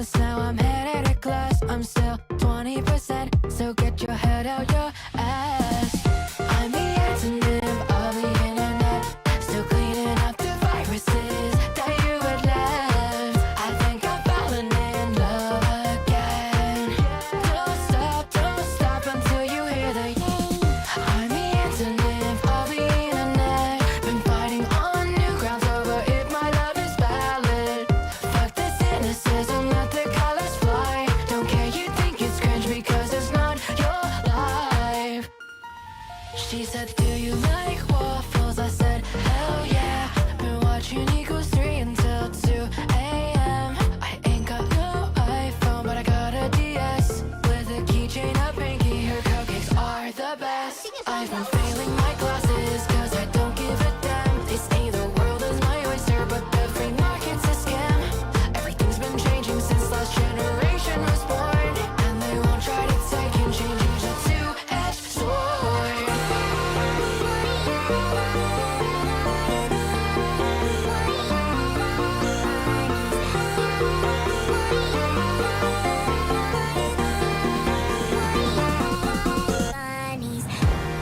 bracelets, now I'm headed to class. I'm still 20%, so get your head out your ass. I'm the antonym of the internet, still cleaning up the viruses that you had left. I think I'm falling in love again. Don't stop until you hear the I'm the antonym of the internet, been fighting on new grounds over if my love is valid. Fuck the cynicism, let the colors fly. Don't care, you think it's cringe because it's not your life. She said, do you like waffles? I said, hell yeah. Been watching Equals 3 until 2 a.m. I ain't got no iPhone, but I got a DS with a keychain, a pinky. Her cupcakes are the best. I've been failing my classes cause I don't give a damn. They say the world is my oyster, but the free market's a scam. Everything's been changing since last generation was born, and they won't try to take and change. Use a two-edged sword.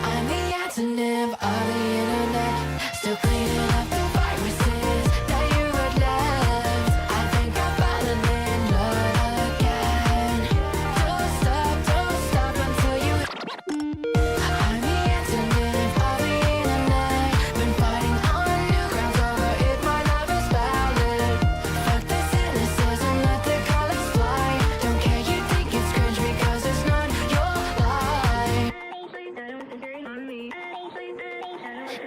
I'm the antonym of the internet, still cleaning up the viruses that you had left. I think I'm falling in love again. Don't stop until you I'm the antonym of the internet, been fighting on new grounds over if my love is valid. Fuck the cynicism, let the colors fly. Don't care, you think it's cringe because it's not your life.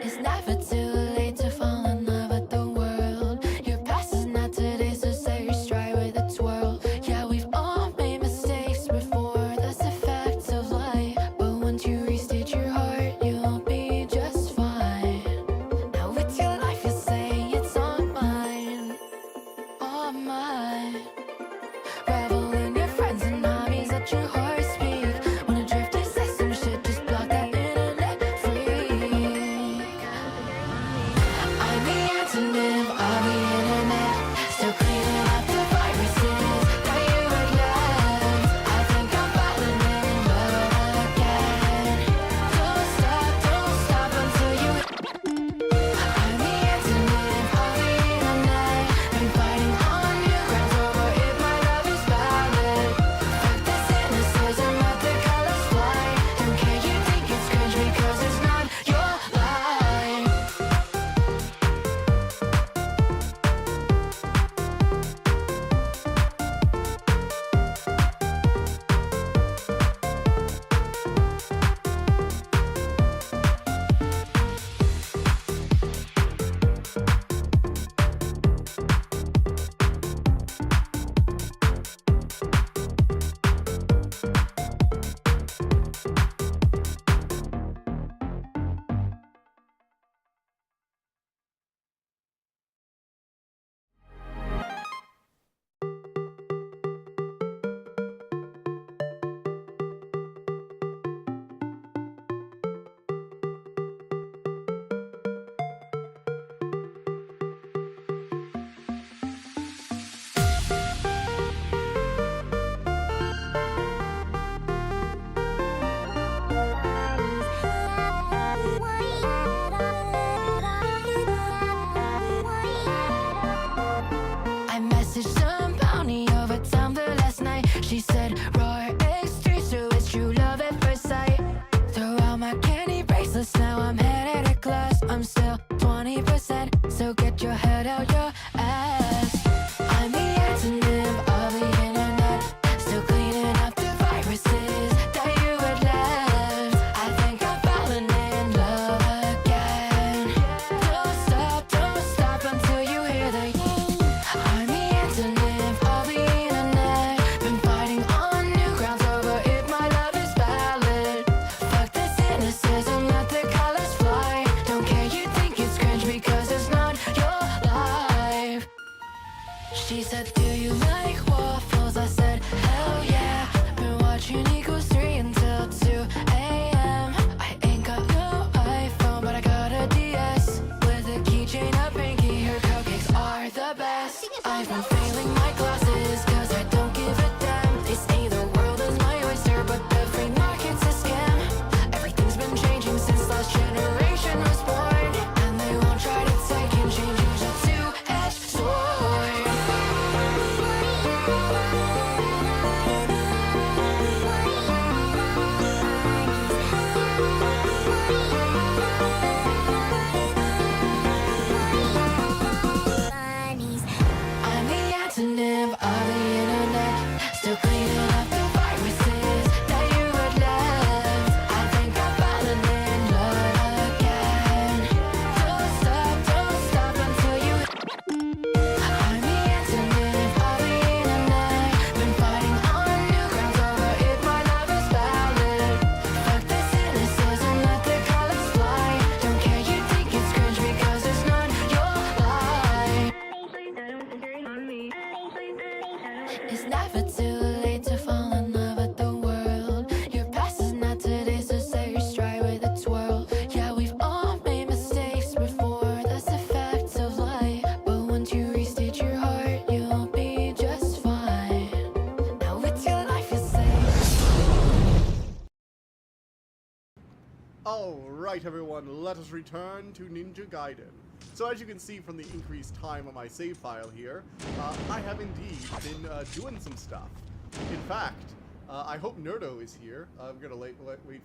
It's never too late to fall in love with the world. Your past is not today, so set your stride with a twirl. Yeah, we've all made mistakes before, that's the fact of life. But once you restate your heart, you'll be just fine. Now with your life, you say it's all mine, all mine. Revel in your friends and hobbies, let your heart speak. Wanna drift or say some shit, just block that internet free. I'm the antonym of the internet, still cleaning up the viruses that you had left. I think I'm falling in love again. Don't stop until you I'm the antonym of the internet, been fighting on new grounds over if my love is valid. Fuck the cynicism, let the colors fly. Don't care, you think it's cringe because it's not your life. I messaged some bounty over Tumblr last night. She said, raw X3, so it's true love at first sight. Throw out my candy bracelets, now I'm headed to class. I'm still 20%, so get your head out your ass. I'm the antonym of the internet, still cleaning up the viruses that you had left. I think I'm falling in love again. Don't stop until you hear the I'm the antonym of the internet, been fighting on new grounds over if my love is valid. Fuck the cynicism, let the colors fly. Don't care, you think it's cringe because it's not your life. She said, do you like waffles? I said, hell yeah. Been watching Equals 3 until 2 a.m. I ain't got no iPhone, but I got a DS with a keychain, a pinky. Her cupcakes are the best. I've been failing my classes cause I don't antonym of the internet. Still cleaning up the viruses that you had left. I think I've fallen in love again. Don't stop until you. I'm the antonym of the internet. Been fighting on new grounds over if my love is valid. Fuck the cynicism, let the colors fly. Don't care, you think it's cringe because it's not your life. It's never too late to fall in love with the world. Your past is not today, so set your stride with a twirl. Yeah, we've all made mistakes before, that's the fact of life. But once you restate your heart, you'll be just fine. Now it's your life you say. Alright everyone, let us return to Ninja Gaiden. So as you can see from the increased time on my save file here, I have indeed been doing some stuff. In fact, I hope Nerdo is here. I'm gonna wait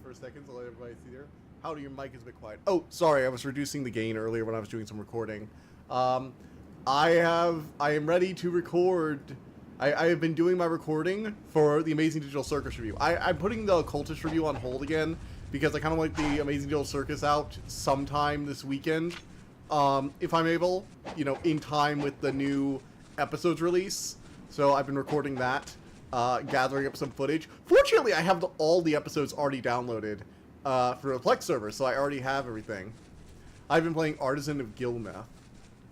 for a second to let everybody see here. Howdy, your mic is a bit quiet. Oh, sorry, I was reducing the gain earlier when I was doing some recording. I am ready to record. I have been doing my recording for the Amazing Digital Circus review. I'm putting the Occultist review on hold again because I kind of like the Amazing Digital Circus out sometime this weekend. If I'm able, you know, in time with the new episodes release. So I've been recording that, gathering up some footage. Fortunately, I have all the episodes already downloaded for the Plex server, so I already have everything. I've been playing Artisan of Gilmeth.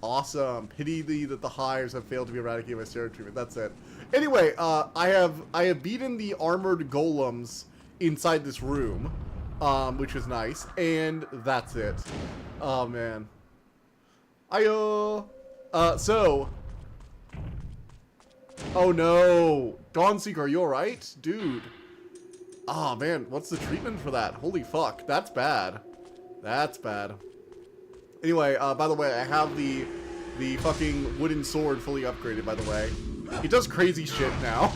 Awesome. Pity that the hives have failed to be eradicated by steroid treatment. That's it. Anyway, I have beaten the armored golems inside this room, which was nice, and that's it. Oh man. So. Oh no. Dawnseeker, are you alright? Dude. Oh man, what's the treatment for that? Holy fuck, that's bad. That's bad. Anyway, by the way, I have the fucking wooden sword fully upgraded, by the way. It does crazy shit now.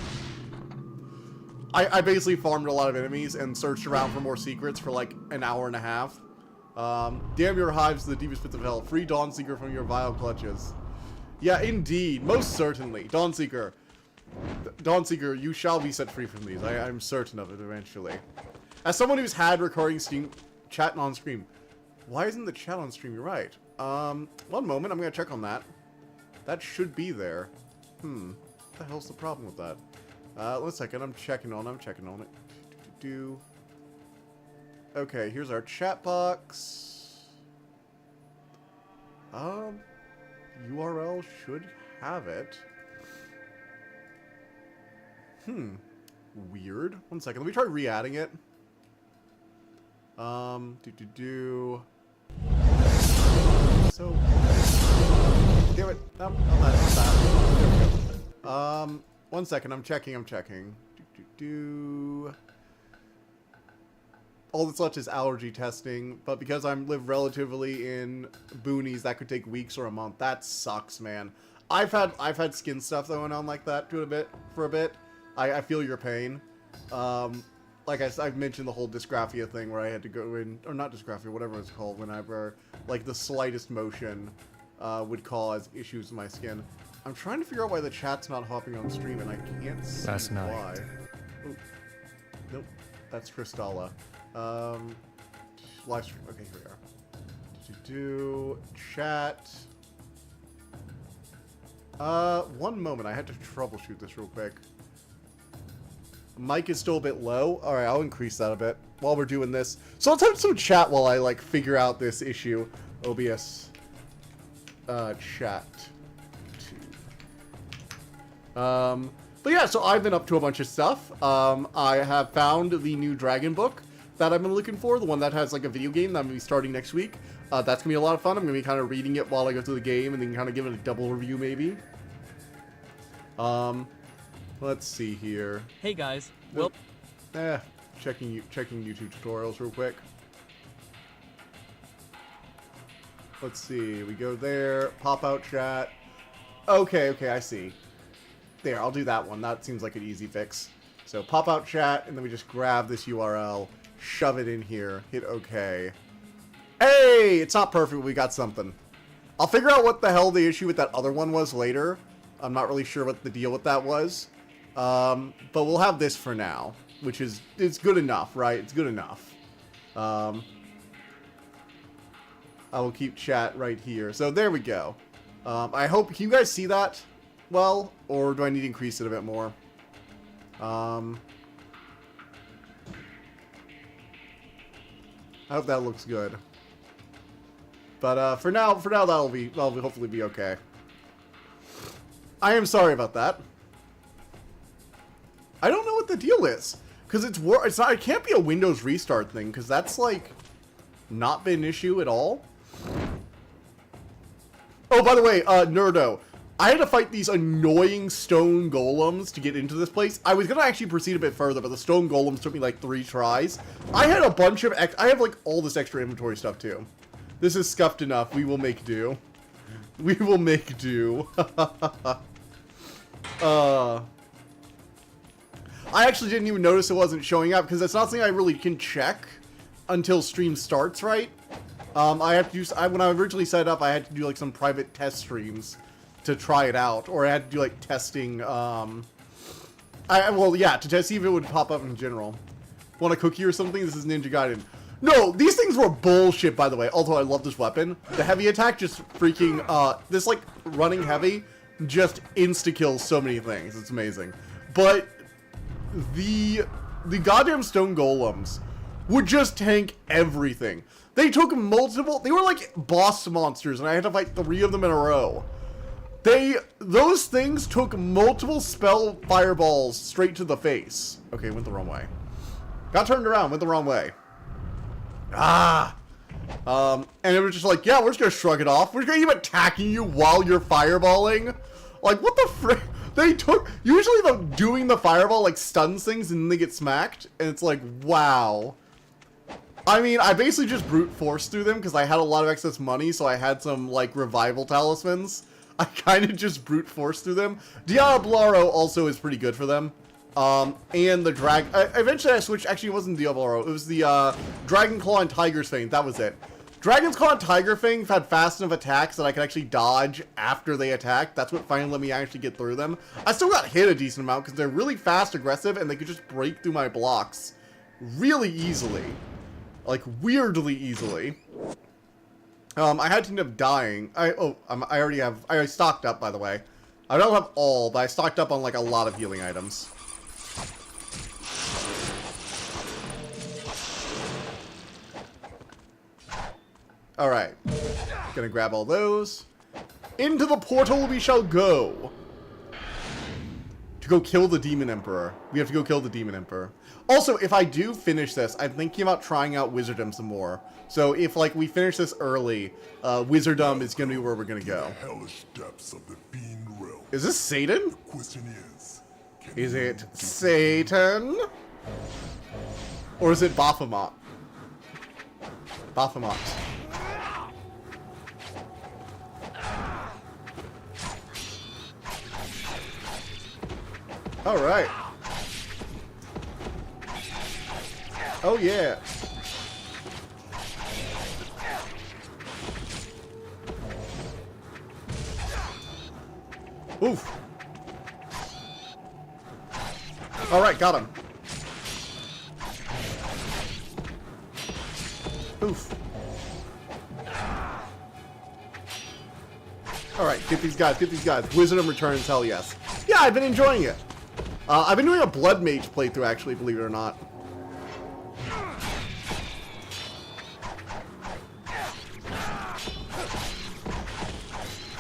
I basically farmed a lot of enemies and searched around for more secrets for like an hour and a half. Damn your hives to the deepest pits of hell. Free Dawnseeker from your vile clutches. Yeah, indeed. Most certainly. Dawnseeker, you shall be set free from these. I'm certain of it eventually. As someone who's had recurring Steam chat on stream. Why isn't the chat on stream? You're right. One moment. I'm going to check on that. That should be there. What the hell's the problem with that? 1 second. I'm checking on it. Okay, here's our chat box. URL should have it. Weird. 1 second. Let me try re-adding it. So. Damn it. Not that. There we go. 1 second. I'm checking. All that's left is allergy testing, but because I live relatively in boonies, that could take weeks or a month. That sucks, man. I've had skin stuff going on like that for a bit. I feel your pain. Like I've mentioned the whole dysgraphia thing where I had to go in, or not dysgraphia, whatever it's called, whenever like the slightest motion would cause issues in my skin. I'm trying to figure out why the chat's not hopping on stream, and I can't see why. Ooh. Nope, that's Kristalla. Live stream. Okay, here we are. Chat. 1 moment. I had to troubleshoot this real quick. Mic is still a bit low. Alright, I'll increase that a bit while we're doing this. So let's have some chat while I, like, figure out this issue. OBS. Chat. But yeah, so I've been up to a bunch of stuff. I have found the new Dragon book that I've been looking for. The one that has, like, a video game that I'm going to be starting next week. That's going to be a lot of fun. I'm going to be kind of reading it while I go through the game and then kind of give it a double review, maybe. Let's see here. Hey guys. Well, checking YouTube tutorials real quick. Let's see. We go there. Pop out chat. Okay, I see. There, I'll do that one. That seems like an easy fix. So pop out chat, and then we just grab this URL, shove it in here, hit OK. Hey, it's not perfect, but we got something. I'll figure out what the hell the issue with that other one was later. I'm not really sure what the deal with that was. But we'll have this for now, which is, it's good enough, right? It's good enough. I will keep chat right here. So there we go. I hope, can you guys see that well, or do I need to increase it a bit more? I hope that looks good. But for now that'll hopefully be okay. I am sorry about that. I don't know what the deal is, because it's not. It can't be a Windows restart thing, because that's like not been an issue at all. Oh, by the way, Nerdo, I had to fight these annoying stone golems to get into this place. I was gonna actually proceed a bit further, but the stone golems took me like 3 tries. I had a bunch of I have like all this extra inventory stuff too. This is scuffed enough. We will make do. We will make do. I actually didn't even notice it wasn't showing up, because that's not something I really can check until stream starts, right? I have to do, when I originally set it up, I had to do like some private test streams to try it out, or I had to do like testing, well, yeah, to see if it would pop up in general. Want a cookie or something? This is Ninja Gaiden. No, these things were bullshit, by the way, although I love this weapon. The heavy attack just freaking, this like running heavy just insta-kills so many things. It's amazing. But the goddamn stone golems would just tank everything. They took multiple, they were like boss monsters, and I had to fight 3 of them in a row. Those things took multiple spell fireballs straight to the face. Okay, went the wrong way. Got turned around, went the wrong way. And it was just like, yeah, we're just gonna shrug it off. We're gonna keep attacking you while you're fireballing. Like, what the frick? They took, usually doing the fireball like stuns things and then they get smacked, and it's like, wow. I mean, I basically just brute forced through them because I had a lot of excess money, so I had some like revival talismans. I kind of just brute forced through them. Diablaro also is pretty good for them. And the eventually I switched, actually it wasn't Diablaro, it was the Dragon Claw and Tiger's Fang, that was it. Dragon's Claw and Tiger Fang had fast enough attacks that I could actually dodge after they attacked. That's what finally let me actually get through them. I still got hit a decent amount because they're really fast, aggressive, and they could just break through my blocks really easily. Like, weirdly easily. I had to end up dying. I already stocked up, by the way. I don't have all, but I stocked up on, like, a lot of healing items. Alright. Gonna grab all those. Into the portal we shall go. To go kill the Demon Emperor. We have to go kill the Demon Emperor. Also, if I do finish this, I'm thinking about trying out Wizardom some more. So if, like, we finish this early, Wizardom is gonna be where we're gonna go. The hellish depths of the fiend realm. Is this Satan? The question Is it Satan? Or is it Baphomet? Baphomet. Alright. Oh yeah. Oof. Alright, got him. Oof. Alright, get these guys, get these guys. Wizardom returns, hell yes. Yeah, I've been enjoying it. I've been doing a Blood Mage playthrough, actually, believe it or not.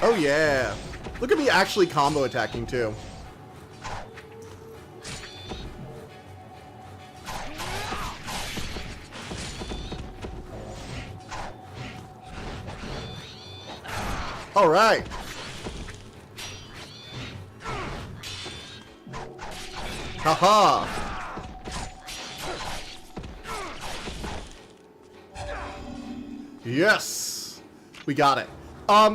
Oh yeah. Look at me actually combo attacking, too. Alright. Haha. Yes. We got it.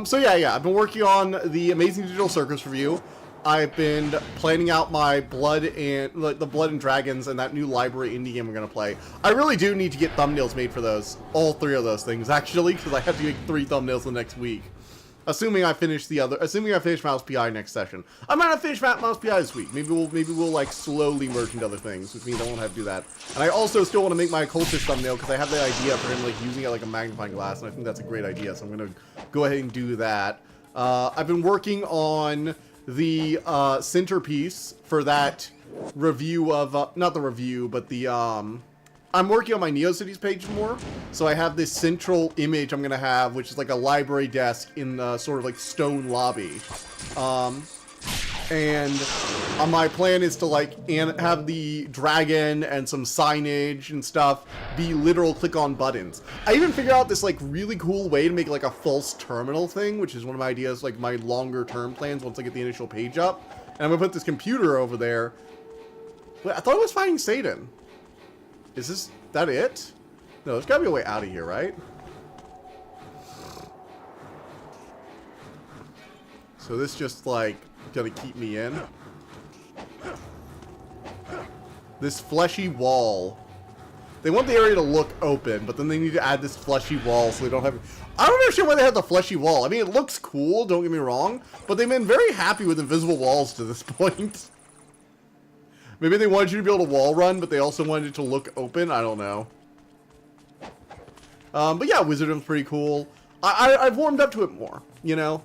So yeah, I've been working on the Amazing Digital Circus review. I've been planning out my Blood and the Blood and Dragons and that new library indie game we're gonna play. I really do need to get thumbnails made for those, all 3 of those things actually, because I have to make 3 thumbnails the next week. Assuming I finish Mouse PI next session. I might not finish Mouse PI this week. Maybe we'll like slowly merge into other things, which means I won't have to do that. And I also still want to make my occultist thumbnail because I have the idea for him like using it like a magnifying glass, and I think that's a great idea. So I'm gonna go ahead and do that. I've been working on the centerpiece for that review of not the review, but the I'm working on my NeoCities page more, so I have this central image I'm gonna have, which is like a library desk in the sort of like stone lobby, and my plan is to like have the dragon and some signage and stuff be literal click-on buttons. I even figured out this like really cool way to make like a false terminal thing, which is one of my ideas, like my longer-term plans once I get the initial page up. And I'm gonna put this computer over there. Wait, I thought I was finding Satan. Is that it? No, there's gotta be a way out of here, right? So this just like gonna keep me in. This fleshy wall. They want the area to look open, but then they need to add this fleshy wall so they don't have... I don't understand why they have the fleshy wall. I mean, it looks cool, don't get me wrong, but they've been very happy with invisible walls to this point. Maybe they wanted you to be able to wall run, but they also wanted it to look open. I don't know. But yeah, Wizarddom's pretty cool. I've warmed up to it more, you know?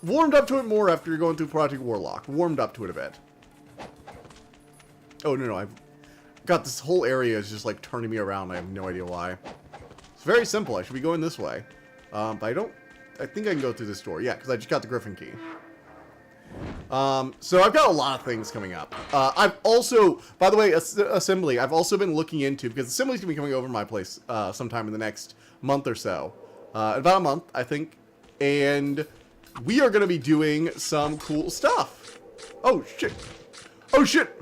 Warmed up to it more after you're going through Project Warlock. Warmed up to it a bit. Oh, no, I've got this whole area is just like turning me around. I have no idea why. It's very simple. I should be going this way. But I think I can go through this door. Yeah, because I just got the Griffin key. So I've got a lot of things coming up. I've also, by the way, Assembly, I've also been looking into, because Assembly's going to be coming over to my place sometime in the next month or so. About a month, I think. And we are going to be doing some cool stuff. Oh, shit. Oh, shit.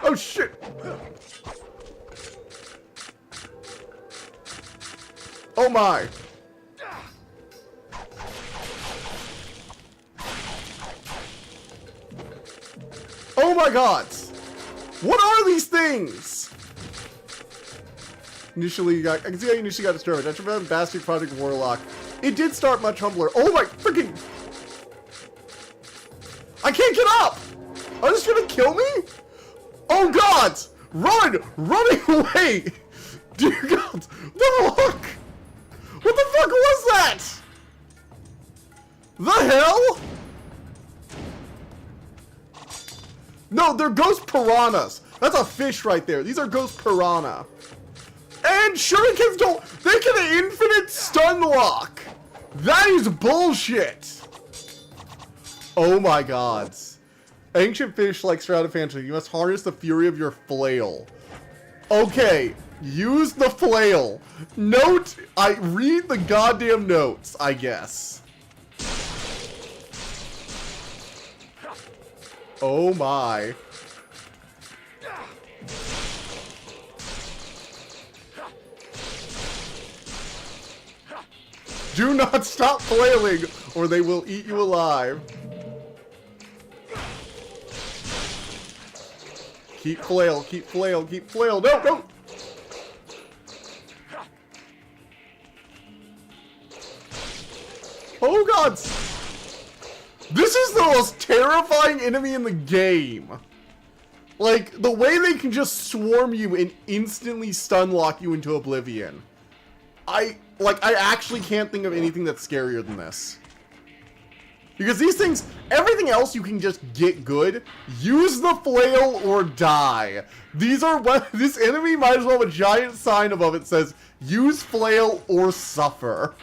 Oh, shit. Oh my! Oh my god! What are these things? Initially, I can see how you initially got disturbed. After found Bastard Project Warlock, it did start much humbler. Oh my freaking! I can't get up! Are they just gonna kill me? Oh god! Run! Running away! Dear god! The fuck? What the fuck was that? The hell? No, they're ghost piranhas. That's a fish right there. These are ghost piranha. And shurikens don't... They can infinite stun lock. That is bullshit. Oh my god. Ancient fish like shrouded phantom. You must harness the fury of your flail. Okay. Use the flail. Note, I read the goddamn notes, I guess. Oh my. Do not stop flailing, or they will eat you alive. Keep flail, keep flail, keep flail. No, no! Oh god! This is the most terrifying enemy in the game. Like, the way they can just swarm you and instantly stun lock you into oblivion. I actually can't think of anything that's scarier than this. Because these things, everything else you can just get good. Use the flail or die. These are what, this enemy might as well have a giant sign above it says, use flail or suffer.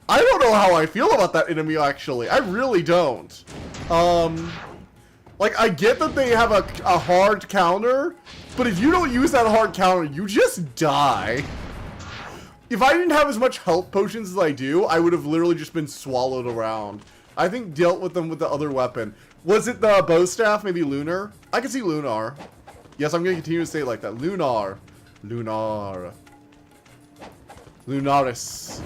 I don't know how I feel about that enemy, actually. I really don't. Like, I get that they have a hard counter, but if you don't use that hard counter, you just die. If I didn't have as much health potions as I do, I would have literally just been swallowed around. I think dealt with them with the other weapon. Was it the bow staff? Maybe Lunar? I can see Lunar. Yes, I'm going to continue to say it like that. Lunar. Lunar. Lunaris.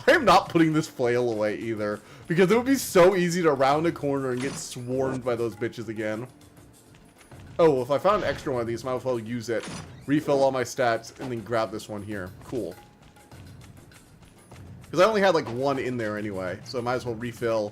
I am not putting this flail away either, because it would be so easy to round a corner and get swarmed by those bitches again. Oh, if I found an extra one of these, might as well use it refill all my stats, and then grab this one here. Cool. Because I only had like one in there anyway, so I might as well refill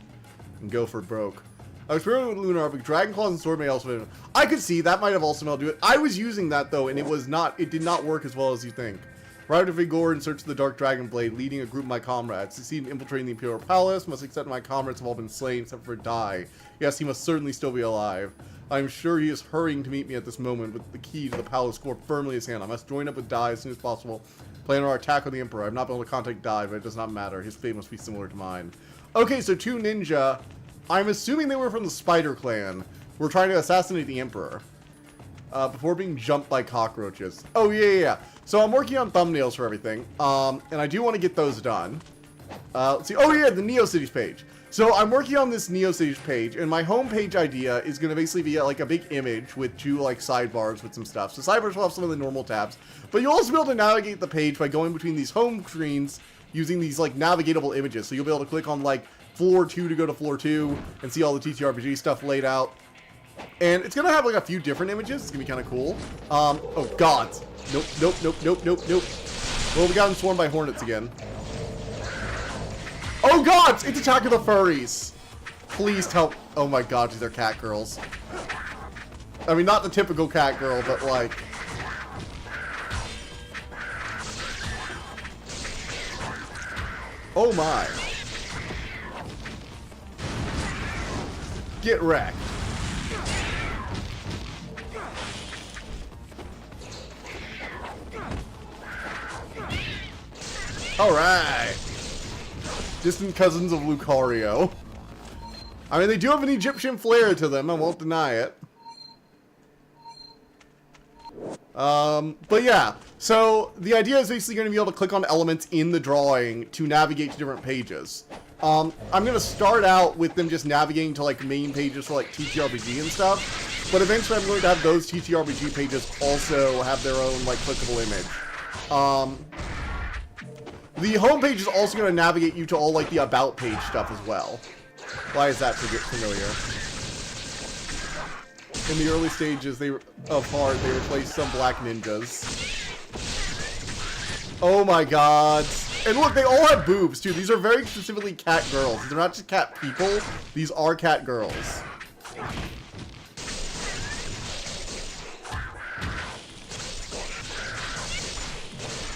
and go for broke. I was experimenting with Lunar, but Dragon Claws and Sword may also... I could see, that might have also been able to do it. I was using that though, and it did not work as well as you think. Arrived at Vigor in search of the Dark Dragon Blade, leading a group of my comrades. Succeeded in infiltrating the Imperial Palace, must accept my comrades have all been slain except for Dai. Yes, he must certainly still be alive. I'm sure he is hurrying to meet me at this moment with the key to the palace core firmly in his hand. I must join up with Dai as soon as possible. Plan our attack on the Emperor. I've not been able to contact Dai, but it does not matter. His fate must be similar to mine. Okay, so 2 ninja. I'm assuming they were from the Spider Clan. We're trying to assassinate the Emperor. Before being jumped by cockroaches. Oh, yeah. So I'm working on thumbnails for everything. And I do want to get those done. Let's see. Oh, yeah, the Neo Cities page. So I'm working on this Neo Cities page, and my homepage idea is going to basically be like a big image with 2 like sidebars with some stuff. So sidebars will have some of the normal tabs, but you'll also be able to navigate the page by going between these home screens using these like navigatable images. So you'll be able to click on like floor 2 to go to floor 2 and see all the TTRPG stuff laid out. And it's going to have like a few different images. It's going to be kind of cool. Oh god. Nope. Well, we got swarmed by hornets again. Oh god! It's Attack of the Furries! Please tell... Oh my god, these are cat girls. I mean, not the typical cat girl, but like... Oh my. Get wrecked. Alright! Distant cousins of Lucario. I mean, they do have an Egyptian flair to them, I won't deny it. But yeah, so the idea is basically going to be able to click on elements in the drawing to navigate to different pages. I'm going to start out with them just navigating to like main pages for like TTRPG and stuff, but eventually I'm going to have those TTRPG pages also have their own like clickable image. The homepage is also going to navigate you to all, like, the About page stuff as well. Why is that familiar? In the early stages of Heart, they replaced some black ninjas. Oh my god. And look, they all have boobs, too. These are very specifically cat girls. They're not just cat people. These are cat girls.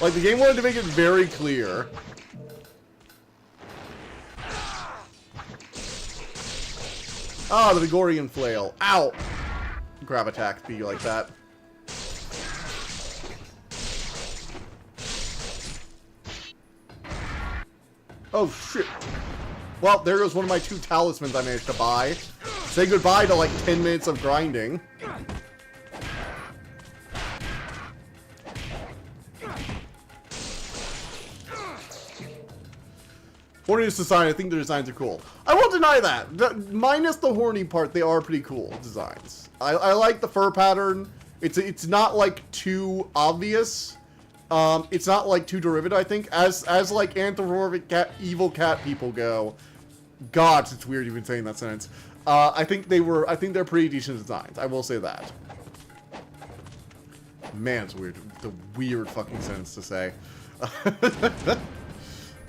Like, the game wanted to make it very clear. Ah, the Vigorian flail. Ow! Grab attack be like that. Oh, shit. Well, there goes one of my 2 talismans I managed to buy. Say goodbye to, like, 10 minutes of grinding. Horniness design, I think the designs are cool. I won't deny that. Minus the horny part, they are pretty cool designs. I like the fur pattern. It's not like too obvious. It's not like too derivative, I think. As like anthropomorphic evil cat people go. God, it's weird even saying that sentence. I think they're pretty decent designs. I will say that. Man, it's weird. It's a weird fucking sentence to say.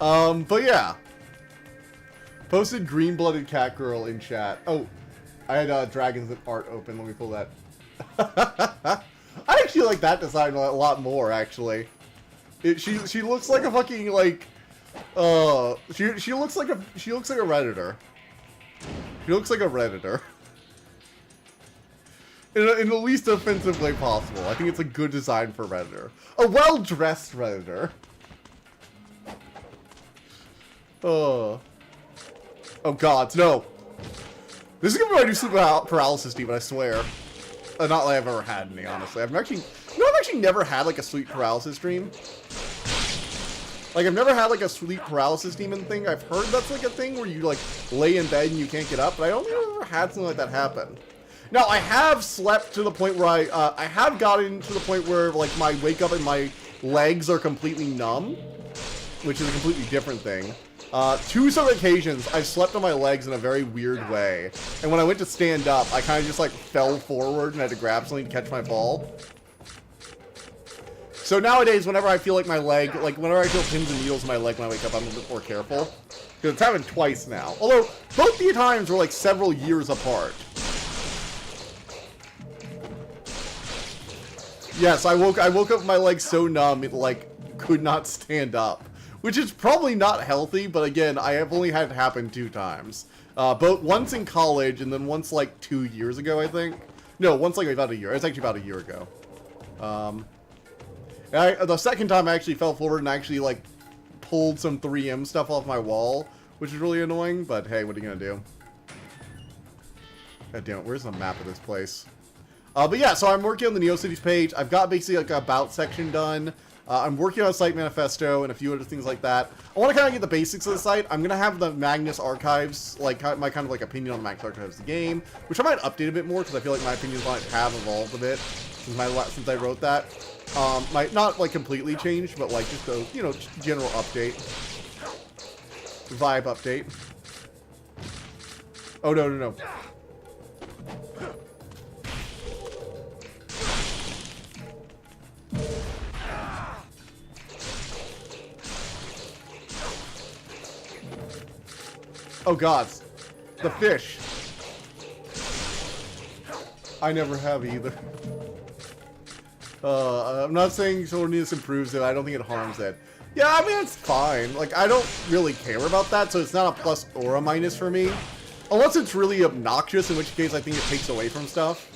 But yeah. Posted green-blooded cat girl in chat. Oh, I had Dragons and Art open. Let me pull that. I actually like that design a lot more, actually. She looks like a fucking like. She looks like a Redditor. She looks like a Redditor. In the least offensive way possible. I think it's a good design for Redditor. A well-dressed Redditor. Oh god, no. This is gonna be my new sleep paralysis demon, I swear. Not like I've ever had any, honestly. I've actually never had like a sleep paralysis dream. Like, I've never had like a sleep paralysis demon thing. I've heard that's like a thing where you like lay in bed and you can't get up, but I don't think I've ever had something like that happen. Now, I have slept to the point where I have gotten to the point where like my wake up and my legs are completely numb, which is a completely different thing. 2 separate occasions, I slept on my legs in a very weird way. And when I went to stand up, I kind of just like fell forward and had to grab something to catch my fall. So nowadays, whenever I feel like my leg, like whenever I feel pins and needles in my leg when I wake up, I'm a bit more careful. Because it's happened twice now. Although, both the times were like several years apart. Yes, I woke up with my leg so numb, it like could not stand up. Which is probably not healthy, but again, I have only had it happen 2 times. Both once in college, and then once like 2 years ago, I think. No, once like about a year. It was actually about a year ago. The second time I actually fell forward and actually like pulled some 3M stuff off my wall, which is really annoying, but hey, what are you gonna do? God damn it, where's the map of this place? But yeah, so I'm working on the NeoCities page. I've got basically like an about section done. I'm working on a site manifesto and a few other things like that. I want to kind of get the basics of the site. I'm going to have the Magnus Archives, like my kind of like opinion on the Magnus Archives of the game, which I might update a bit more because I feel like my opinions might have evolved a bit since I wrote that. Might not like completely change, but like just a, you know, general update. Vibe update. Oh, no, no, no. Oh god, the fish. I never have either. I'm not saying Solarnius improves it, I don't think it harms it. Yeah, I mean, it's fine. Like, I don't really care about that, so it's not a plus or a minus for me. Unless it's really obnoxious, in which case I think it takes away from stuff.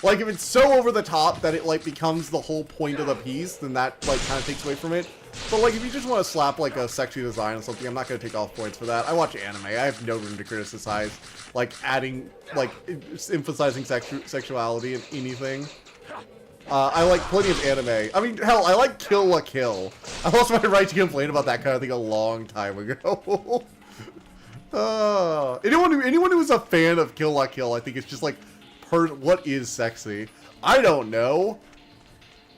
Like, if it's so over the top that it, like, becomes the whole point of the piece, then that, like, kind of takes away from it. But, like, if you just want to slap, like, a sexy design or something, I'm not going to take off points for that. I watch anime. I have no room to criticize, like, adding, like, emphasizing sexuality in anything. I like plenty of anime. I mean, hell, I like Kill la Kill. I lost my right to complain about that kind of thing a long time ago. Anyone who is a fan of Kill la Kill, I think it's just, like, what is sexy? I don't know.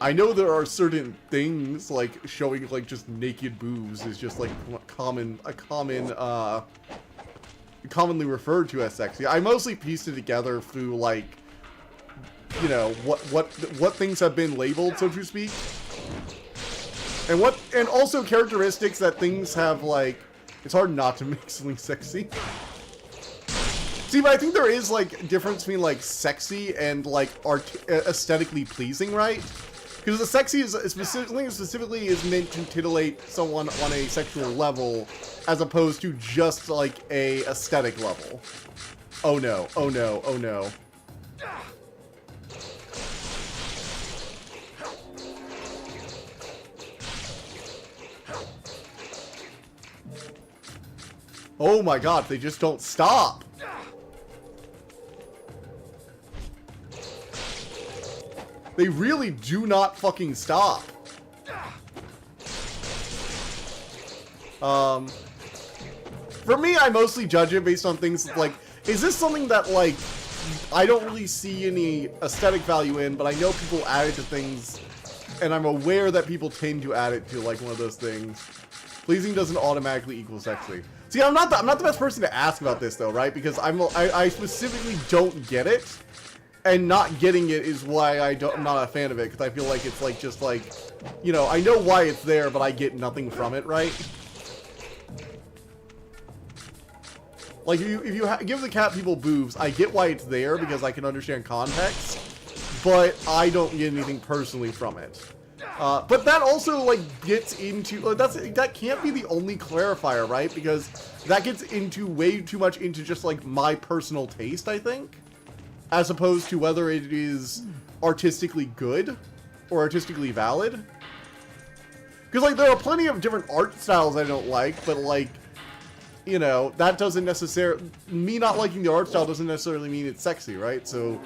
I know there are certain things like showing like just naked boobs is just like commonly referred to as sexy. I mostly pieced it together through like, you know, what things have been labeled, so to speak, and also characteristics that things have like. It's hard not to make something sexy. See, but I think there is, like, a difference between, like, sexy and, like, aesthetically pleasing, right? Because the sexy is specifically is meant to titillate someone on a sexual level, as opposed to just, like, a aesthetic level. Oh no, oh no, oh no. Oh my god, they just don't stop! They really do not fucking stop. For me, I mostly judge it based on things like, is this something that, like, I don't really see any aesthetic value in, but I know people add it to things, and I'm aware that people tend to add it to, like, one of those things. Pleasing doesn't automatically equal sexy. See, I'm not the best person to ask about this, though, right? Because I specifically don't get it. And not getting it is why I'm not a fan of it, because I feel like it's like just like, you know, I know why it's there, but I get nothing from it, right? Like, if you give the cat people boobs, I get why it's there, because I can understand context, but I don't get anything personally from it. But that also, like, gets into, that can't be the only clarifier, right? Because that gets into way too much into just, like, my personal taste, I think. As opposed to whether it is artistically good or artistically valid. Because, like, there are plenty of different art styles I don't like, but, like, you know, that doesn't necessarily... Me not liking the art style doesn't necessarily mean it's sexy, right? So,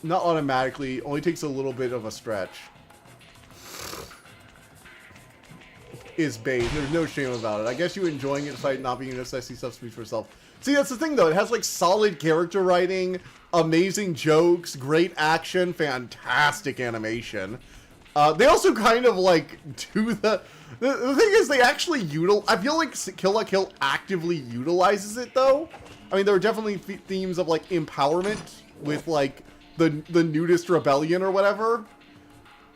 not automatically. Only takes a little bit of a stretch. Is bait. There's no shame about it. I guess you enjoying it despite not being a sexy substitute for yourself. See, that's the thing, though. It has, like, solid character writing, amazing jokes, great action, fantastic animation. They also kind of, like, do the thing is, they actually I feel like Kill la Kill actively utilizes it, though. I mean, there are definitely themes of, like, empowerment with, like, the nudist rebellion or whatever.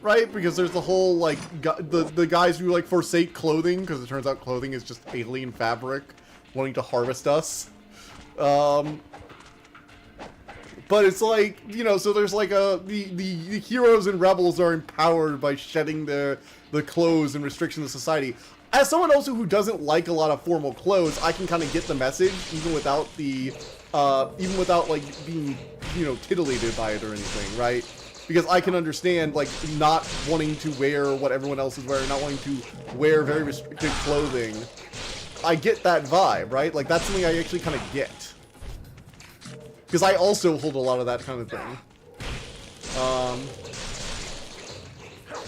right? Because there's the whole, like, the guys who, like, forsake clothing, because it turns out clothing is just alien fabric wanting to harvest us. But it's like, you know, so there's like the heroes and rebels are empowered by shedding the clothes and restrictions of society. As someone also who doesn't like a lot of formal clothes, I can kind of get the message, even without like being, you know, titillated by it or anything, right? Because I can understand, like, not wanting to wear what everyone else is wearing, not wanting to wear very restricted clothing. I get that vibe, right? Like, that's something I actually kind of get. Because I also hold a lot of that kind of thing.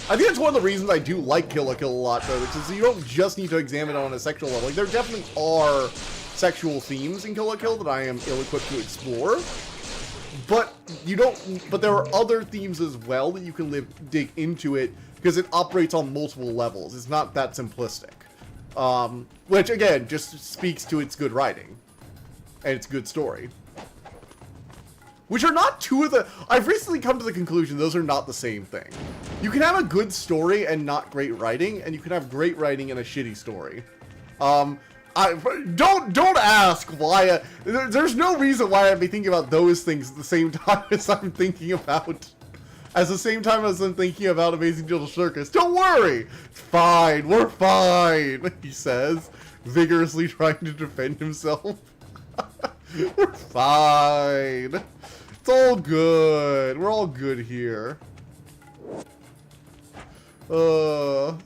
I think that's one of the reasons I do like Kill la Kill a lot, though, because you don't just need to examine it on a sexual level. Like, there definitely are sexual themes in Kill la Kill that I am ill-equipped to explore. But you don't. But there are other themes as well that you can dig into it, because it operates on multiple levels. It's not that simplistic. Which, again, just speaks to its good writing. And its good story. Which are not two of the... I've recently come to the conclusion those are not the same thing. You can have a good story and not great writing, and you can have great writing and a shitty story. Don't ask why... there's no reason why I'd be thinking about those things at the same time as I'm thinking about... As the same time as I'm thinking about Amazing Digital Circus. Don't worry! It's fine, we're fine, he says, vigorously trying to defend himself. We're fine. It's all good. We're all good here. I'm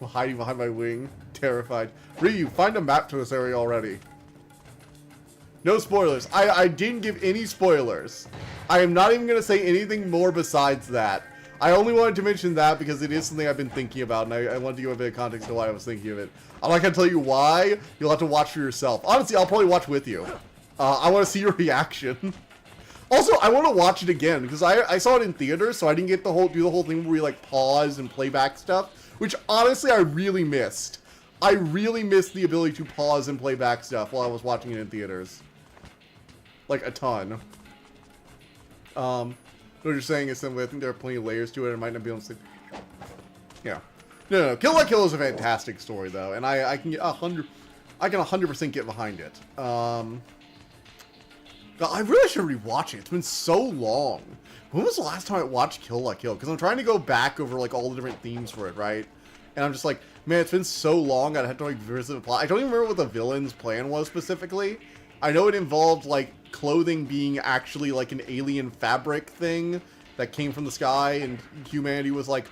hiding behind my wing, terrified. Ryu, find a map to this area already. No spoilers. I didn't give any spoilers. I am not even going to say anything more besides that. I only wanted to mention that because it is something I've been thinking about, and I wanted to give a bit of context to why I was thinking of it. I'm not going to tell you why. You'll have to watch for yourself. Honestly, I'll probably watch with you. I want to see your reaction. Also, I want to watch it again, because I saw it in theaters, so I didn't get do the whole thing where we, like, pause and play back stuff, which, honestly, I really missed. I really missed the ability to pause and play back stuff while I was watching it in theaters. Like, a ton. What you're saying is simply, I think there are plenty of layers to it, and I might not be able to say... Yeah. No, Kill la Kill is a fantastic story, though, and I can get 100% get behind it. I really should rewatch it. It's been so long. When was the last time I watched Kill la Kill? Because I'm trying to go back over, like, all the different themes for it, right? And I'm just like, man, it's been so long, I'd have to, like, visit the plot. I don't even remember what the villain's plan was specifically. I know it involved, like, clothing being actually, like, an alien fabric thing that came from the sky, and humanity was, like,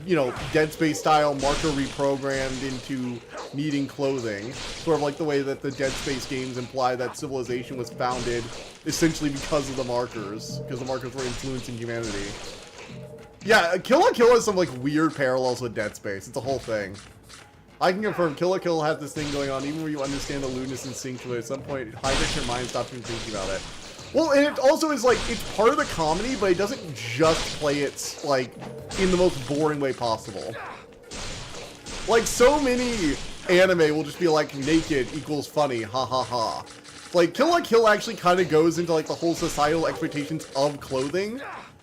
you know, Dead Space style marker reprogrammed into needing clothing. Sort of like the way that the Dead Space games imply that civilization was founded essentially because of the markers. Because the markers were influencing humanity. Yeah, Kill la Kill has some, like, weird parallels with Dead Space. It's a whole thing. I can confirm Kill la Kill has this thing going on even where you understand the lewdness and sync with it. At some point, it hijacks your mind and stops you thinking about it. Well, and it also is, like, it's part of the comedy, but it doesn't just play it, like, in the most boring way possible. Like, so many anime will just be like, naked equals funny, ha ha ha. Like, Kill la Kill actually kind of goes into, like, the whole societal expectations of clothing,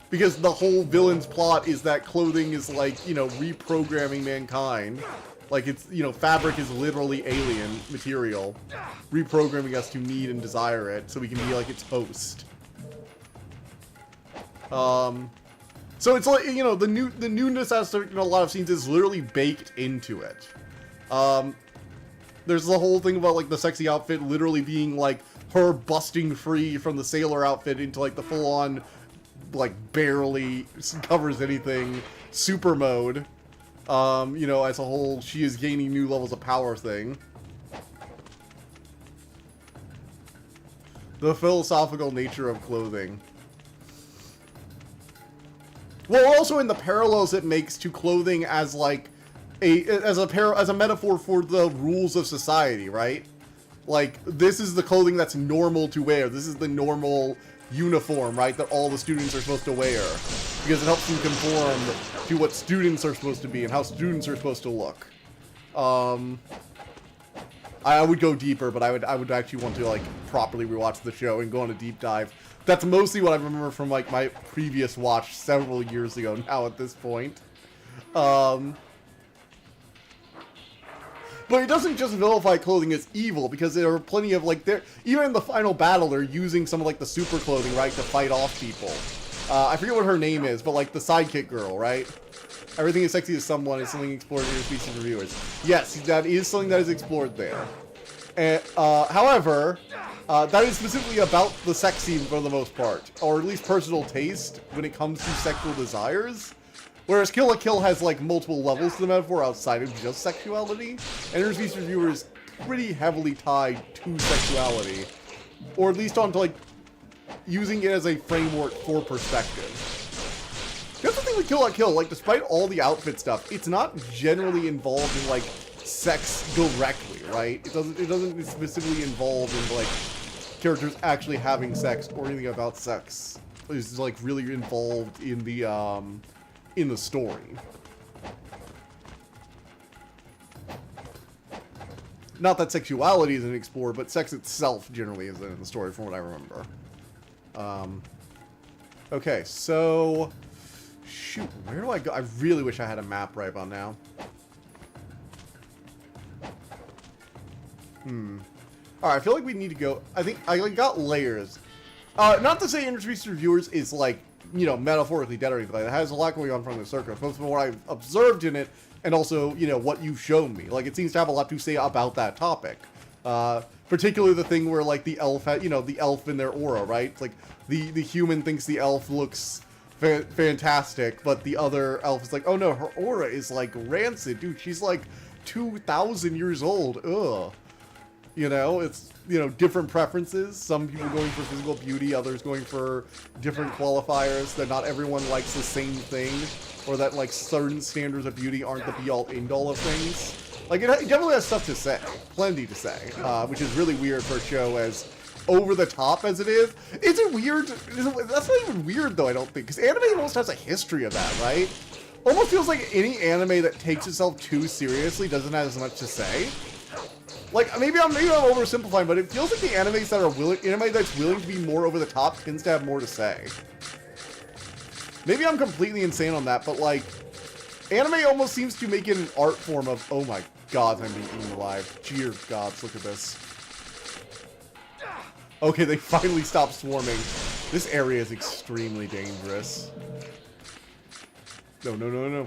because the whole villain's plot is that clothing is, like, you know, reprogramming mankind. Like, it's, you know, fabric is literally alien material, reprogramming us to need and desire it so we can be, like, its host. So it's like, you know, the newness as in a lot of scenes is literally baked into it. There's the whole thing about, like, the sexy outfit literally being, like, her busting free from the sailor outfit into, like, the full-on, like, barely covers anything super mode. You know, as a whole, she is gaining new levels of power thing. The philosophical nature of clothing. Well, also in the parallels it makes to clothing as, like, as a metaphor for the rules of society, right? Like, this is the clothing that's normal to wear. This is the normal uniform, right, that all the students are supposed to wear. Because it helps them conform to what students are supposed to be and how students are supposed to look. I would go deeper, but I would actually want to, like, properly rewatch the show and go on a deep dive. That's mostly what I remember from like my previous watch several years ago now at this point. But it doesn't just vilify clothing as evil, because there are plenty of, like, even in the final battle, they're using some of, like, the super clothing, right, to fight off people. I forget what her name is, but, like, the sidekick girl, right? Everything is sexy as someone is something explored in your species reviewers. Yes, that is something that is explored there. And, however, that is specifically about the sex scene for the most part, or at least personal taste when it comes to sexual desires. Whereas Kill la Kill has, like, multiple levels to the metaphor outside of just sexuality, and Interspecies Reviewer is pretty heavily tied to sexuality, or at least onto, like, using it as a framework for perspective. That's the thing with Kill la Kill, like, despite all the outfit stuff, it's not generally involved in, like, sex directly, right? It doesn't specifically involve in, like, characters actually having sex or anything about sex. It's, like, really involved in the story. Not that sexuality isn't explored, but sex itself generally isn't in the story from what I remember. Okay, so... Shoot, where do I go? I really wish I had a map right about now. Alright, I feel like we need to go... I think I got layers. Not to say Interspecies Reviewers is, like, you know, metaphorically dead or anything like that. It has a lot going on from the circuit, both from what I've observed in it and also, you know, what you've shown me. Like, it seems to have a lot to say about that topic. Particularly the thing where, like, the elf had, you know, the elf in their aura, right? It's like, the human thinks the elf looks fantastic, but the other elf is like, oh no, her aura is, like, rancid. Dude, she's, like, 2,000 years old. Ugh. You know, it's, you know, different preferences. Some people going for physical beauty, others going for different qualifiers, that not everyone likes the same thing, or that, like, certain standards of beauty aren't the be-all, end-all of things. Like, it definitely has stuff to say. Plenty to say. Which is really weird for a show as over-the-top as it is. Is it weird? That's not even weird, though, I don't think, because anime almost has a history of that, right? Almost feels like any anime that takes itself too seriously doesn't have as much to say. Like, maybe I'm oversimplifying, but it feels like the animes that are anime that's willing to be more over the top tends to have more to say. Maybe I'm completely insane on that, but, like, anime almost seems to make it an art form of, oh my god, I'm being eaten alive. Dear gods, look at this. Okay, they finally stopped swarming. This area is extremely dangerous. No, no, no, no.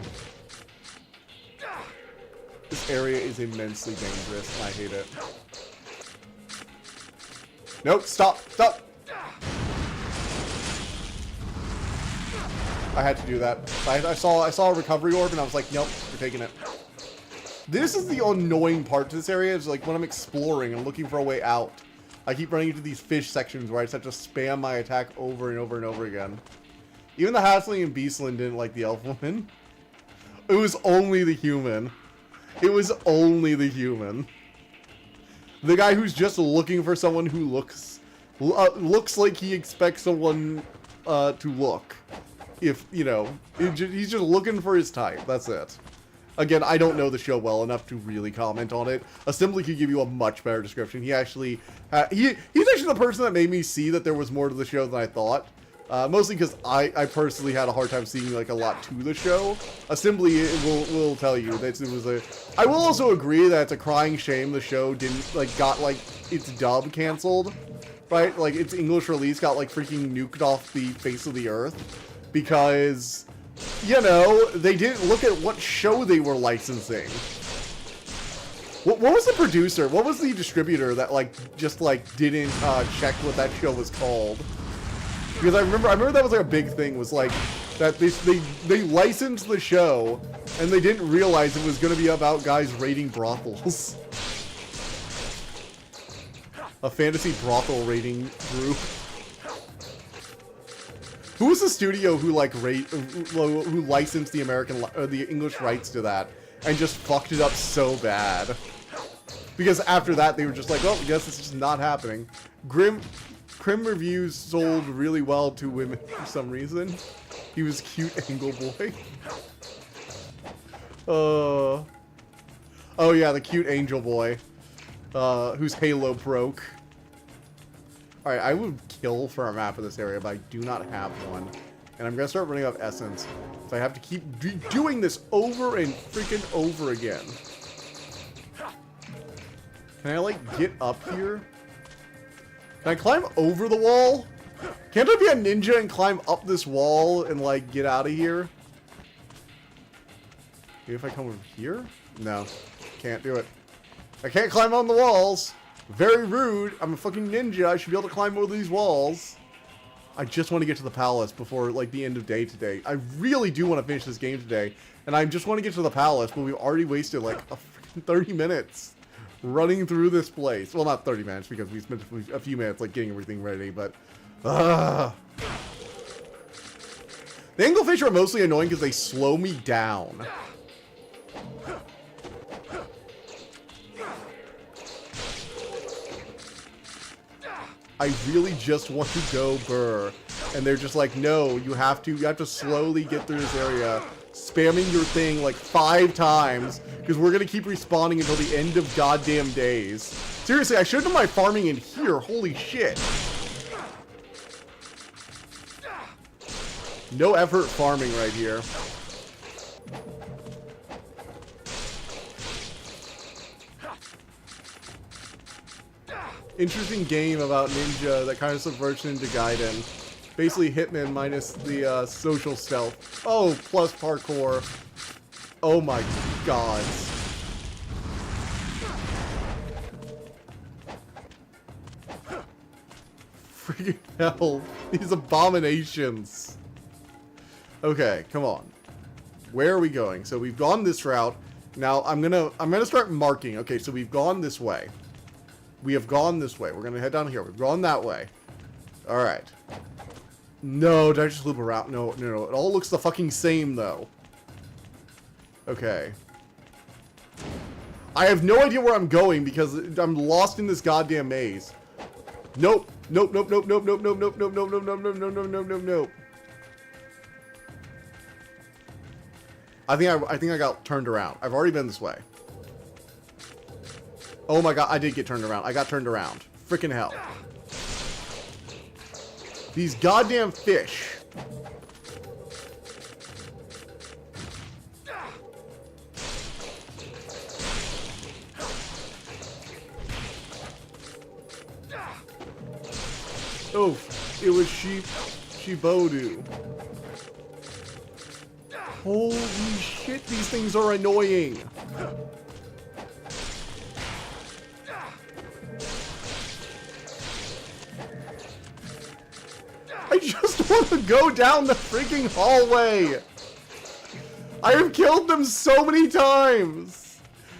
This area is immensely dangerous, and I hate it. Nope, stop, stop! I had to do that. I saw a recovery orb, and I was like, nope, you're taking it. This is the annoying part to this area, is like when I'm exploring and looking for a way out. I keep running into these fish sections where I just have to spam my attack over and over and over again. Even the Halfling and Beastling didn't like the elf woman. It was only the human. It was only the human. The guy who's just looking for someone who looks like he expects someone to look. If, you know, he's just looking for his type. That's it. Again, I don't know the show well enough to really comment on it. Assembly could give you a much better description. He actually, he's actually the person that made me see that there was more to the show than I thought. Mostly because I personally had a hard time seeing, like, a lot to the show. Assembly will tell you that it was a... I will also agree that it's a crying shame the show didn't, like, got, like, its dub canceled. Right? Like, its English release got, like, freaking nuked off the face of the earth. Because, you know, they didn't look at what show they were licensing. What was the producer? What was the distributor that, like, just, like, didn't check what that show was called? Because I remember that was like a big thing, was like that they licensed the show and they didn't realize it was going to be about guys raiding brothels. A fantasy brothel raiding group. Who was the studio who like who licensed the English rights to that and just fucked it up so bad? Because after that they were just like, well, I guess it's just not happening. Crim Reviews sold really well to women for some reason. He was cute Angle Boy. Oh yeah, the cute Angel Boy. Whose Halo broke. Alright, I would kill for a map of this area, but I do not have one. And I'm going to start running out of essence. So I have to keep doing this over and freaking over again. Can I, like, get up here? Can I climb over the wall? Can't I be a ninja and climb up this wall and, like, get out of here? Maybe if I come over here? No. Can't do it. I can't climb on the walls. Very rude. I'm a fucking ninja. I should be able to climb over these walls. I just want to get to the palace before, like, the end of day today. I really do want to finish this game today. And I just want to get to the palace, but we've already wasted, like, a freaking 30 minutes running through this place. Well, not 30 minutes, because we spent a few minutes, like, getting everything ready, but... The anglefish are mostly annoying because they slow me down. I really just want to go burr. And they're just like, no, you have to slowly get through this area, spamming your thing like 5 times, because we're gonna keep respawning until the end of goddamn days. Seriously, I should have done my farming in here. Holy shit. No effort farming right here. Interesting game about ninja that kind of subverts into Gaiden. Basically Hitman minus the social stealth. Oh, plus parkour. Oh my god. Freaking hell. These abominations. Okay, come on. Where are we going? So we've gone this route. Now I'm gonna start marking. Okay, so we've gone this way. We have gone this way. We're gonna head down here. We've gone that way. Alright. No, did I just loop around? No. It all looks the fucking same, though. Okay. I have no idea where I'm going because I'm lost in this goddamn maze. Nope. Nope. I think I got turned around. I've already been this way. Oh my god, I did get turned around. I got turned around. Freaking hell. These goddamn fish. Oh, it was Shibodu. Holy shit, these things are annoying. I just want to go down the freaking hallway. I have killed them so many times.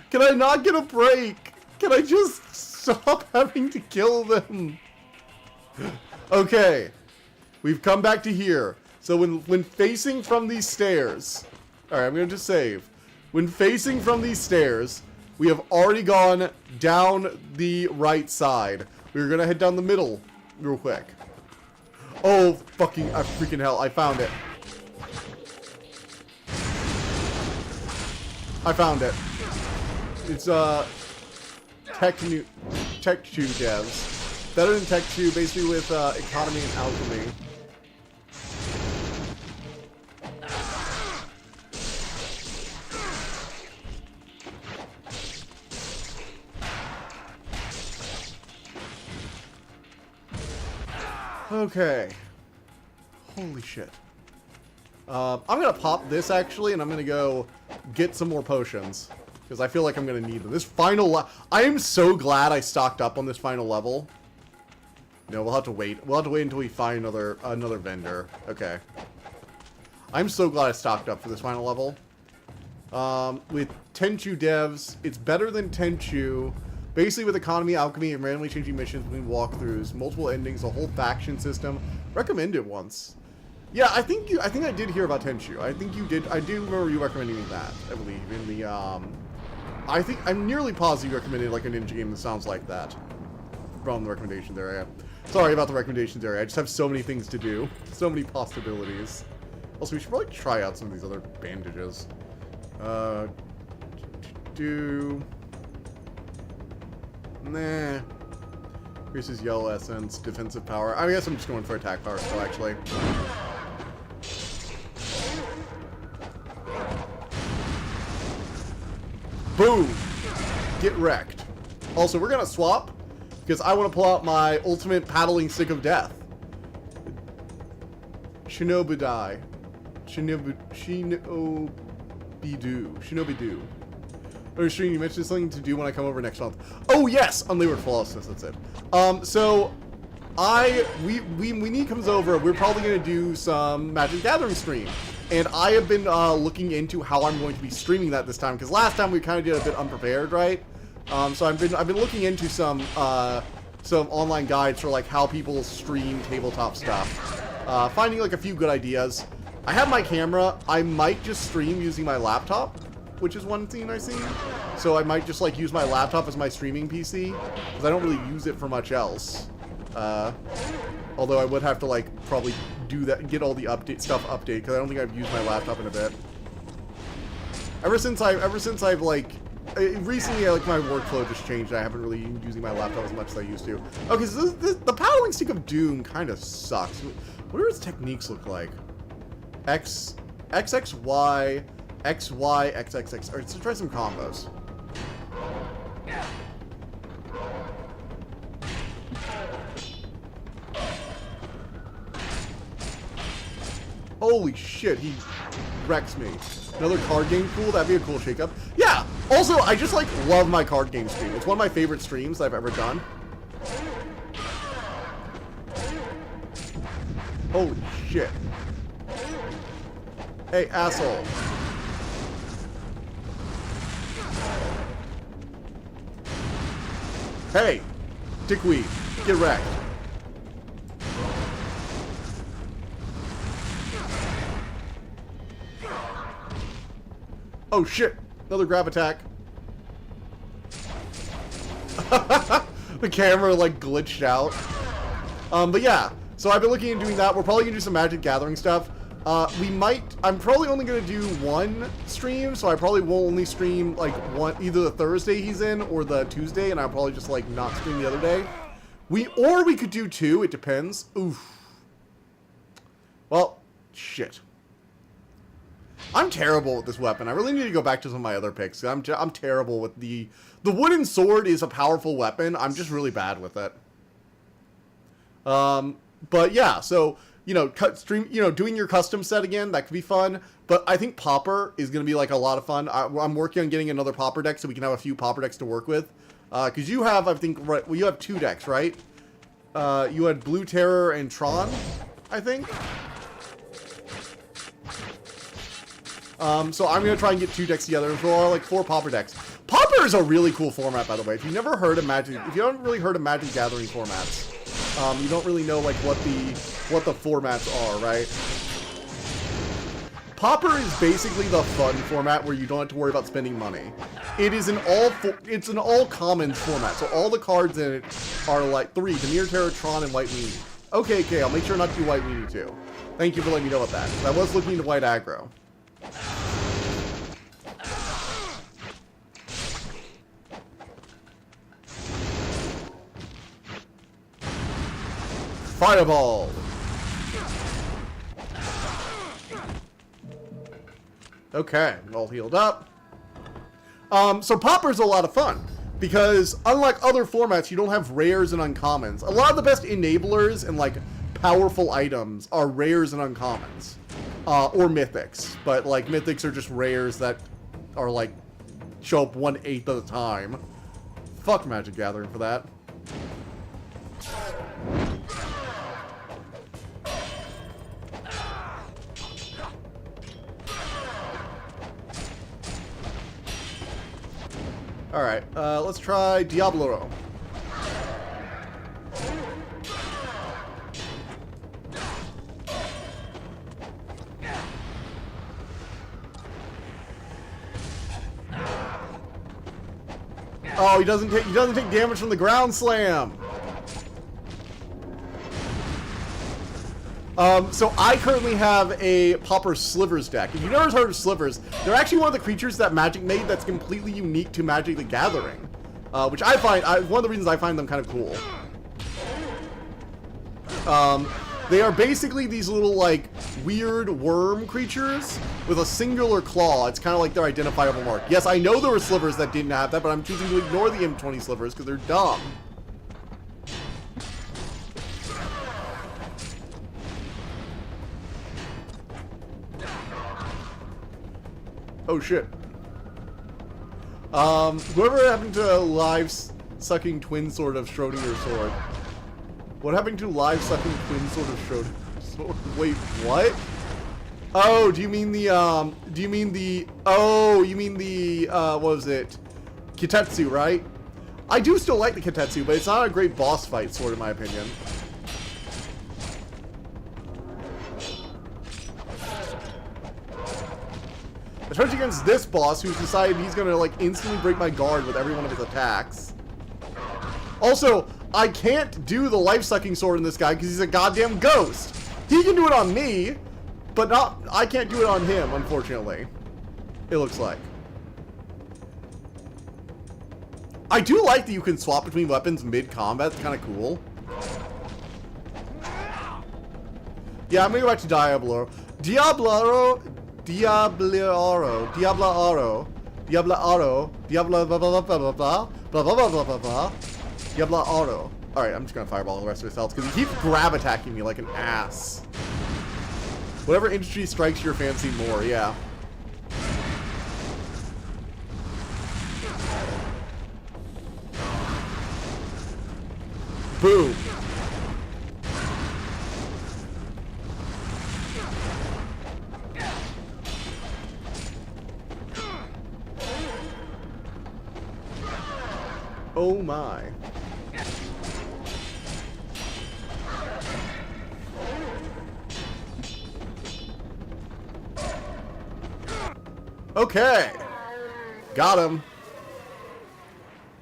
Can I not get a break? Can I just stop having to kill them? Okay. We've come back to here. So when facing from these stairs... Alright, I'm going to just save. When facing from these stairs, we have already gone down the right side. We're going to head down the middle real quick. Oh, fucking freaking hell. I found it. I found it. It's, Tech 2 devs. Better than Tech 2, basically with, economy and alchemy. Okay. Holy shit. I'm gonna pop this actually, and I'm gonna go get some more potions. Because I feel like I'm gonna need them. This final I am so glad I stocked up on this final level. No, we'll have to wait. We'll have to wait until we find another vendor. Okay. I'm so glad I stocked up for this final level. With Tenchu devs, it's better than Tenchu. Basically with economy, alchemy, and randomly changing missions between walkthroughs, multiple endings, a whole faction system. Recommend it once. Yeah, I think I did hear about Tenchu. I think you did. I do remember you recommending me that, I believe, in the, I'm nearly positive you recommended, like, a ninja game that sounds like that. From the recommendations area. Sorry about the recommendations area. I just have so many things to do. So many possibilities. Also, we should probably try out some of these other bandages. Nah. Increases yellow essence, defensive power. I guess I'm just going for attack power still, actually. Boom! Get wrecked. Also, we're gonna swap, because I want to pull out my ultimate paddling stick of death. Shinobidai. Shinobi-do. Oh, sure, you mentioned something to do when I come over next month. Oh, yes! Unlimited flawlessness, that's it. So, when he comes over, we're probably going to do some Magic Gathering stream. And I have been looking into how I'm going to be streaming that this time, because last time we kind of did a bit unprepared, right? So I've been looking into some online guides for like how people stream tabletop stuff. Finding like a few good ideas. I have my camera. I might just stream using my laptop, which is one thing I've seen. So I might just like use my laptop as my streaming PC, because I don't really use it for much else. Although I would have to like probably do that and get all the stuff updated, because I don't think I've used my laptop in a bit. Ever since I've like recently, like my workflow just changed. I haven't really been using my laptop as much as I used to. Okay, so the paddling stick of doom kind of sucks. What do its techniques look like? X, Y, X, Y, X, X, X. Alright, let's try some combos. Holy shit, he wrecks me. Another card game pool? That'd be a cool shakeup. Yeah! Also, I just, like, love my card game stream. It's one of my favorite streams I've ever done. Holy shit. Hey, asshole. Hey! Dickweed. Get wrecked. Oh shit! Another grab attack. The camera like glitched out. But yeah, so I've been looking into doing that. We're probably gonna do some Magic Gathering stuff. I'm probably only gonna do one stream, so I probably will only stream like either the Thursday he's in or the Tuesday, and I'll probably just like not stream the other day. We could do two, it depends. Oof. Well, shit. I'm terrible with this weapon. I really need to go back to some of my other picks. I'm terrible with the wooden sword is a powerful weapon. I'm just really bad with it. But yeah, so doing your custom set again, that could be fun. But I think Pauper is going to be like a lot of fun. I'm working on getting another Pauper deck so we can have a few Pauper decks to work with. Because you have, I think, right, well, you have two decks, right? You had Blue Terror and Tron, I think. So I'm going to try and get two decks together. So I'll like 4 Pauper decks. Pauper is a really cool format, by the way. If you've never heard of Magic, if you haven't really heard of Magic Gathering formats, you don't really know like what the formats are, right? Pauper is basically the fun format where you don't have to worry about spending money. It is it's an all commons format, so all the cards in it are like 3: Demir, Terror, Tron, and White Weenie. Okay, I'll make sure not to do White Weenie too. Thank you for letting me know about that. I was looking into White Aggro. Fireball! Okay, all healed up. So Pauper's a lot of fun, because unlike other formats, you don't have rares and uncommons. A lot of the best enablers and like powerful items are rares and uncommons. Or mythics, but like mythics are just rares that are like show up 1/8 of the time. Fuck Magic Gathering for that. Alright, let's try Diablo. Oh, he doesn't take damage from the ground slam. So I currently have a Pauper Slivers deck. If you've never heard of Slivers, they're actually one of the creatures that Magic made that's completely unique to Magic the Gathering. Which I find, one of the reasons I find them kind of cool. They are basically these little, like, weird worm creatures with a singular claw. It's kind of like their identifiable mark. Yes, I know there were slivers that didn't have that, but I'm choosing to ignore the M20 slivers because they're dumb. Oh, shit. Whoever happened to live-sucking twin sword of Schrodinger's sword? What happened to live-sucking twin sword of Schrodinger's sword? Wait, what? Oh, do you mean the, what was it? Kitetsu, right? I do still like the Kitetsu, but it's not a great boss fight sword, in my opinion. Especially against this boss, who's decided he's gonna, like, instantly break my guard with every one of his attacks. Also, I can't do the life-sucking sword in this guy because he's a goddamn ghost. He can do it on me, but I can't do it on him, unfortunately. It looks like. I do like that you can swap between weapons mid-combat. It's kind of cool. Yeah, I'm gonna go back to Diablo. Diablo, blah, blah, blah, blah. Diablo Auto. Alright, I'm just gonna fireball the rest of his health because he keeps grab attacking me like an ass. Whatever industry strikes your fancy more, yeah. Boom. Oh my. Okay. Got him.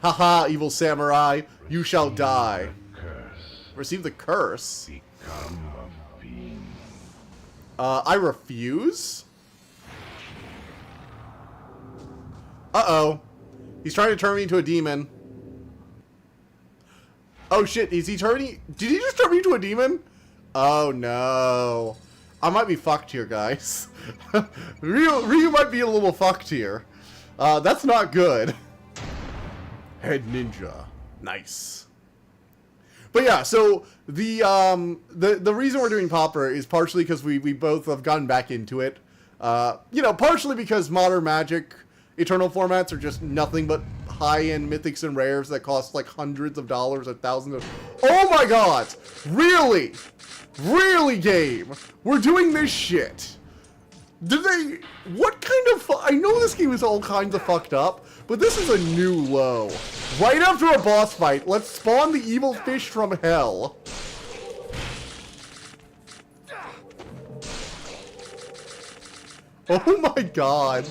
Haha, evil samurai. You shall die. Receive the curse. I refuse? Uh-oh. He's trying to turn me into a demon. Oh shit, is he turning? Did he just turn me into a demon? Oh no. I might be fucked here, guys. Ryu might be a little fucked here. That's not good. Head ninja. Nice. But yeah, so the reason we're doing Pauper is partially because we both have gotten back into it. You know, partially because Modern Magic Eternal formats are just nothing but high-end mythics and rares that cost like hundreds of dollars or thousands of... Oh my god! Really? Really, game? We're doing this shit? Did they... What kind of... I know this game is all kinds of fucked up, but this is a new low. Right after a boss fight, let's spawn the evil fish from hell. Oh my god.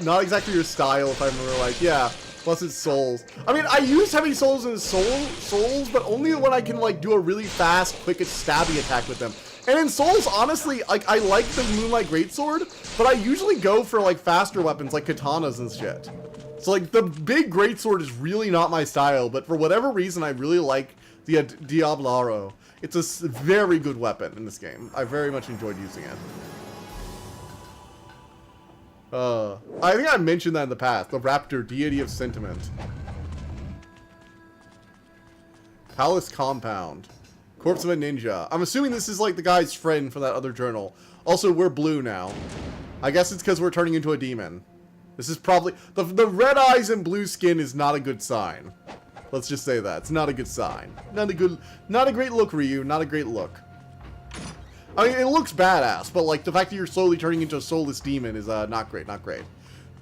Not exactly your style, if I remember, like, yeah, plus it's souls. I mean, I use heavy souls in souls, but only when I can, like, do a really fast, quick stabby attack with them. And in souls, honestly, like, I like the Moonlight Greatsword, but I usually go for, like, faster weapons, like katanas and shit. So, like, the big Greatsword is really not my style, but for whatever reason, I really like the Diablaro. It's a very good weapon in this game. I very much enjoyed using it. I think I mentioned that in the past. The Raptor, Deity of Sentiment. Palace Compound. Corpse of a Ninja. I'm assuming this is like the guy's friend from that other journal. Also, we're blue now. I guess it's because we're turning into a demon. This is probably... The red eyes and blue skin is not a good sign. Let's just say that. It's not a good sign. Not a great look, Ryu. Not a great look. I mean, it looks badass, but like the fact that you're slowly turning into a soulless demon is not great, not great.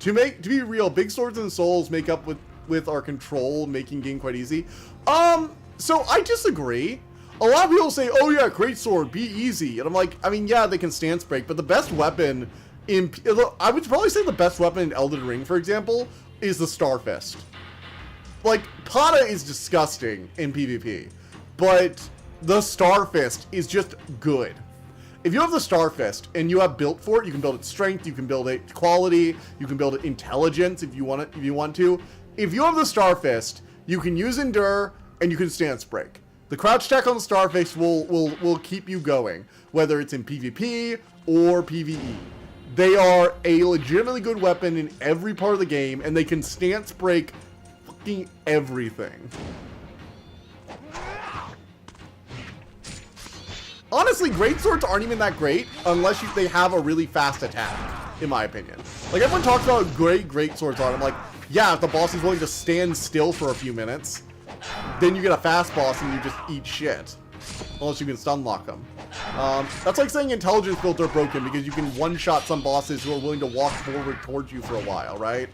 To be real, big swords and souls make up with our control, making game quite easy. So I disagree. A lot of people say, "Oh yeah, great sword, be easy," and I'm like, I mean, yeah, they can stance break, but the best weapon I would probably say the best weapon in Elden Ring, for example, is the Starfist. Like, Pada is disgusting in PvP, but the Starfist is just good. If you have the Starfist and you have built for it, you can build it strength, you can build it quality, you can build it intelligence if you want to. If you have the Starfist, you can use Endure and you can stance break. The crouch attack on the Starface will keep you going, whether it's in PvP or PvE. They are a legitimately good weapon in every part of the game, and they can stance break fucking everything. Honestly, greatswords aren't even that great unless they have a really fast attack, in my opinion. Like, everyone talks about greatswords on. I'm like, yeah, if the boss is willing to stand still for a few minutes, then you get a fast boss and you just eat shit. Unless you can stun lock them. That's like saying intelligence builds are broken because you can one-shot some bosses who are willing to walk forward towards you for a while, right?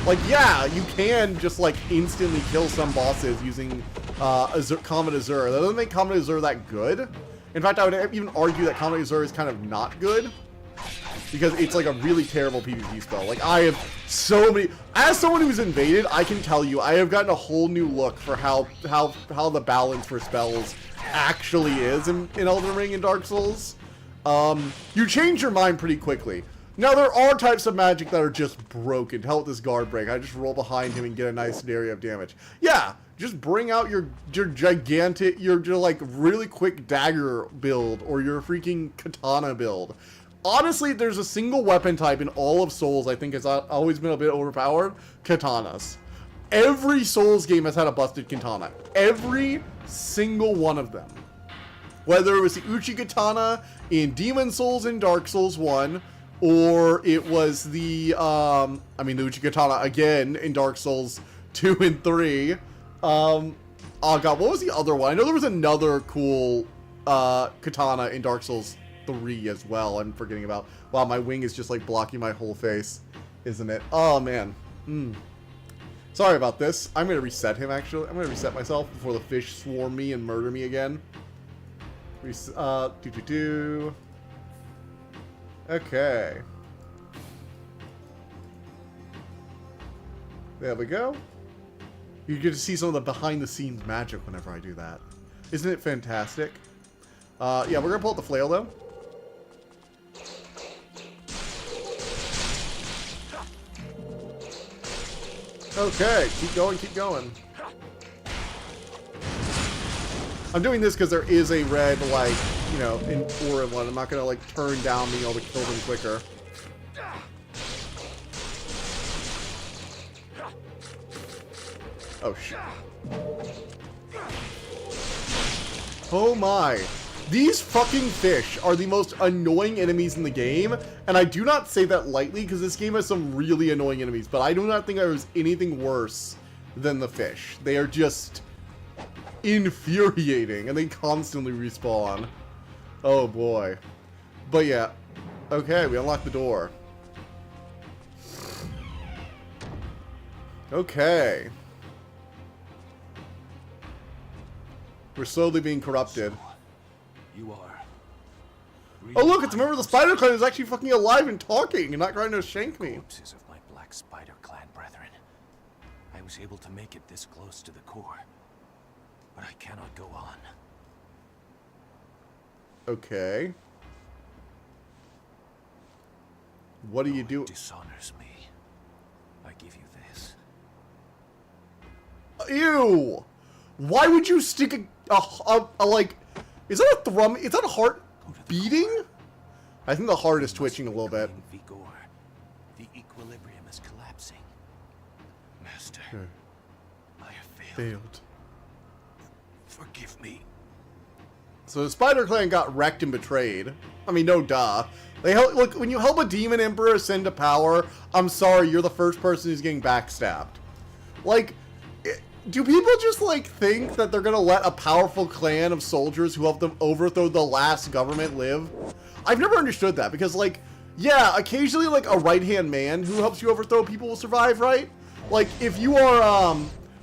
Like, yeah, you can just, like, instantly kill some bosses using Comet Azure. That doesn't make Comet Azure that good. In fact, I would even argue that Comet Azure is kind of not good. Because it's like a really terrible PvP spell. Like, I have so many... As someone who's invaded, I can tell you, I have gotten a whole new look for how the balance for spells actually is in Elden Ring and Dark Souls. You change your mind pretty quickly. Now, there are types of magic that are just broken. Hell with this guard break. I just roll behind him and get a nice area of damage. Yeah, just bring out your gigantic, your like really quick dagger build or your freaking katana build. Honestly, there's a single weapon type in all of Souls I think has always been a bit overpowered. Katanas. Every Souls game has had a busted katana. Every single one of them. Whether it was the Uchi Katana in Demon Souls and Dark Souls 1, or it was the, the Uchi Katana again in Dark Souls 2 and 3. Oh god, what was the other one? I know there was another cool katana in Dark Souls 3 as well. I'm forgetting about. Wow, my wing is just like blocking my whole face, isn't it? Oh man. Sorry about this. I'm gonna reset him actually. I'm gonna reset myself before the fish swarm me and murder me again. Okay. There we go. You get to see some of the behind the scenes magic whenever I do that. Isn't it fantastic? Yeah, we're gonna pull out the flail though. Okay, keep going, keep going. I'm doing this because there is a red, like, you know, in aura one. I'm not gonna, like, turn down being able to kill them quicker. Oh, shit. Oh my. These fucking fish are the most annoying enemies in the game, and I do not say that lightly because this game has some really annoying enemies, but I do not think there was anything worse than the fish. They are just infuriating, and they constantly respawn. Oh boy. But yeah. Okay, we unlocked the door. Okay. We're slowly being corrupted. You are. Oh look, it's a member of the Spider Clan who's actually fucking alive and talking and not trying to shank me. Corpses of my Black Spider Clan brethren. I was able to make it this close to the core, but I cannot go on. Okay. What do you do? Dishonors me. I give you this. Ew! Why would you stick a like? Is that a thrum? Is that a heart beating? I think the heart is twitching a little bit. Vigor. The equilibrium is collapsing. Master, I have failed. Forgive me. So the Spider Clan got wrecked and betrayed. I mean, no duh. Look, when you help a demon emperor ascend to power, I'm sorry, you're the first person who's getting backstabbed. Like, do people just, like, think that they're gonna let a powerful clan of soldiers who helped them overthrow the last government live? I've never understood that, because, like, yeah, occasionally, like, a right-hand man who helps you overthrow people will survive, right? Like, if you are,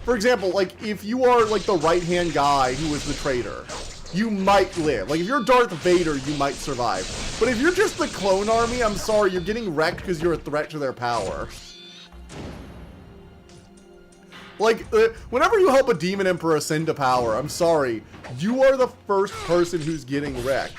for example, like, if you are, like, the right-hand guy who was the traitor, you might live. Like, if you're Darth Vader, you might survive. But if you're just the clone army, I'm sorry, you're getting wrecked because you're a threat to their power. Like, whenever you help a demon emperor ascend to power, I'm sorry, you are the first person who's getting wrecked.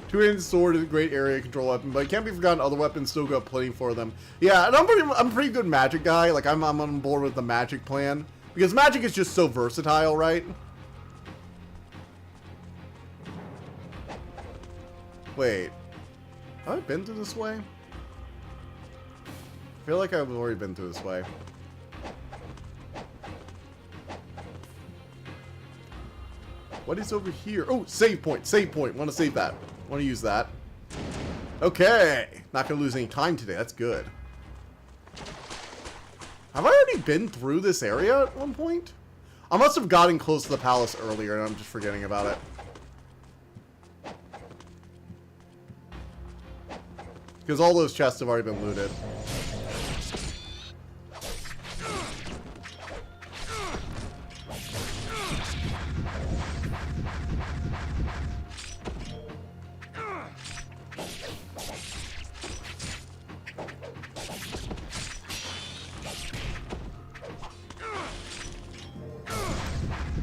Two-handed sword is a great area control weapon, but it can't be forgotten other weapons still got plenty for them. Yeah, and I'm a pretty good magic guy. Like, I'm on board with the magic plan. Because magic is just so versatile, right? Wait. Have I been through this way? I feel like I've already been through this way. What is over here? Oh, save point, save point. Want to save that. Want to use that. Okay. Not going to lose any time today. That's good. Have I already been through this area at one point? I must have gotten close to the palace earlier and I'm just forgetting about it. Because all those chests have already been looted.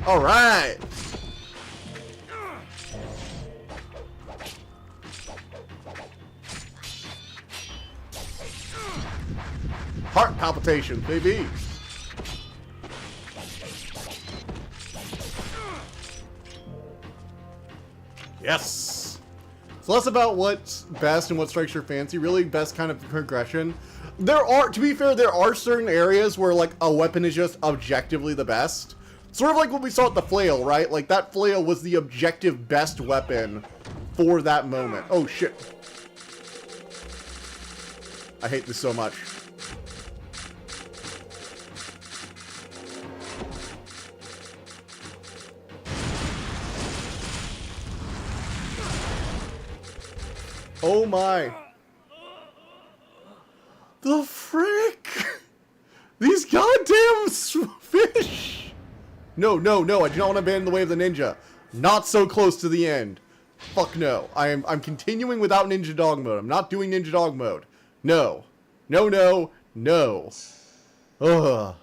All right. Heart palpitation, baby. Yes. It's less about what's best and what strikes your fancy. Really, best kind of progression. There are, to be fair, there are certain areas where like a weapon is just objectively the best. Sort of like what we saw at the flail, right? Like, that flail was the objective best weapon for that moment. Oh, shit. I hate this so much. Oh, my. The frick? These goddamn fish! No, no, no, I do not want to abandon the way of the ninja. Not so close to the end. Fuck no. I'm continuing without ninja dog mode. I'm not doing ninja dog mode. No. No, no, no. Ugh.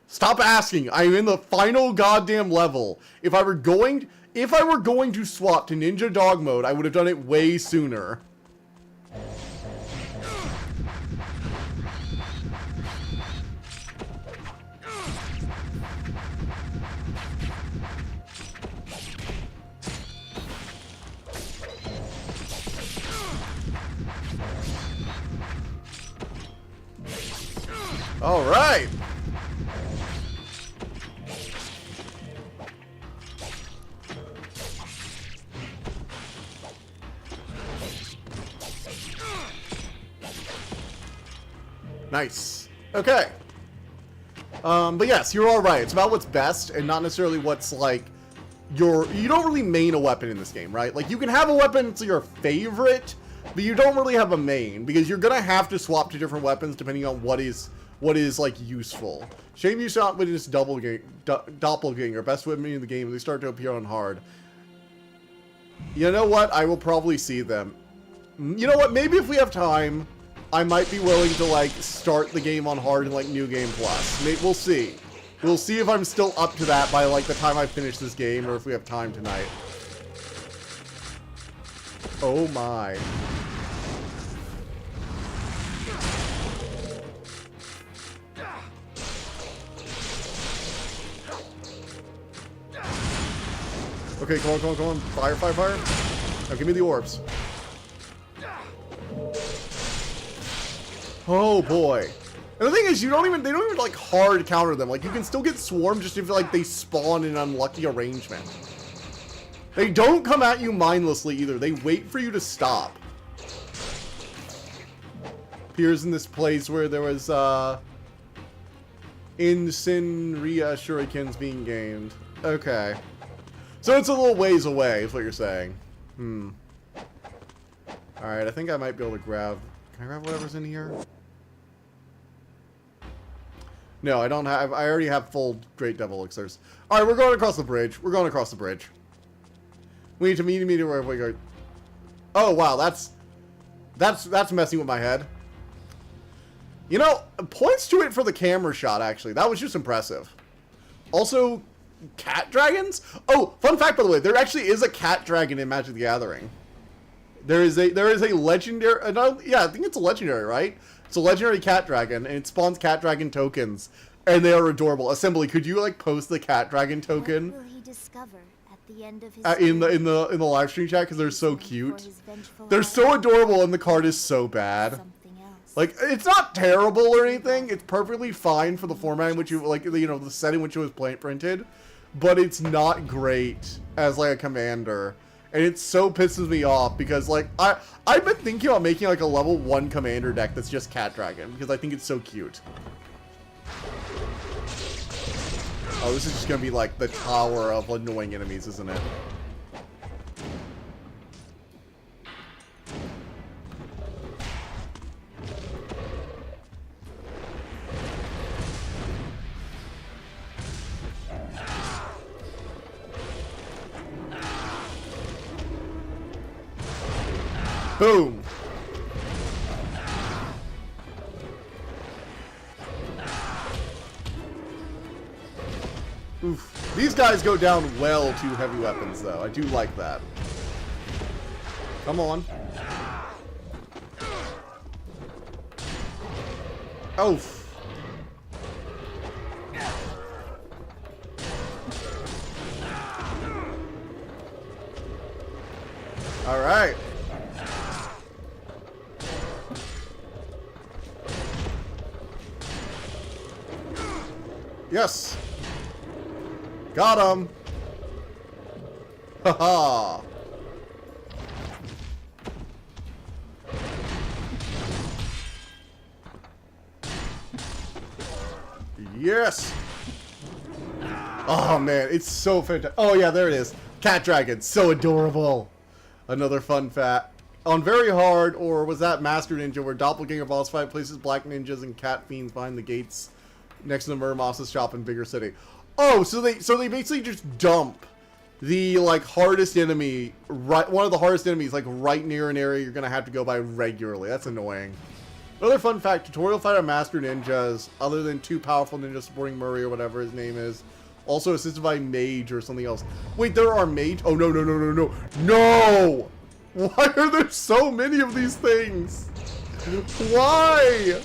Stop asking. I'm in the final goddamn level. If I were going to swap to ninja dog mode, I would have done it way sooner. All right. Nice. Okay. But yes, you're all right. It's about what's best and not necessarily what's like you don't really main a weapon in this game, right? Like, you can have a weapon that's your favorite, but you don't really have a main because you're gonna have to swap to different weapons depending on what is like useful. Shame you shot with this doppelganger, best weapon in the game. They start to appear on hard. You know what? I will probably see them. You know what? Maybe if we have time, I might be willing to like start the game on hard in like New Game Plus. We'll see. We'll see if I'm still up to that by like the time I finish this game or if we have time tonight. Oh my. Okay, come on, come on, come on. Fire, fire, fire. Now give me the orbs. Oh boy. And the thing is, they don't even like hard counter them. Like, you can still get swarmed just if like they spawn in an unlucky arrangement. They don't come at you mindlessly either. They wait for you to stop. Appears in this place where there was Incinria shurikens being gained. Okay. So it's a little ways away, is what you're saying. Alright, I think I might be able to grab... Can I grab whatever's in here? No, I don't have... I already have full Great Devil Elixirs. Alright, we're going across the bridge. We're going across the bridge. We need to meet where we go. Oh, wow, that's messing with my head. You know, points to it for the camera shot, actually. That was just impressive. Also... cat dragons? Oh, fun fact, by the way, there actually is a cat dragon in Magic the Gathering. There is a legendary, yeah, I think it's a legendary, right? It's a legendary cat dragon, and it spawns cat dragon tokens, and they are adorable. Assembly, could you like post the cat dragon token? What will he discover at the end of his In the live stream chat, because they're so cute. They're so adorable, and the card is so bad. Like, it's not terrible or anything. It's perfectly fine for the format in which you, like, you know, the setting in which it was printed. But it's not great as, like, a commander. And it so pisses me off because, like, I've been thinking about making, like, a level 1 commander deck that's just Cat Dragon. Because I think it's so cute. Oh, this is just gonna be, like, the tower of annoying enemies, isn't it? Boom! Oof. These guys go down well to heavy weapons, though. I do like that. Come on. Oof. All right. Yes! Got him! Haha! Yes! Oh man, it's so fantastic. Oh yeah, there it is. Cat Dragon, so adorable! Another fun fact. On Very Hard, or was that Master Ninja, where Doppelganger boss fight places black ninjas and cat fiends behind the gates next to the Murmoss's shop in Bigger City. Oh, so they basically just dump the, like, hardest enemy, right, one of the hardest enemies, like, right near an area you're gonna have to go by regularly. That's annoying. Another fun fact, tutorial fighter Master Ninjas, other than 2 powerful ninjas supporting Murray or whatever his name is, also assisted by Mage or something else. Wait, there are Mage? Oh, no, no, no, no, no. No! Why are there so many of these things? Why?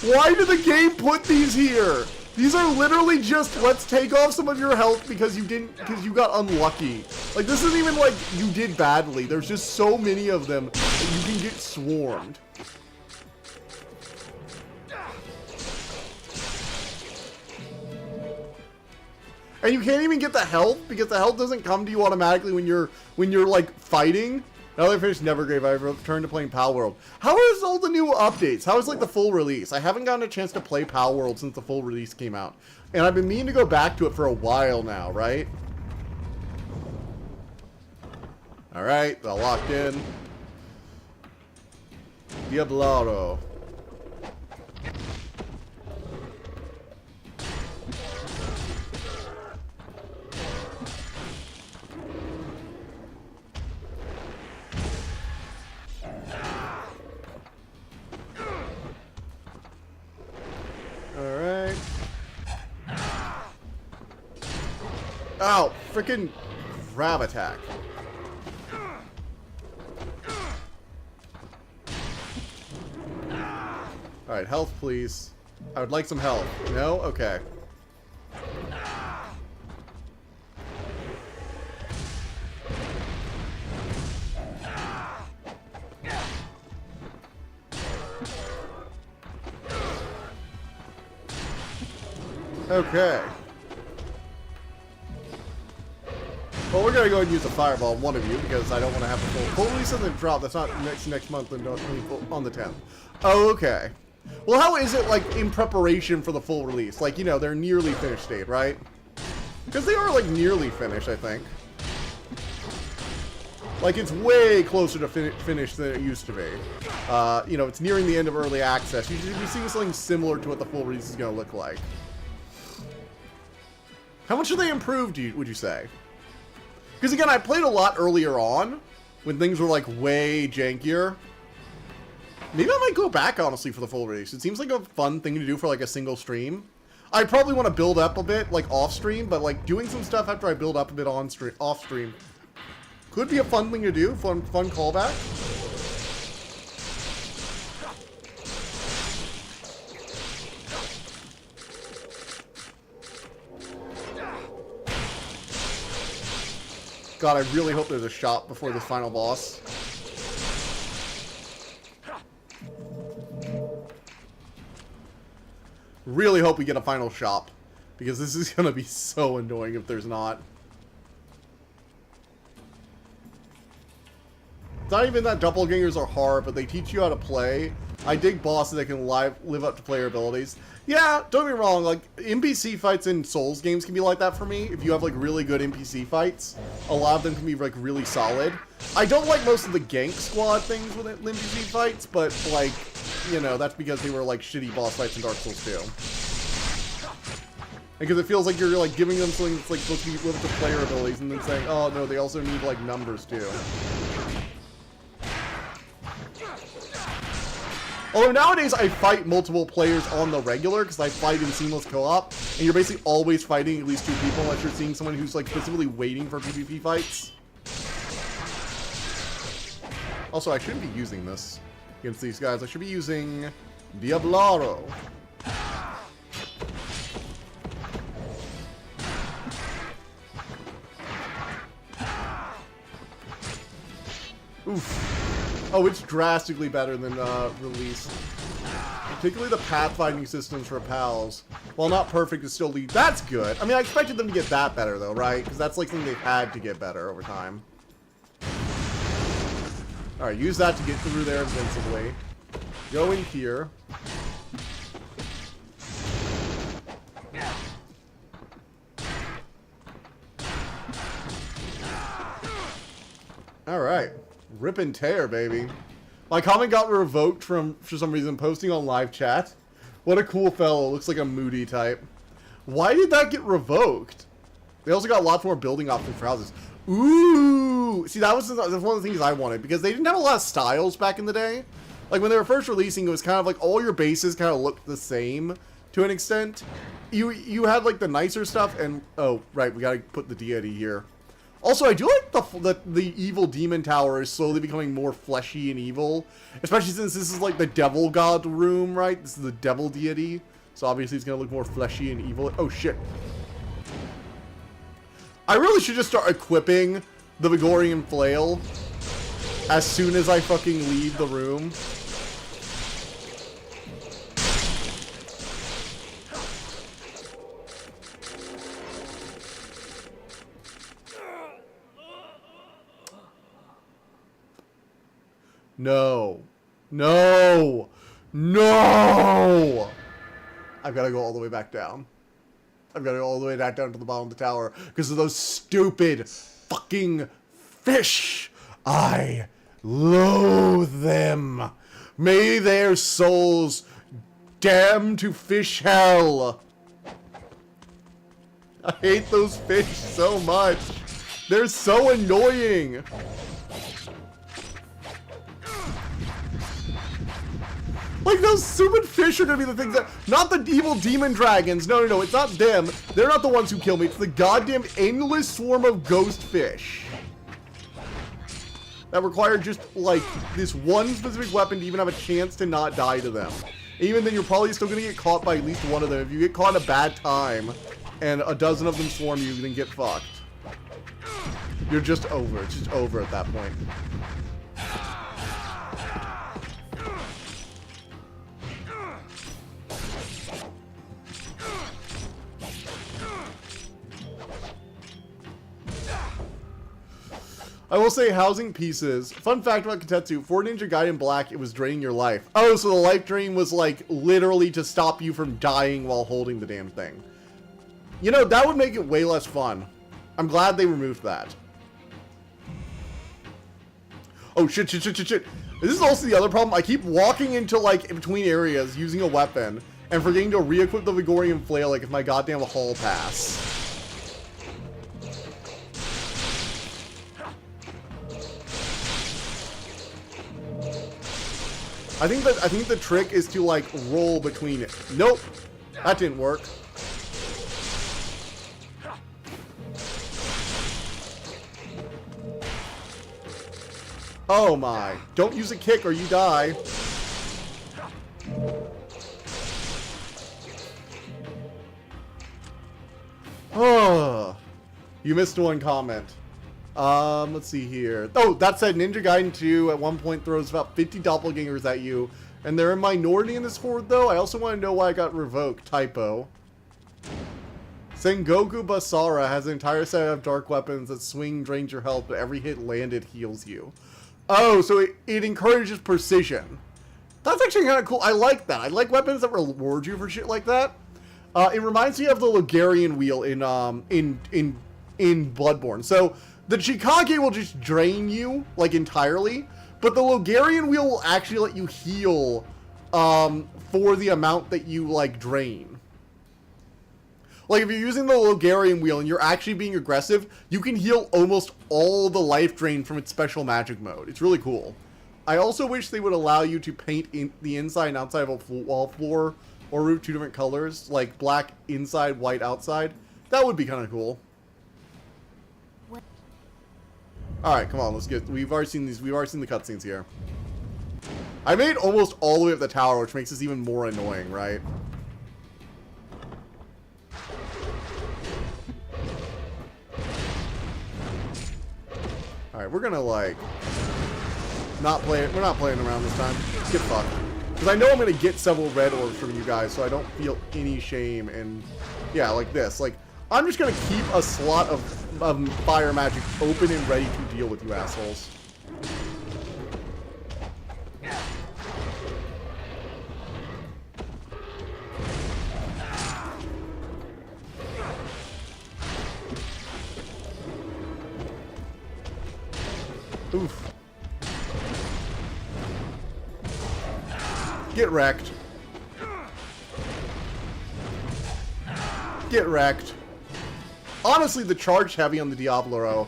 Why did the game put these here? These are literally just, let's take off some of your health because you got unlucky. Like, this isn't even like you did badly. There's just so many of them that you can get swarmed. And you can't even get the health because the health doesn't come to you automatically when you're like fighting. Now that I finished Nevergrave, I've returned to playing Pal World. How is all the new updates? How is, like, the full release? I haven't gotten a chance to play Pal World since the full release came out. And I've been meaning to go back to it for a while now, right? Alright, they're locked in. Diablado. Alright. Ow! Frickin' grab attack. Alright, health please. I would like some health. No? Okay. Okay. Well, we're gonna go ahead and use a fireball on one of you because I don't want to have the full release doesn't drop. That's not next month and on the 10th. Oh, okay. Well, how is it like in preparation for the full release? Like, you know, they're nearly finished state, right? Because they are like nearly finished, I think. Like, it's way closer to finished than it used to be. You know, it's nearing the end of early access. You should be seeing something similar to what the full release is gonna look like. How much have they improved, would you say? Because again, I played a lot earlier on, when things were like way jankier. Maybe I might go back, honestly, for the full release. It seems like a fun thing to do for like a single stream. I probably want to build up a bit, like, off-stream, but, like, doing some stuff after I build up a bit off-stream could be a fun thing to do, fun callback. God, I really hope there's a shop before this final boss. Really hope we get a final shop, because this is going to be so annoying if there's not. It's not even that doppelgangers are hard, but they teach you how to play. I dig bosses that can live up to player abilities. Yeah, don't get me wrong, like, NPC fights in Souls games can be like that for me. If you have, like, really good NPC fights, a lot of them can be, like, really solid. I don't like most of the gank squad things with NPC fights, but, like, you know, that's because they were, like, shitty boss fights in Dark Souls 2. Because it feels like you're, like, giving them something that's, like, supposed to be live up to player abilities, and then saying, oh, no, they also need, like, numbers, too. Although nowadays I fight multiple players on the regular, because I fight in seamless co-op, and you're basically always fighting at least 2 people unless you're seeing someone who's, like, specifically waiting for PvP fights. Also, I shouldn't be using this against these guys. I should be using Diablaro. Oof. Oh, it's drastically better than Release. Particularly the pathfinding systems for pals. While not perfect, it's still lead. That's good. I mean, I expected them to get that better, though, right? Because that's like something they've had to get better over time. Alright, use that to get through there invincibly. Go in here. Alright. Rip and tear, baby. My comment got revoked for some reason, posting on live chat. What a cool fellow. Looks like a moody type. Why did that get revoked? They also got lots more building options for houses. Ooh! See, that's one of the things I wanted, because they didn't have a lot of styles back in the day. Like, when they were first releasing, it was kind of like all your bases kind of looked the same to an extent. You had, like, the nicer stuff, and... Oh, right, we gotta put the deity here. Also, I do like the evil demon tower is slowly becoming more fleshy and evil. Especially since this is like the devil god room, right? This is the devil deity. So obviously it's going to look more fleshy and evil. Oh, shit. I really should just start equipping the Vigorian flail as soon as I fucking leave the room. No. No. No! I've got to go all the way back down. I've got to go all the way back down to the bottom of the tower because of those stupid fucking fish. I loathe them. May their souls damn to fish hell. I hate those fish so much. They're so annoying. Like, those stupid fish are gonna be the things that... Not the evil demon dragons. No, no, no. It's not them. They're not the ones who kill me. It's the goddamn endless swarm of ghost fish. That require just, like, this one specific weapon to even have a chance to not die to them. Even then, you're probably still gonna get caught by at least one of them. If you get caught in a bad time, and a dozen of them swarm you, then get fucked. You're just over. It's just over at that point. I will say housing pieces. Fun fact about Kotetsu, for Ninja Gaiden Black, it was draining your life. Oh, so the life drain was like literally to stop you from dying while holding the damn thing. You know, that would make it way less fun. I'm glad they removed that. Oh, shit, shit, shit, shit, shit. This is also the other problem. I keep walking into, like, in between areas using a weapon and forgetting to re-equip the Vigorian flail, like, if my goddamn hall pass. I think the trick is to, like, roll between it. Nope. That didn't work. Oh my. Don't use a kick or you die. Oh. You missed one comment. Let's see here. Oh, that said, Ninja Gaiden 2 at one point throws about 50 doppelgangers at you. And they're a minority in this horde, though. I also want to know why I got revoked. Typo. Sengoku Basara has an entire set of dark weapons that swing, drains your health, but every hit landed heals you. Oh, so it encourages precision. That's actually kind of cool. I like that. I like weapons that reward you for shit like that. It reminds me of the Logarian wheel in Bloodborne. So the Chikage will just drain you like entirely, but the Logarian wheel will actually let you heal for the amount that you like drain. Like if you're using the Logarian wheel and you're actually being aggressive, you can heal almost all the life drain from its special magic mode. It's really cool. I also wish they would allow you to paint in the inside and outside of a wall floor or roof 2 different colors, like black inside, white outside. That would be kind of cool. All right, come on, let's get. We've already seen these. We've already seen the cutscenes here. I made almost all the way up the tower, which makes this even more annoying, right? All right, we're gonna like not play it. We're not playing around this time. Get fucked. Because I know I'm gonna get several red orbs from you guys, so I don't feel any shame. And yeah, like this. Like I'm just gonna keep a slot of fire magic open and ready to deal with you assholes. Oof. Get wrecked. Get wrecked. Honestly, the charge heavy on the Diablaro.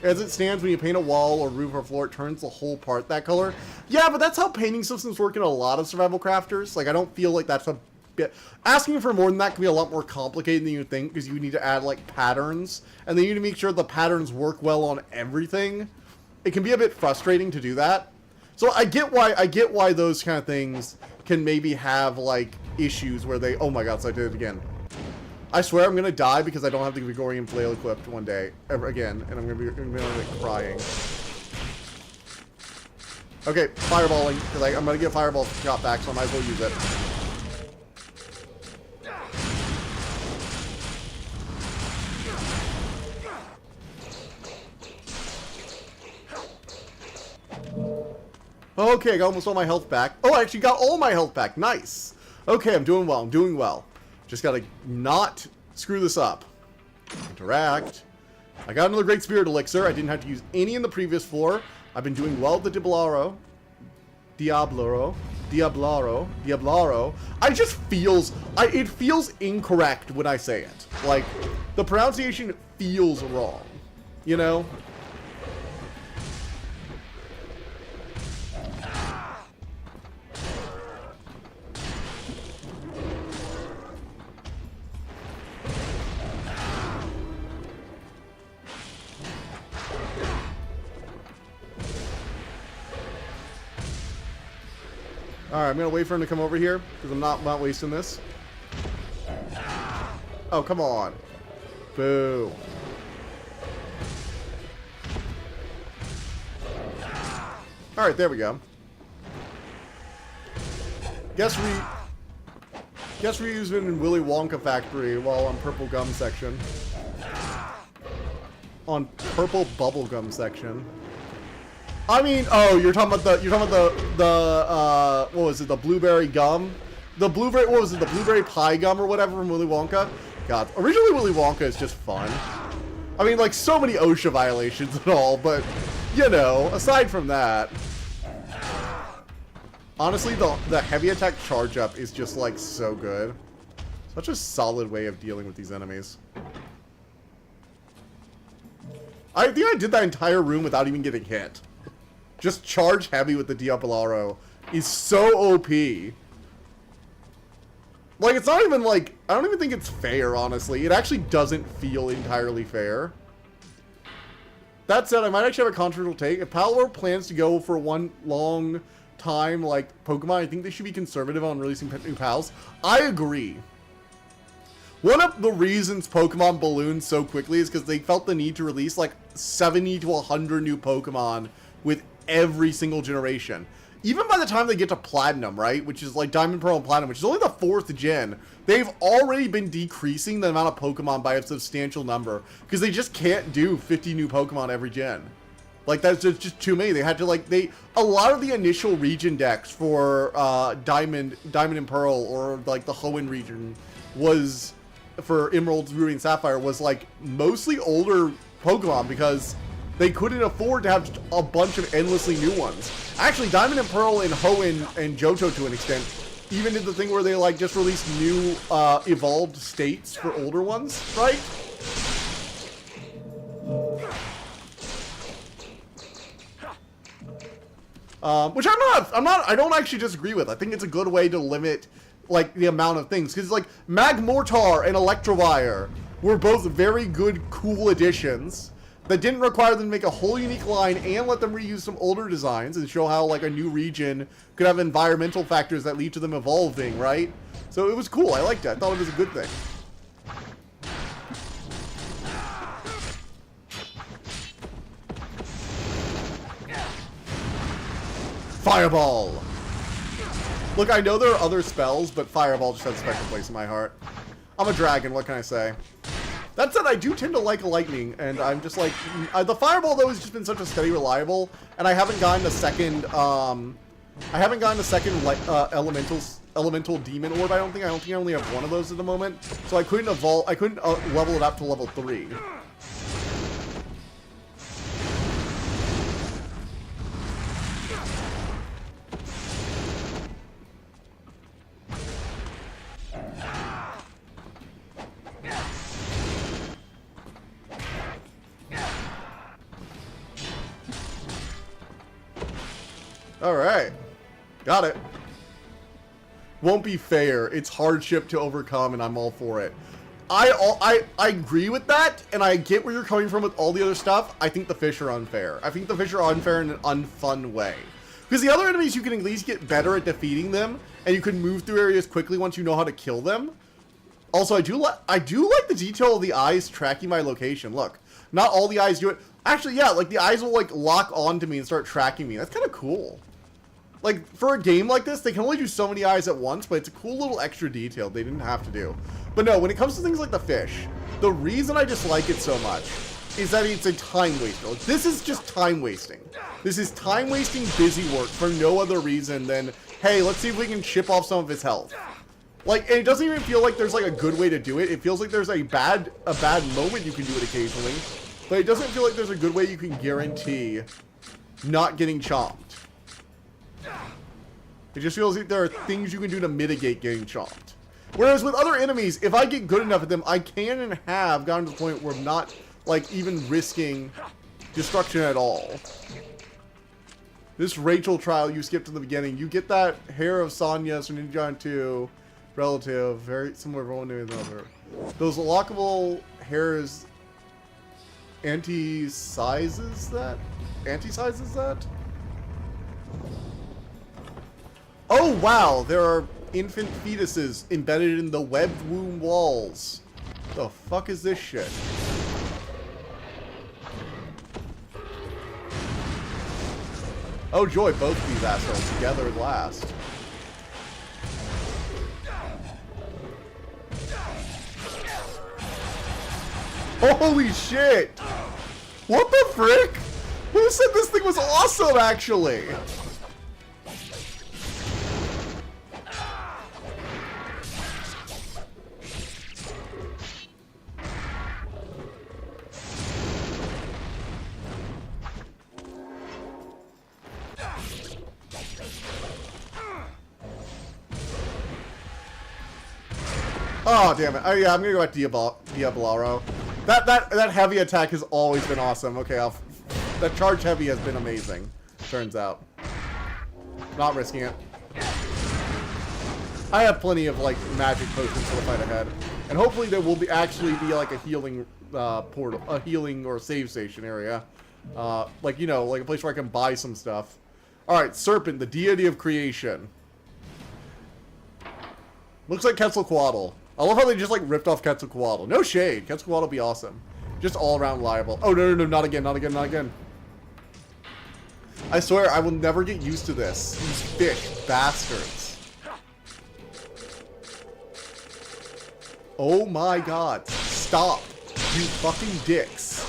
As it stands, when you paint a wall or roof or floor, it turns the whole part that color. Yeah, but that's how painting systems work in a lot of survival crafters. Like, I don't feel like that's a bit... Asking for more than that can be a lot more complicated than you think, because you need to add, like, patterns. And then you need to make sure the patterns work well on everything. It can be a bit frustrating to do that. So I get why those kind of things can maybe have, like, issues where they... Oh my god, so I did it again. I swear I'm gonna die because I don't have the Gregorian flail equipped one day ever again, and I'm gonna be crying. Okay, fireballing, because I'm gonna get fireball shot back, so I might as well use it. Okay, I got almost all my health back. Oh, I actually got all my health back. Nice. Okay, I'm doing well. I'm doing well. Just gotta not screw this up. Interact. I got another Great Spirit Elixir. I didn't have to use any in the previous floor. I've been doing well with the Diablaro. I just feels... it feels incorrect when I say it. Like, the pronunciation feels wrong. You know? Alright, I'm gonna wait for him to come over here, because I'm not wasting this. Oh, come on. Boo. Alright, there we go. Guess we're using in Willy Wonka Factory while on Purple Gum section. On Purple Bubblegum section. I mean, oh, you're talking about the what was it, the blueberry gum? The blueberry, what was it, the blueberry pie gum or whatever from Willy Wonka? God, originally Willy Wonka is just fun. I mean, like, so many OSHA violations and all, but, you know, aside from that. Honestly, the heavy attack charge up is just, like, so good. Such a solid way of dealing with these enemies. I think I did that entire room without even getting hit. Just charge heavy with the Diablaro is so OP. Like, it's not even like... I don't even think it's fair, honestly. It actually doesn't feel entirely fair. That said, I might actually have a controversial take. If Palworld plans to go for one long time like Pokemon, I think they should be conservative on releasing new pals. I agree. One of the reasons Pokemon ballooned so quickly is because they felt the need to release like 70 to 100 new Pokemon with every single generation. Even by the time they get to Platinum, right, which is like Diamond, Pearl, and Platinum, which is only the 4th gen, they've already been decreasing the amount of Pokemon by a substantial number because they just can't do 50 new Pokemon every gen. Like, that's just too many. They had to, like, a lot of the initial region decks for Diamond and Pearl, or like the Hoenn region, was for Emerald, Ruby, and Sapphire, was like mostly older Pokemon because they couldn't afford to have a bunch of endlessly new ones. Actually, Diamond and Pearl and Hoenn and Johto, to an extent, even did the thing where they like just released new evolved states for older ones, right? Which I don't actually disagree with. I think it's a good way to limit like the amount of things, because like Magmortar and Electivire were both very good, cool additions that didn't require them to make a whole unique line and let them reuse some older designs and show how like a new region could have environmental factors that lead to them evolving, right? So it was cool. I liked it. I thought it was a good thing. Fireball! Look, I know there are other spells, but Fireball just has a special place in my heart. I'm a dragon, what can I say? That said, I do tend to like Lightning, and I'm just like... the Fireball, though, has just been such a steady reliable, and I haven't gotten a second, Elemental Demon Orb, I don't think. I only have one of those at the moment, so I couldn't level it up to level 3. Alright. Got it. Won't be fair. It's hardship to overcome, and I'm all for it. I agree with that, and I get where you're coming from with all the other stuff. I think the fish are unfair. I think the fish are unfair in an unfun way. Because the other enemies, you can at least get better at defeating them, and you can move through areas quickly once you know how to kill them. Also, I do like the detail of the eyes tracking my location. Look, not all the eyes do it. Actually, yeah, like the eyes will like lock onto me and start tracking me. That's kind of cool. Like, for a game like this, they can only do so many eyes at once, but it's a cool little extra detail they didn't have to do. But no, when it comes to things like the fish, the reason I dislike it so much is that it's a time waster. Like, this is just time wasting. This is time wasting busy work for no other reason than, hey, let's see if we can chip off some of his health. Like, and it doesn't even feel like there's like a good way to do it. It feels like there's a bad moment you can do it occasionally, but it doesn't feel like there's a good way you can guarantee not getting chomped. It just feels like there are things you can do to mitigate getting chomped. Whereas with other enemies, if I get good enough at them, I can and have gotten to the point where I'm not, like, even risking destruction at all. This Rachel trial you skipped to the beginning, you get that hair of Sonya's from Ninja Gaiden 2 relative, very similar to one to another. Those lockable hairs anti-sizes that? Oh wow, there are infant fetuses embedded in the webbed womb walls. The fuck is this shit? Oh joy, both these assholes together at last. Holy shit! What the frick? Who said this thing was awesome, actually? Oh damn it! Oh yeah, I'm gonna go back to Diablaro. That heavy attack has always been awesome. Okay, that charge heavy has been amazing. Turns out, not risking it. I have plenty of like magic potions for the fight ahead, and hopefully there will actually be like a healing portal, a healing or save station area. Like, you know, like a place where I can buy some stuff. Alright, Serpent, the deity of creation. Looks like Quetzalcoatl. I love how they just, like, ripped off Quetzalcoatl. No shade. Quetzalcoatl would be awesome. Just all around liable. Oh, no, not again, not again, not again. I swear, I will never get used to this. These thick bastards. Oh my god. Stop. You fucking dicks.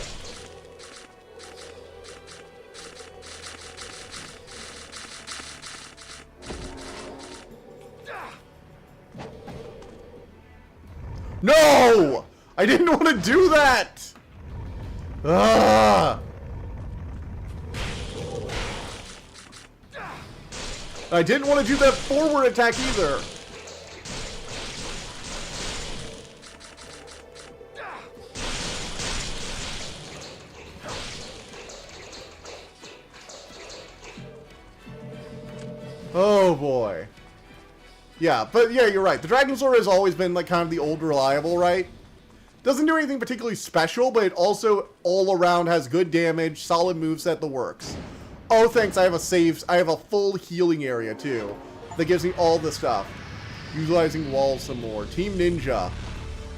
No! I didn't want to do that! Ugh! I didn't want to do that forward attack either. Oh boy. Yeah, but yeah, you're right. The Dragon Sword has always been like kind of the old reliable, right? Doesn't do anything particularly special, but it also all around has good damage, solid moveset, the works. Oh, thanks, I have a save. I have a full healing area too. That gives me all the stuff. Utilizing walls some more. Team Ninja.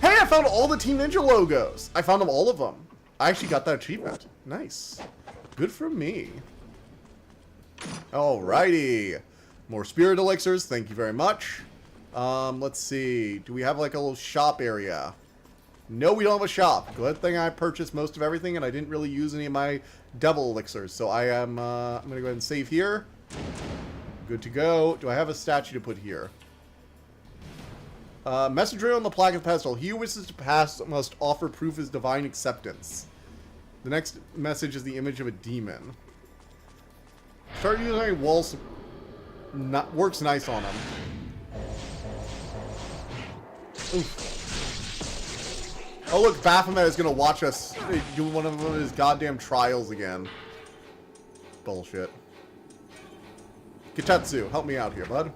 Hey, I found all the Team Ninja logos. I found them, all of them. I actually got that achievement. Nice. Good for me. Alrighty. More spirit elixirs, thank you very much. Let's see. Do we have like a little shop area? No, we don't have a shop. Good thing I purchased most of everything and I didn't really use any of my devil elixirs. So I am, I'm gonna go ahead and save here. Good to go. Do I have a statue to put here? Messenger on the plaque of pedestal. He who wishes to pass must offer proof of his divine acceptance. The next message is the image of a demon. Start using walls. Works nice on him. Oof. Oh look, Baphomet is gonna watch us do one of his goddamn trials again. Bullshit. Kitetsu, help me out here, bud.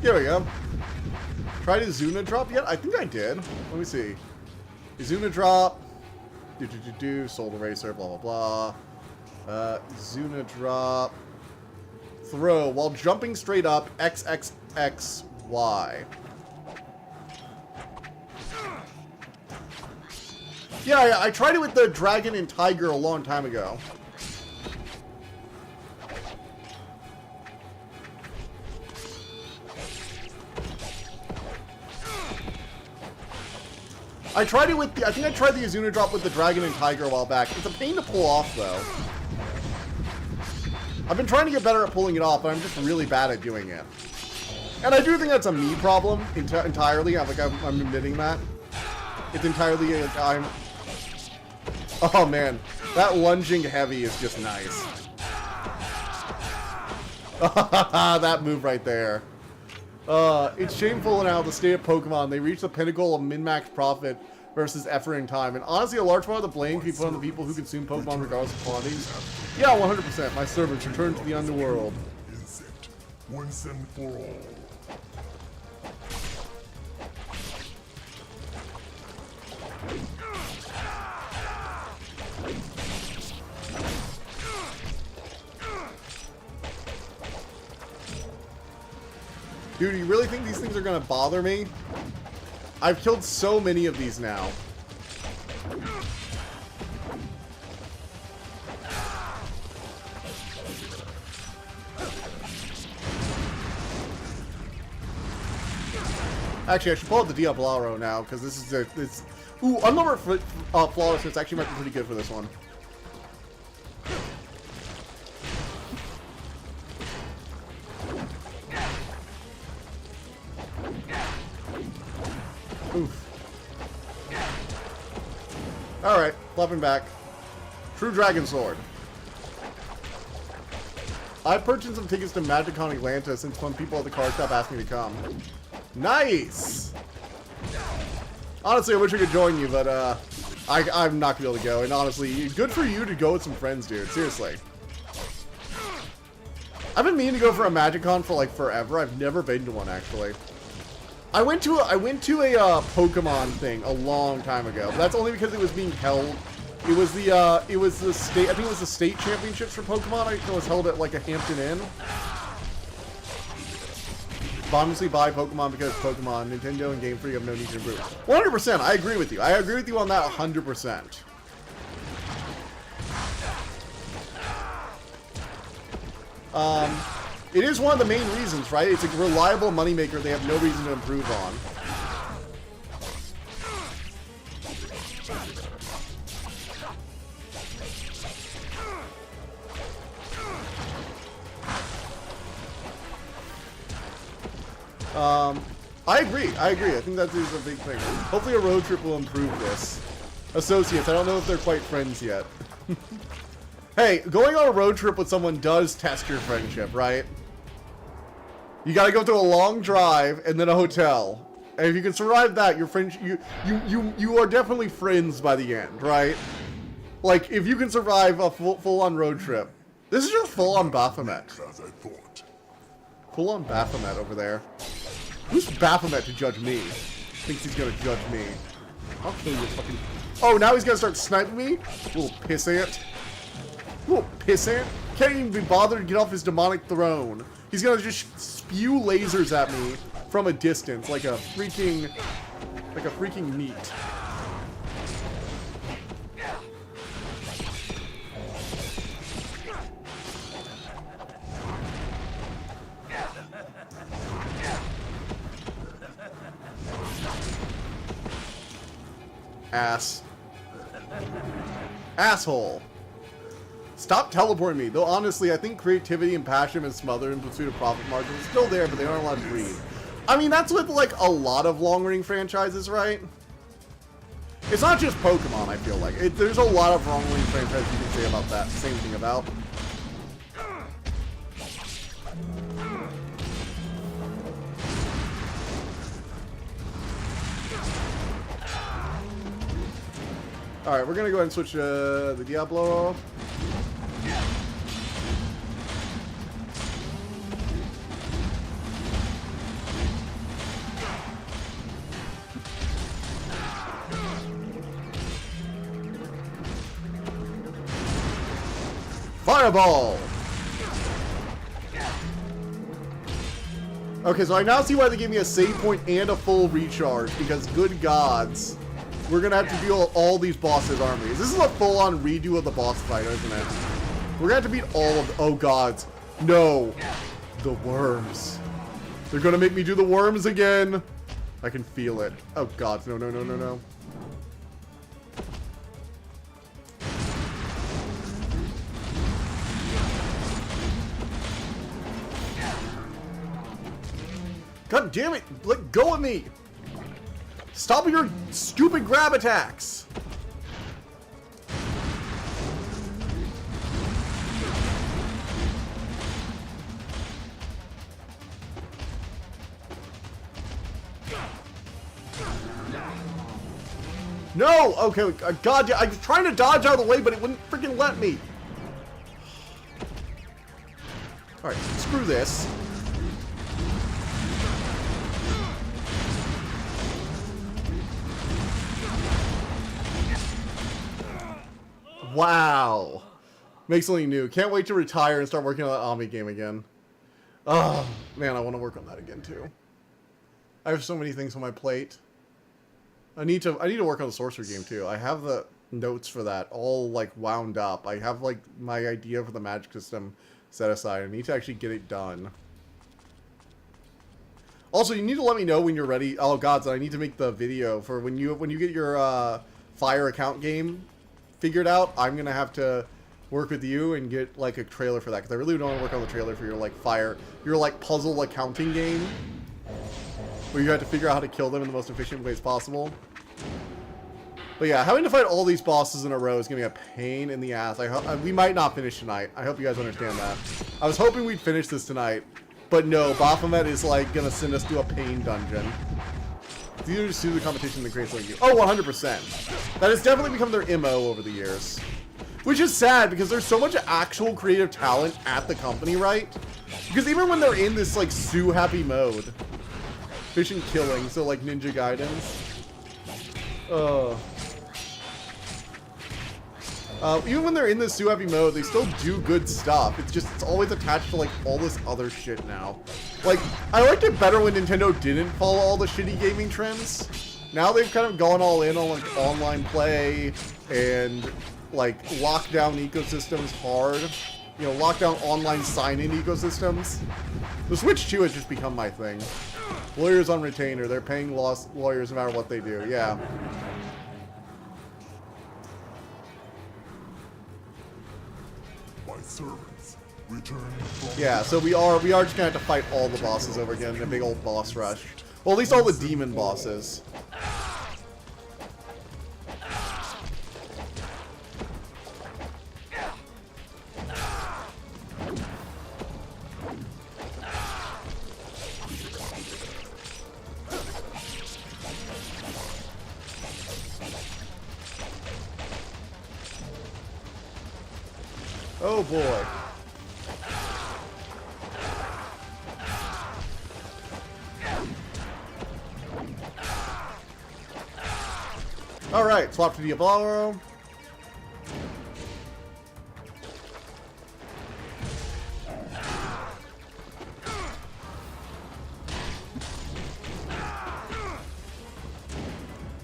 Here we go. Tried Izuna drop yet? I think I did. Let me see. Izuna drop. Soul Eraser, blah, blah, blah. Izuna drop. Throw. While jumping straight up, XXXY. Yeah, I tried it with the dragon and tiger a long time ago. I tried it with the, I think I tried the Izuna drop with the dragon and tiger a while back. It's a pain to pull off, though. I've been trying to get better at pulling it off, but I'm just really bad at doing it. And I do think that's a me problem entirely. I'm admitting that. It's entirely, I'm... Oh, man. That lunging heavy is just nice. That move right there. It's shameful now the state of Pokemon. They reach the pinnacle of min-max profit versus effort and time. And honestly, a large part of the blame can be put on the people who consume Pokemon regardless of quantities. Yeah, 100%. My servants return to the underworld. Insect, once and for all. Dude, you really think these things are gonna bother me? I've killed so many of these now. Actually, I should pull out the Diablaro now, because this is it's... Ooh, unlimited flawlessness actually might be pretty good for this one. Oof. Alright, flipping back. True Dragon Sword. I purchased some tickets to MagicCon Atlanta since some people at the card shop asked me to come. Nice! Honestly, I wish I could join you, but I'm not gonna be able to go. And honestly, good for you to go with some friends, dude. Seriously. I've been meaning to go for a MagicCon for like forever. I've never been to one actually. I went to a Pokemon thing a long time ago. But that's only because it was being held. It was the state. I think it was the state championships for Pokemon. I think it was held at like a Hampton Inn. Obviously buy Pokemon because Pokemon, Nintendo and Game Freak have no need to improve. 100%. I agree with you. I agree with you on that 100%. It is one of the main reasons, right? It's a reliable moneymaker they have no reason to improve on. I agree. I think that is a big thing. Hopefully a road trip will improve this. Associates, I don't know if they're quite friends yet. Hey, going on a road trip with someone does test your friendship, right? You gotta go through a long drive and then a hotel. And if you can survive that, your friend, you are definitely friends by the end, right? Like, if you can survive a full-on road trip. This is just full-on Baphomet. As I thought. Full-on Baphomet over there. Who's Baphomet to judge me? Thinks he's gonna judge me. I'll kill you fucking... Oh, now he's gonna start sniping me? Little pissant. Little pissant. Can't even be bothered to get off his demonic throne. He's gonna just spew lasers at me from a distance like a freaking neat. Ass. Asshole. Stop teleporting me. Though honestly, I think creativity and passion and smother in pursuit of profit margins is still there, but they aren't allowed to breathe. I mean, that's with like a lot of long-running franchises, right? It's not just Pokemon, I feel like. There's a lot of long-running franchises you can say about that. Same thing about. Alright, we're gonna go ahead and switch the Diablo. Fireball! Okay, so I now see why they gave me a save point and a full recharge, because good gods, we're gonna have to deal with all these bosses' armies. This is a full-on redo of the boss fight, isn't it? We're gonna have to beat all of the... Oh gods. No. The worms. They're gonna make me do the worms again. I can feel it. Oh god, no, no, no, no, no. God damn it! Let go of me! Stop your stupid grab attacks! No! Okay, god, I was trying to dodge out of the way, but it wouldn't freaking let me. Alright, screw this. Wow. Make something new. Can't wait to retire and start working on that Omni game again. Oh, man, I want to work on that again, too. I have so many things on my plate. I need to work on the Sorcerer game, too. I have the notes for that all, like, wound up. I have, like, my idea for the magic system set aside. I need to actually get it done. Also, you need to let me know when you're ready. Oh, gods, I need to make the video for when you get your Fire account game figured out. I'm gonna have to work with you and get like a trailer for that, because I really don't want to work on the trailer for your like your like puzzle accounting game where you have to figure out how to kill them in the most efficient ways possible. But yeah, having to fight all these bosses in a row is gonna be a pain in the ass. We might not finish tonight. I hope you guys understand that. I was hoping we'd finish this tonight, but no, Baphomet is like gonna send us to a pain dungeon. It's either just do the competition than create something new. Oh, 100%. That has definitely become their MO over the years. Which is sad because there's so much actual creative talent at the company, right? Because even when they're in this like Sue happy mode, fish and killing, so like Ninja Gaidens. Even when they're in this Sue happy mode, they still do good stuff. It's just, it's always attached to like all this other shit now. Like, I liked it better when Nintendo didn't follow all the shitty gaming trends. Now they've kind of gone all in on like online play and like lockdown ecosystems hard. You know, lockdown online sign-in ecosystems. The Switch 2 has just become my thing. Lawyers on retainer. They're paying lawyers no matter what they do. Yeah. My servants return from Yeah, so we are just gonna have to fight all the bosses over again in a big old boss rush. Well, at least all the demon bosses. Oh boy. Alright, swap to Diablo.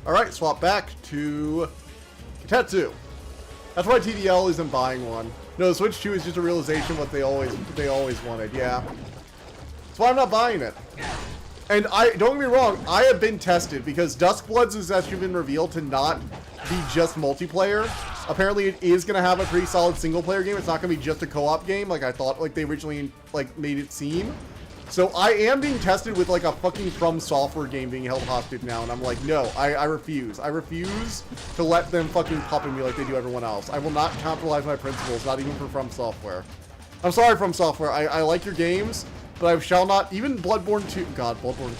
Alright, swap back to Kitetsu. That's why TDL isn't buying one. No, Switch 2 is just a realization of what they always wanted, yeah. That's why I'm not buying it. And don't get me wrong, I have been tested because Duskbloods has actually been revealed to not be just multiplayer. Apparently it is gonna have a pretty solid single player game. It's not gonna be just a co-op game like I thought, like they originally like made it seem. So I am being tested with like a fucking From Software game being held hostage now, and I'm like, no, I refuse. I refuse to let them fucking puppet me like they do everyone else. I will not compromise my principles, not even for From Software. I'm sorry, From Software. I like your games, but I shall not, even Bloodborne 2, God, Bloodborne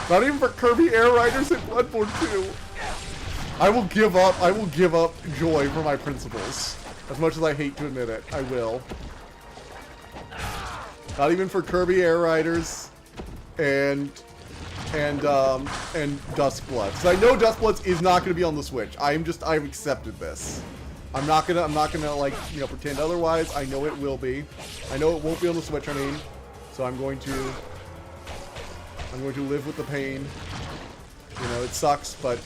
2. Not even for Kirby Air Riders and Bloodborne 2. I will give up joy for my principles. As much as I hate to admit it, I will. Not even for Kirby Air Riders and Duskbloods. So I know Duskbloods is not going to be on the Switch. I've accepted this. I'm not gonna like, you know, pretend otherwise. I know it will be. I know it won't be on the Switch, I mean. So I'm going to live with the pain. You know, it sucks, but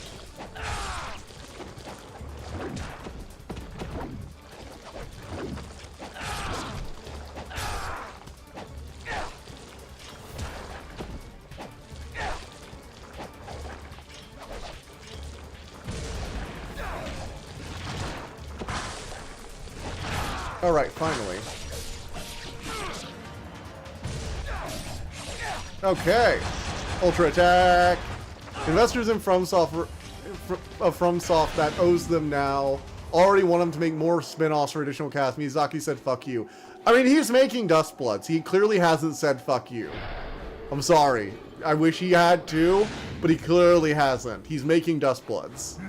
alright, finally. Okay. Ultra attack. Investors in FromSoft that owes them now already want him to make more spin-offs for additional cast. Miyazaki said fuck you. I mean, he's making Duskbloods. He clearly hasn't said fuck you. I'm sorry. I wish he had too, but he clearly hasn't. He's making Duskbloods.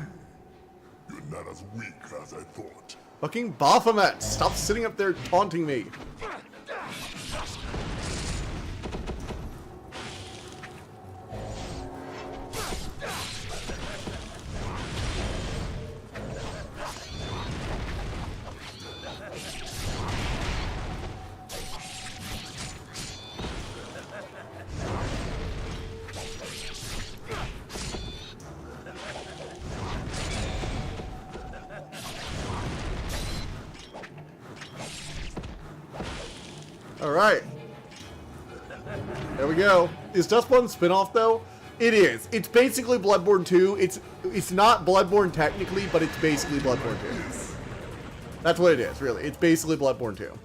You're not as weak as I thought. Fucking Baphomet! Stop sitting up there taunting me. Alright. There we go. Is Duskbloods a spin-off though? It is. It's basically Bloodborne 2. It's not Bloodborne technically, but it's basically Bloodborne 2. That's what it is, really. It's basically Bloodborne 2.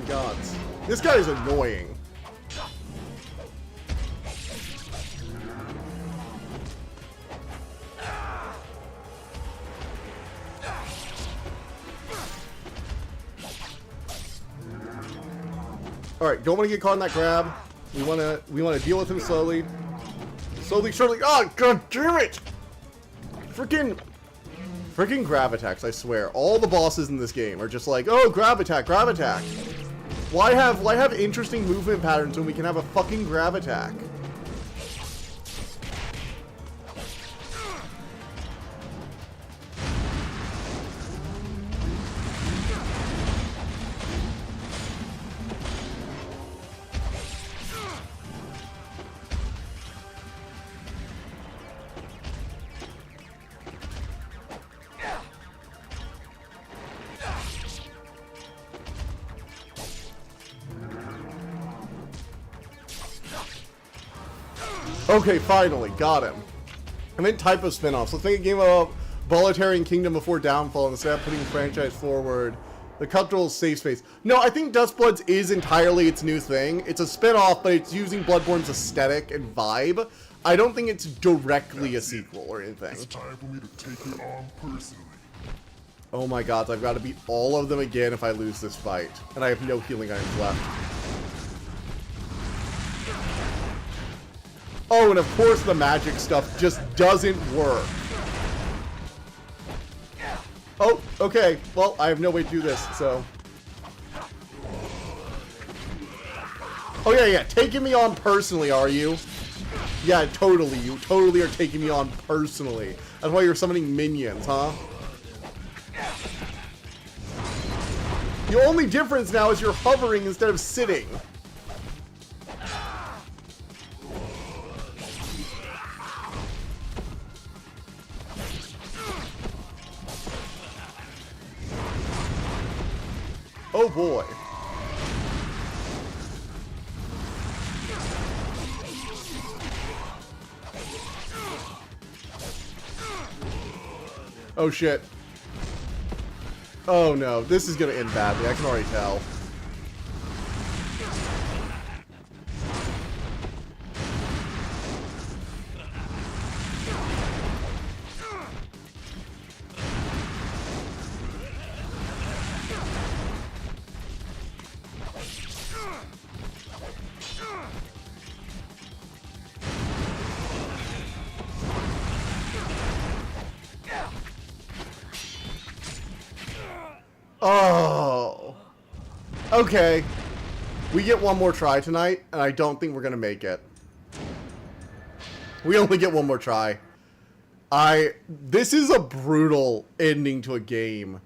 gods. This guy is annoying. Alright, don't want to get caught in that grab. We wanna deal with him slowly. Slowly, surely. Oh, god damn it! Freaking grab attacks, I swear. All the bosses in this game are just like, oh, grab attack, grab attack. Why have interesting movement patterns when we can have a fucking grab attack? Okay, finally, got him. I meant type of spin-offs. Let's make a game of Bolitarian Kingdom before Downfall instead of putting the franchise forward. The cultural safe space. No, I think Dustbloods is entirely its new thing. It's a spin-off, but it's using Bloodborne's aesthetic and vibe. I don't think it's directly a sequel or anything. It's time for me to take it on personally. Oh my god, I've got to beat all of them again if I lose this fight. And I have no healing items left. Oh, and of course the magic stuff just doesn't work. Oh, okay. Well, I have no way to do this, so. Oh, yeah. Taking me on personally, are you? Yeah, totally. You totally are taking me on personally. That's why you're summoning minions, huh? The only difference now is you're hovering instead of sitting. Oh boy. Oh shit. Oh no, this is gonna end badly, I can already tell. Oh. Okay. We get one more try tonight, and I don't think we're gonna make it. We only get one more try. This is a brutal ending to a game.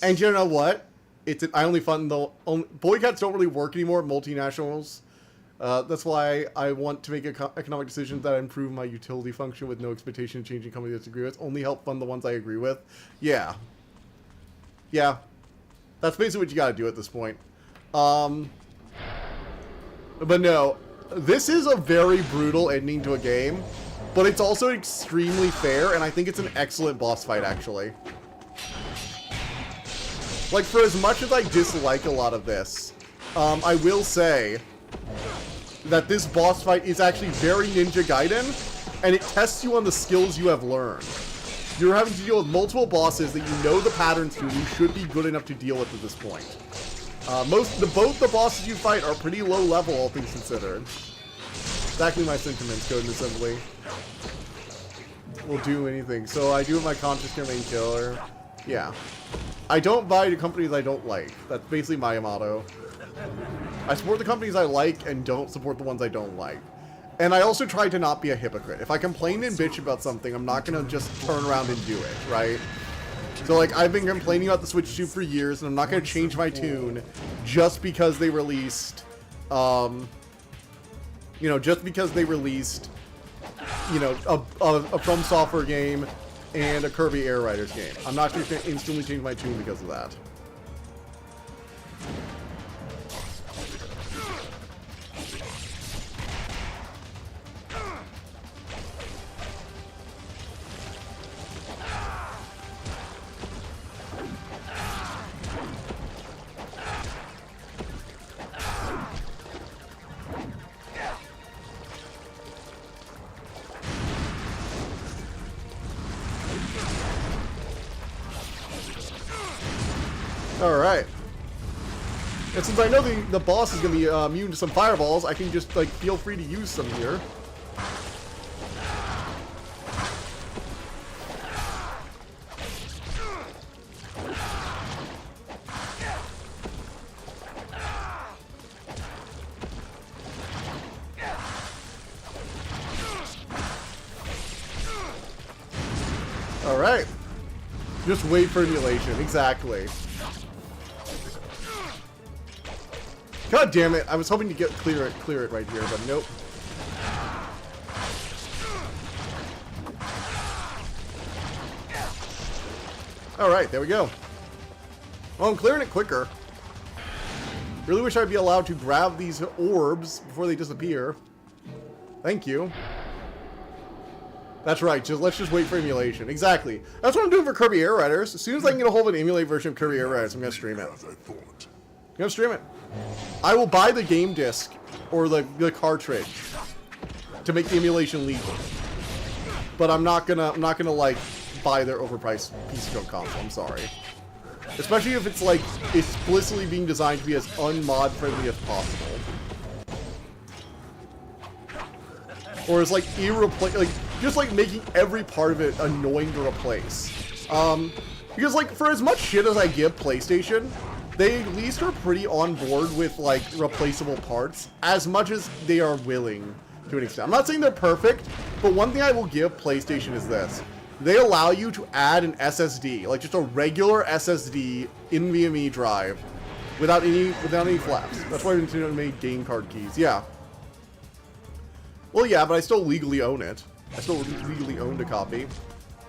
And you know what? I only fund the boycotts don't really work anymore at multinationals. That's why I want to make economic decisions that improve my utility function with no expectation of changing companies I disagree with. Only help fund the ones I agree with. Yeah. Yeah. That's basically what you gotta do at this point. But no, this is a very brutal ending to a game, but it's also extremely fair, and I think it's an excellent boss fight, actually. Like, for as much as I dislike a lot of this, I will say that this boss fight is actually very Ninja Gaiden, and it tests you on the skills you have learned. You're having to deal with multiple bosses that you know the patterns to, and you should be good enough to deal with at this point. Both the bosses you fight are pretty low level, all things considered. Exactly my sentiments, Code and Assembly. Will do anything. So I do have my conscious main killer. Yeah. I don't buy the companies I don't like. That's basically my motto. I support the companies I like and don't support the ones I don't like. And I also try to not be a hypocrite. If I complain and bitch about something, I'm not going to just turn around and do it, right? So, like, I've been complaining about the Switch 2 for years, and I'm not going to change my tune just because they released, just because they released, a From Software game and a Kirby Air Riders game. I'm not just going to instantly change my tune because of that. Alright. And since I know the boss is going to be immune to some fireballs, I can just, like, feel free to use some here. Alright. Just wait for emulation. Exactly. God damn it. I was hoping to clear it right here, but nope. Alright, there we go. Oh, I'm clearing it quicker. Really wish I'd be allowed to grab these orbs before they disappear. Thank you. That's right, let's just wait for emulation. Exactly. That's what I'm doing for Kirby Air Riders. As soon as I can get a hold of an emulated version of Kirby Air Riders, I'm gonna stream it. I'm gonna stream it. I will buy the game disc or the cartridge to make the emulation legal. But I'm not gonna like buy their overpriced PC console. I'm sorry. Especially if it's like explicitly being designed to be as unmod friendly as possible. Or is like just like making every part of it annoying to replace. Because like for as much shit as I give PlayStation, they at least are pretty on board with like replaceable parts as much as they are willing to an extent. I'm not saying they're perfect, but one thing I will give PlayStation is this. They allow you to add an SSD, like just a regular SSD NVMe drive without any flaps. That's why Nintendo made game card keys. Yeah. Well, yeah, but I still legally own it. I still legally owned a copy.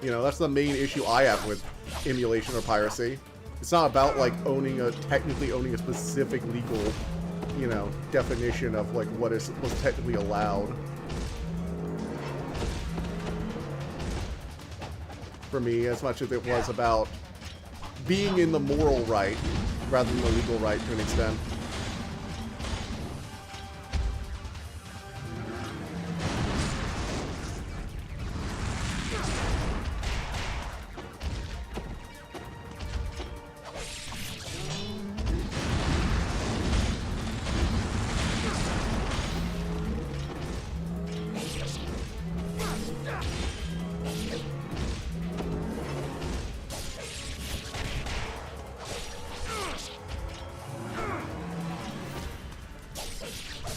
You know, that's the main issue I have with emulation or piracy. It's not about, like, technically owning a specific legal, you know, definition of, like, what was technically allowed. For me, as much as it was about being in the moral right rather than the legal right to an extent.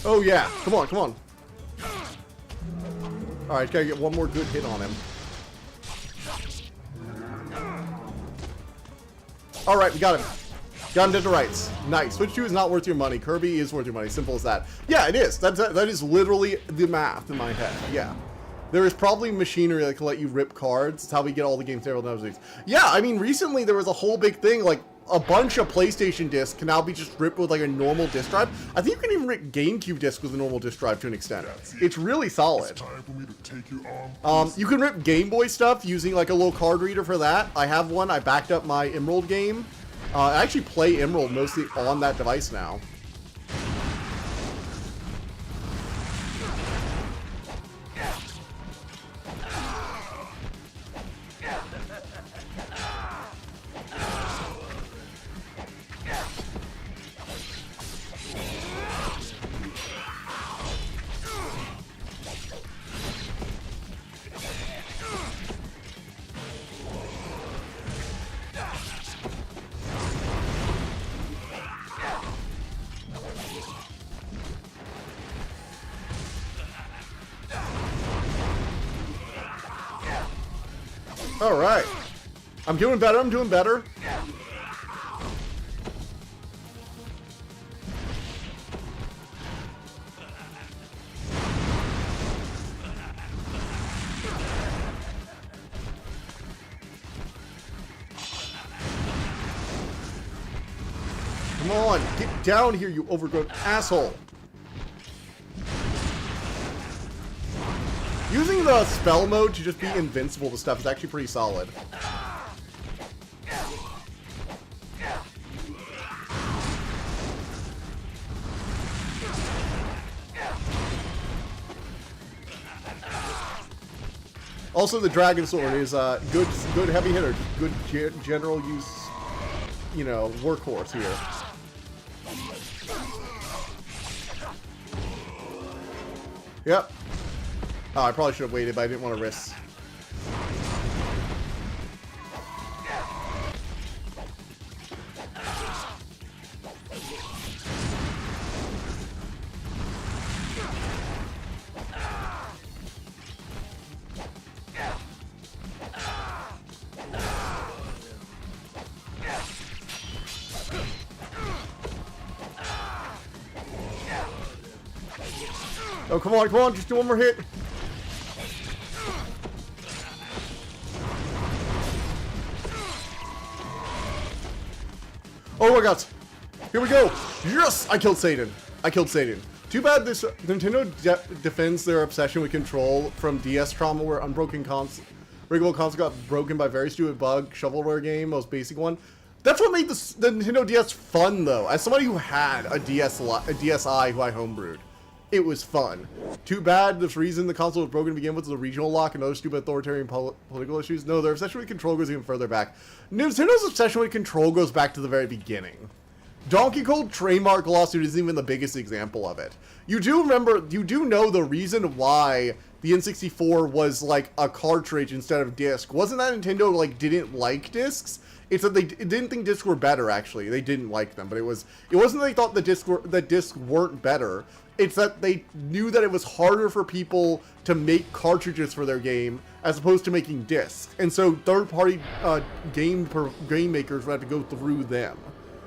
Oh yeah, come on, come on. Alright, gotta get one more good hit on him. Alright, we got him. Got him dead to rights. Nice. Switch 2 is not worth your money. Kirby is worth your money. Simple as that. Yeah, it is. That is literally the math in my head. Yeah. There is probably machinery that can let you rip cards. It's how we get all the games there. Yeah, I mean, recently there was a whole big thing, like, a bunch of PlayStation discs can now be just ripped with like a normal disk drive. I think you can even rip GameCube discs with a normal disk drive to an extent. It's really solid. You can rip Game Boy stuff using like a little card reader for that. I have one. I backed up my Emerald game. I actually play Emerald mostly on that device now. Alright. I'm doing better, I'm doing better. Come on, get down here, you overgrown asshole. Using the spell mode to just be invincible to stuff is actually pretty solid. Also, the Dragon Sword is good heavy hitter, good general you know, workhorse here. Yep. Oh, I probably should have waited, but I didn't want to risk. Oh, come on, just do one more hit. Oh my god. Here we go. Yes, I killed Satan. Too bad this Nintendo defends their obsession with control from DS trauma, where unbroken riggable console got broken by very stupid bug, shovelware game, most basic one. That's what made the Nintendo DS fun, though. As somebody who had a DSi who I homebrewed, it was fun. Too bad the reason the console was broken to begin with was a regional lock and other stupid authoritarian political issues. No, their obsession with control goes even further back. Nintendo's obsession with control goes back to the very beginning. Donkey Kong trademark lawsuit isn't even the biggest example of it. You do know the reason why the N64 was like a cartridge instead of disc. Wasn't that Nintendo like didn't like discs? It's that they didn't think discs were better, actually. They didn't like them, but it wasn't that they thought that discs weren't better. It's that they knew that it was harder for people to make cartridges for their game as opposed to making discs. And so third-party game makers would have to go through them.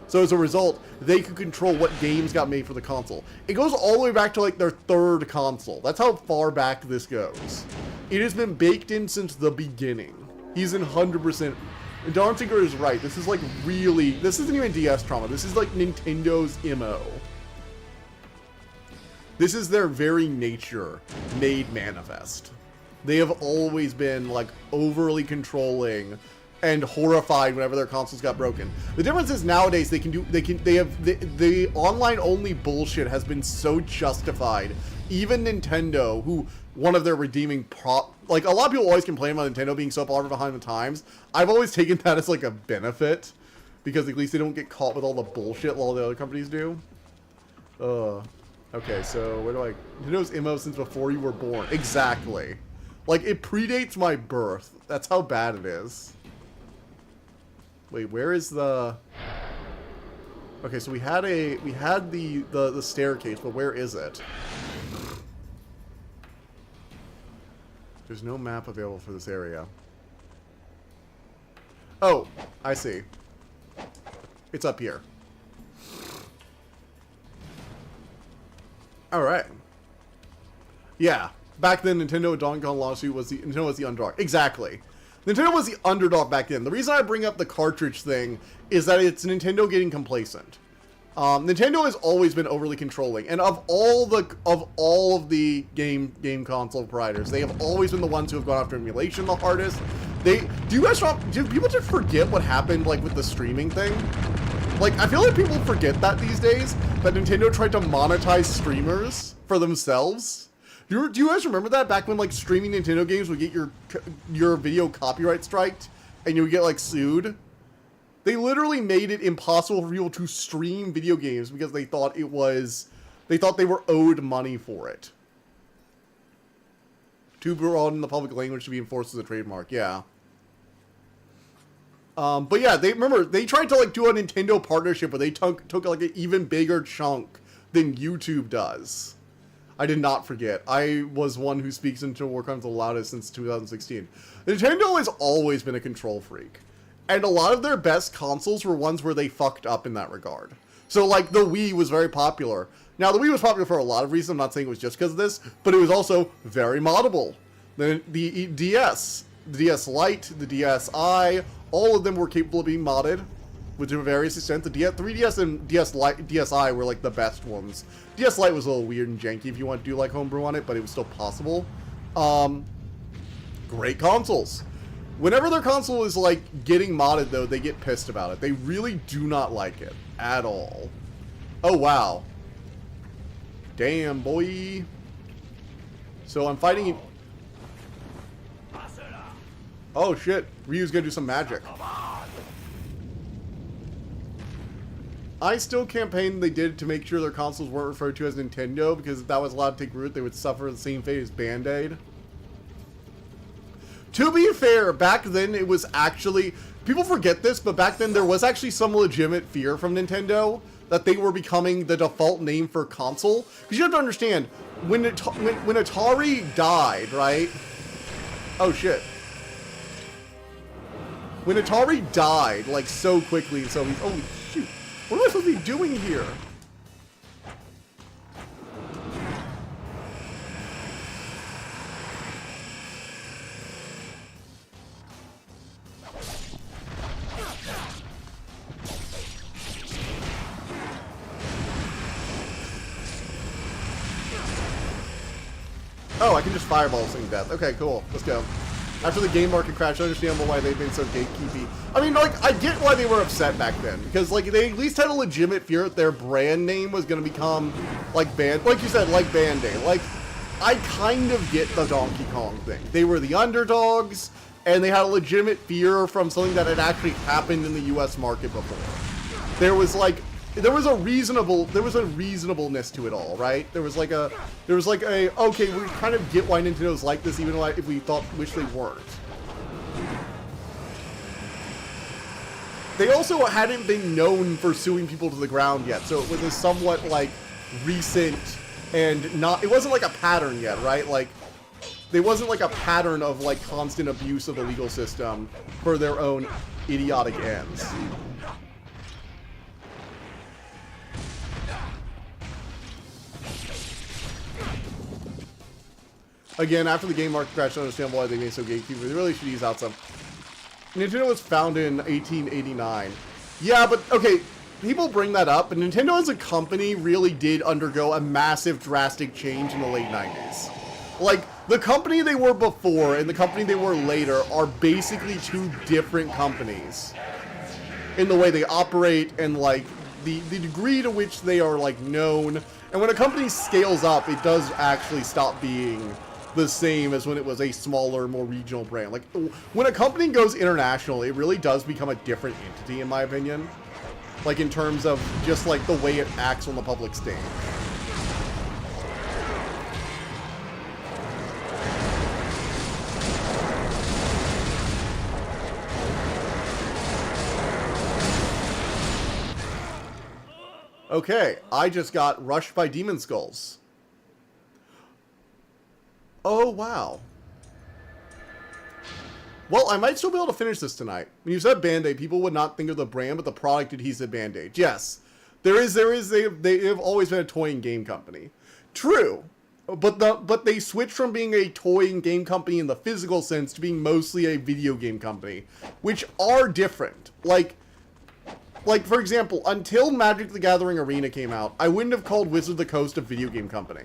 So as a result, they could control what games got made for the console. It goes all the way back to like their third console. That's how far back this goes. It has been baked in since the beginning. He's in 100%. And Darn Tinker is right. This is like really... This isn't even DS trauma. This is like Nintendo's MO. This is their very nature made manifest. They have always been like overly controlling and horrified whenever their consoles got broken. The difference is nowadays the online only bullshit has been so justified. Even Nintendo, who one of their redeeming like a lot of people always complain about Nintendo being so far behind the times. I've always taken that as like a benefit because at least they don't get caught with all the bullshit while the other companies do. Okay, so where do I... Nintendo's MO since before you were born. Exactly. Like, it predates my birth. That's how bad it is. Wait, where is the... Okay, so we had the staircase, but where is it? There's no map available for this area. Oh, I see. It's up here. Alright. Yeah. Back then, Nintendo Donkey Kong lawsuit was Nintendo was the underdog. Exactly. Nintendo was the underdog back then. The reason I bring up the cartridge thing is that it's Nintendo getting complacent. Nintendo has always been overly controlling, and of all of the game console providers, they have always been the ones who have gone after emulation the hardest. Do people just forget what happened like with the streaming thing? Like, I feel like people forget that these days, that Nintendo tried to monetize streamers for themselves. Do you guys remember that? Back when, like, streaming Nintendo games would get your video copyright striked, and you would get, like, sued? They literally made it impossible for people to stream video games because they thought they were owed money for it. Too broad in the public language to be enforced as a trademark, yeah. But yeah, they tried to like do a Nintendo partnership where they took like an even bigger chunk than YouTube does. I did not forget. I was one who speaks into Warcraft the loudest since 2016. Nintendo has always been a control freak. And a lot of their best consoles were ones where they fucked up in that regard. So like the Wii was very popular. Now the Wii was popular for a lot of reasons. I'm not saying it was just because of this, but it was also very moddable. The DS, the DS Lite, the DSi, all of them were capable of being modded, to a various extent. The 3DS and DSi were like the best ones. DS Lite was a little weird and janky if you want to do like homebrew on it, but it was still possible. Great consoles. Whenever their console is like getting modded though, they get pissed about it. They really do not like it at all. Oh wow. Damn boy. So I'm fighting... Oh shit, Ryu's gonna do some magic. I still campaigned they did to make sure their consoles weren't referred to as Nintendo, because if that was allowed to take root, they would suffer the same fate as Band-Aid. To be fair, back then it was actually... People forget this, but back then there was actually some legitimate fear from Nintendo that they were becoming the default name for console. Because you have to understand, when Atari died, right? Oh shit. When Atari died, like, so quickly, so he's... Oh, shoot. What am I supposed to be doing here? Oh, I can just fireball this thing to death. Okay, cool. Let's go. After the game market crash, I understand why they've been so gatekeepy. I mean, like, I get why they were upset back then. Because, like, they at least had a legitimate fear that their brand name was going to become, like, like you said, like Band-Aid. Like, I kind of get the Donkey Kong thing. They were the underdogs, and they had a legitimate fear from something that had actually happened in the U.S. market before. There was, like... There was a reasonableness to it all, right? There was like a, okay, we kind of get why Nintendo's like this, even if we wish they weren't. They also hadn't been known for suing people to the ground yet, so it was a somewhat, like, recent and it wasn't like a pattern yet, right? Like, there wasn't like a pattern of, like, constant abuse of the legal system for their own idiotic ends. Again, after the game market crash, I understand why they made so gatekeeper. They really should ease out some. Nintendo was founded in 1889. Yeah, but, okay, people bring that up, but Nintendo as a company really did undergo a massive, drastic change in the late 90s. Like, the company they were before and the company they were later are basically two different companies in the way they operate and, like, the degree to which they are, like, known. And when a company scales up, it does actually stop being the same as when it was a smaller, more regional brand. Like, when a company goes international, it really does become a different entity, in my opinion. Like, in terms of just, like, the way it acts on the public stage. Okay, I just got rushed by demon skulls. Oh, wow. Well, I might still be able to finish this tonight. When you said Band-Aid, people would not think of the brand, but the product adhesive Band-Aid. Yes, they have always been a toy and game company. True, but they switched from being a toy and game company in the physical sense to being mostly a video game company, which are different. Like, for example, until Magic the Gathering Arena came out, I wouldn't have called Wizard of the Coast a video game company.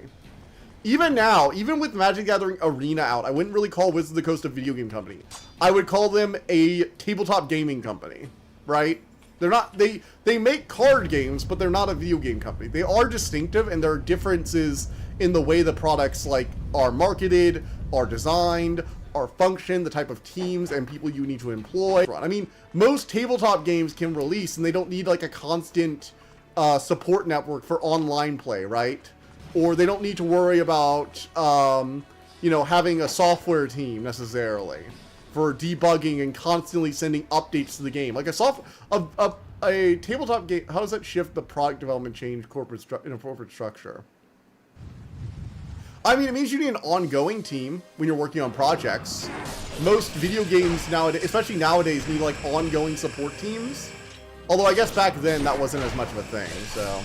Even now, even with Magic the Gathering Arena out, I wouldn't really call Wizard of the Coast a video game company. I would call them a tabletop gaming company, right? They're not, they make card games, but they're not a video game company. They are distinctive, and there are differences in the way the products, like, are marketed, are designed, are function, the type of teams and people you need to employ. I mean, most tabletop games can release, and they don't need, like, a constant support network for online play, right? Or they don't need to worry about, you know, having a software team necessarily for debugging and constantly sending updates to the game. Like a tabletop game, how does that shift the product development change in a corporate structure? I mean, it means you need an ongoing team when you're working on projects. Most video games nowadays, especially nowadays, need, like, ongoing support teams. Although I guess back then that wasn't as much of a thing, so,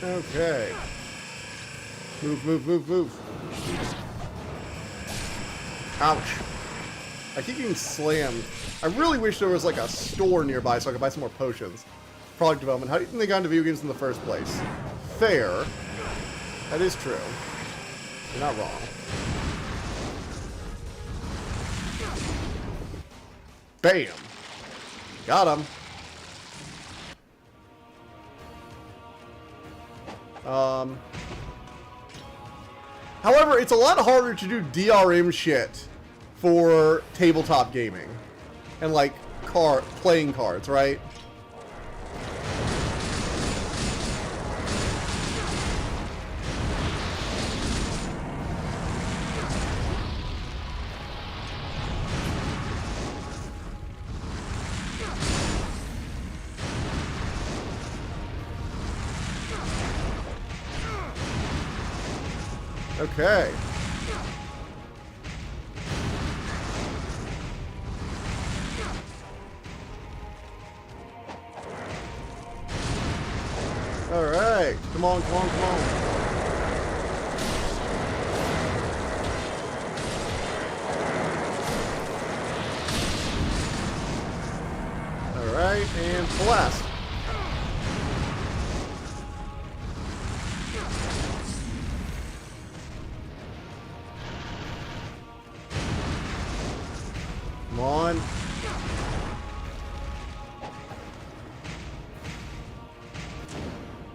Okay. Move, move, move, move. Ouch. I keep getting slammed. I really wish there was like a store nearby so I could buy some more potions. Product development. How do you think they got into video games in the first place? Fair. That is true. You're not wrong. Bam! Got him. However, it's a lot harder to do DRM shit for tabletop gaming and like playing cards, right? Okay. All right. Come on, come on, come on. All right, and blast. Come on.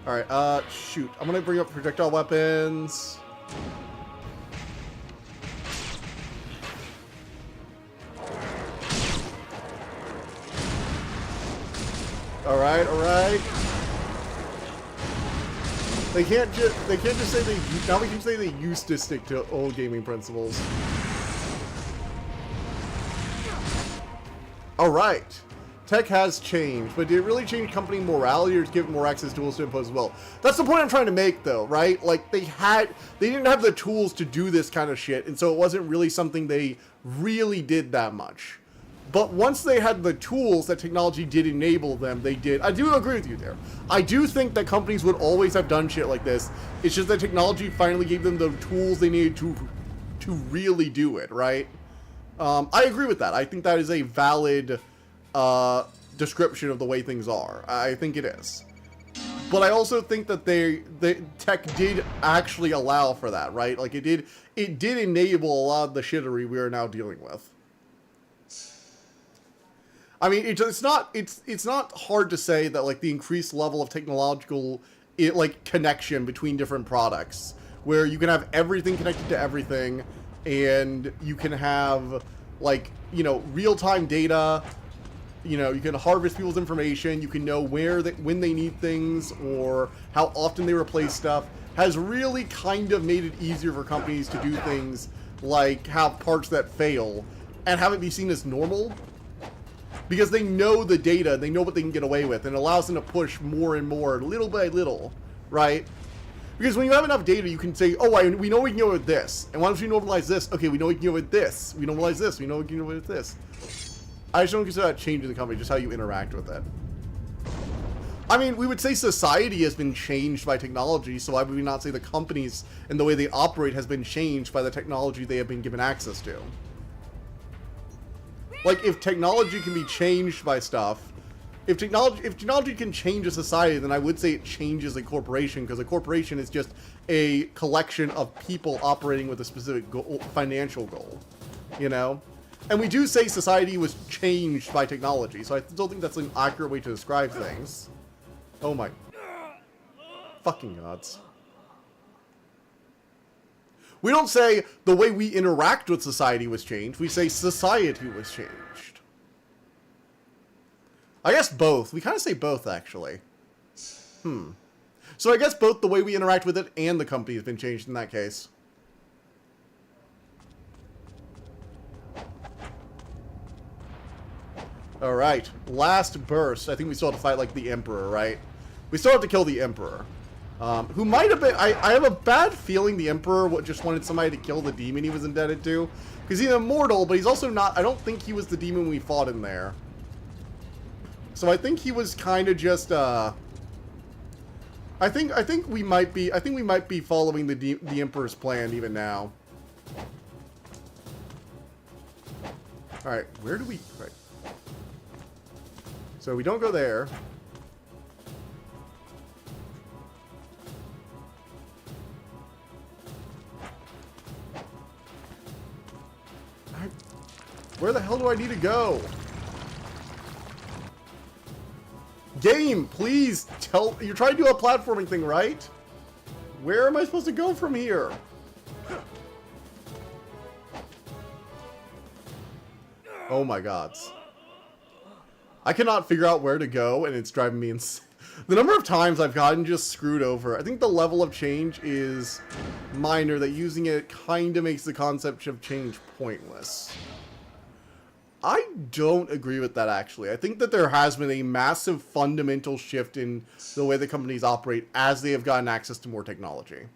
Alright, shoot. I'm gonna bring up projectile weapons. Alright, alright. They can't just say now we can say they used to stick to old gaming principles. Alright. Tech has changed, but did it really change company morality or give it more access to tools to impose as well? That's the point I'm trying to make though, right? Like they didn't have the tools to do this kind of shit, and so it wasn't really something they really did that much. But once they had the tools that technology did enable them, they did. I do agree with you there. I do think that companies would always have done shit like this. It's just that technology finally gave them the tools they needed to really do it, right? I agree with that. I think that is a valid description of the way things are. I think it is. But I also think that the tech did actually allow for that, right? Like it did enable a lot of the shittery we are now dealing with. I mean, it's not hard to say that like the increased level of technological connection between different products, where you can have everything connected to everything, and you can have like, you know, real-time data. You know, you can harvest people's information. You can know when they need things or how often they replace stuff. Has really kind of made it easier for companies to do things like have parts that fail and have it be seen as normal. Because they know the data, they know what they can get away with, and it allows them to push more and more, little by little, right? Because when you have enough data, you can say, oh, we know we can go with this, and why don't we normalize this? Okay, we know we can go with this. We normalize this, we know we can go with this. I just don't consider that changing the company, just how you interact with it. I mean, we would say society has been changed by technology, so why would we not say the companies and the way they operate has been changed by the technology they have been given access to? Like, if technology can be changed by stuff, if technology can change a society, then I would say it changes a corporation, because a corporation is just a collection of people operating with a specific goal, financial goal, you know? And we do say society was changed by technology, so I still think that's an accurate way to describe things. Oh my fucking gods. We don't say the way we interact with society was changed. We say society was changed. I guess both. We kind of say both, actually. So I guess both the way we interact with it and the company has been changed in that case. Alright. Last burst. I think we still have to fight, like, the Emperor, right? We still have to kill the Emperor. Who might have been... I have a bad feeling the Emperor just wanted somebody to kill the demon he was indebted to. Because he's immortal, but he's also not... I don't think he was the demon we fought in there. So I think he was kind of just, I think we might be following the Emperor's plan even now. Alright, where do we... Right. So we don't go there. Where the hell do I need to go? Game, please tell... You're trying to do a platforming thing, right? Where am I supposed to go from here? Oh my gods. I cannot figure out where to go, and it's driving me insane. The number of times I've gotten just screwed over. I think the level of change is minor, that using it kind of makes the concept of change pointless. I don't agree with that, actually. I think that there has been a massive fundamental shift in the way the companies operate as they have gotten access to more technology.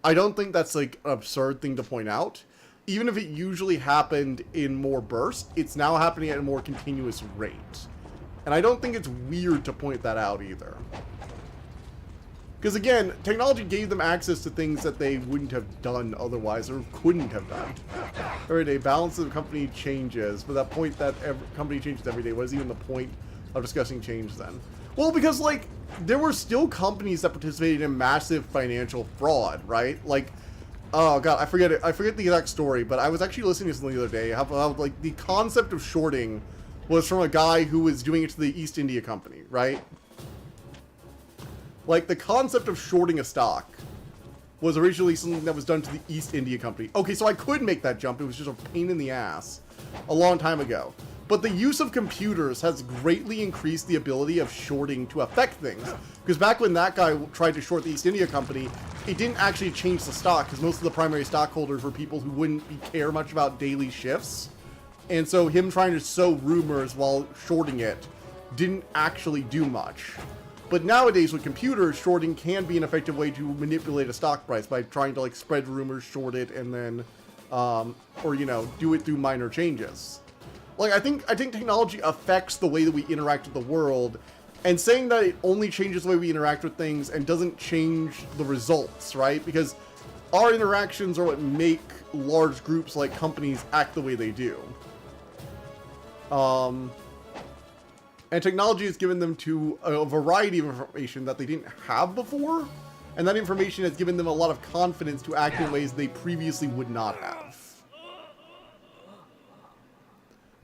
I don't think that's like an absurd thing to point out. Even if it usually happened in more bursts, it's now happening at a more continuous rate. And I don't think it's weird to point that out either. Because again, technology gave them access to things that they wouldn't have done otherwise, or couldn't have done. Every day, balance of the company changes, but that point that company changes every day, what is even the point of discussing change then? Well, because, like, there were still companies that participated in massive financial fraud, right? Like, oh god, I forget it. I forget the exact story, but I was actually listening to something the other day, how like, the concept of shorting was from a guy who was doing it to the East India Company, right? Like, the concept of shorting a stock was originally something that was done to the East India Company. Okay, so I could make that jump. It was just a pain in the ass a long time ago. But the use of computers has greatly increased the ability of shorting to affect things. Because back when that guy tried to short the East India Company, it didn't actually change the stock, because most of the primary stockholders were people who wouldn't care much about daily shifts. And so him trying to sow rumors while shorting it didn't actually do much. But nowadays, with computers, shorting can be an effective way to manipulate a stock price by trying to, like, spread rumors, short it, and then, or, you know, do it through minor changes. Like, I think technology affects the way that we interact with the world, and saying that it only changes the way we interact with things and doesn't change the results, right? Because our interactions are what make large groups like companies act the way they do. And technology has given them to a variety of information that they didn't have before, and that information has given them a lot of confidence to act in ways they previously would not have.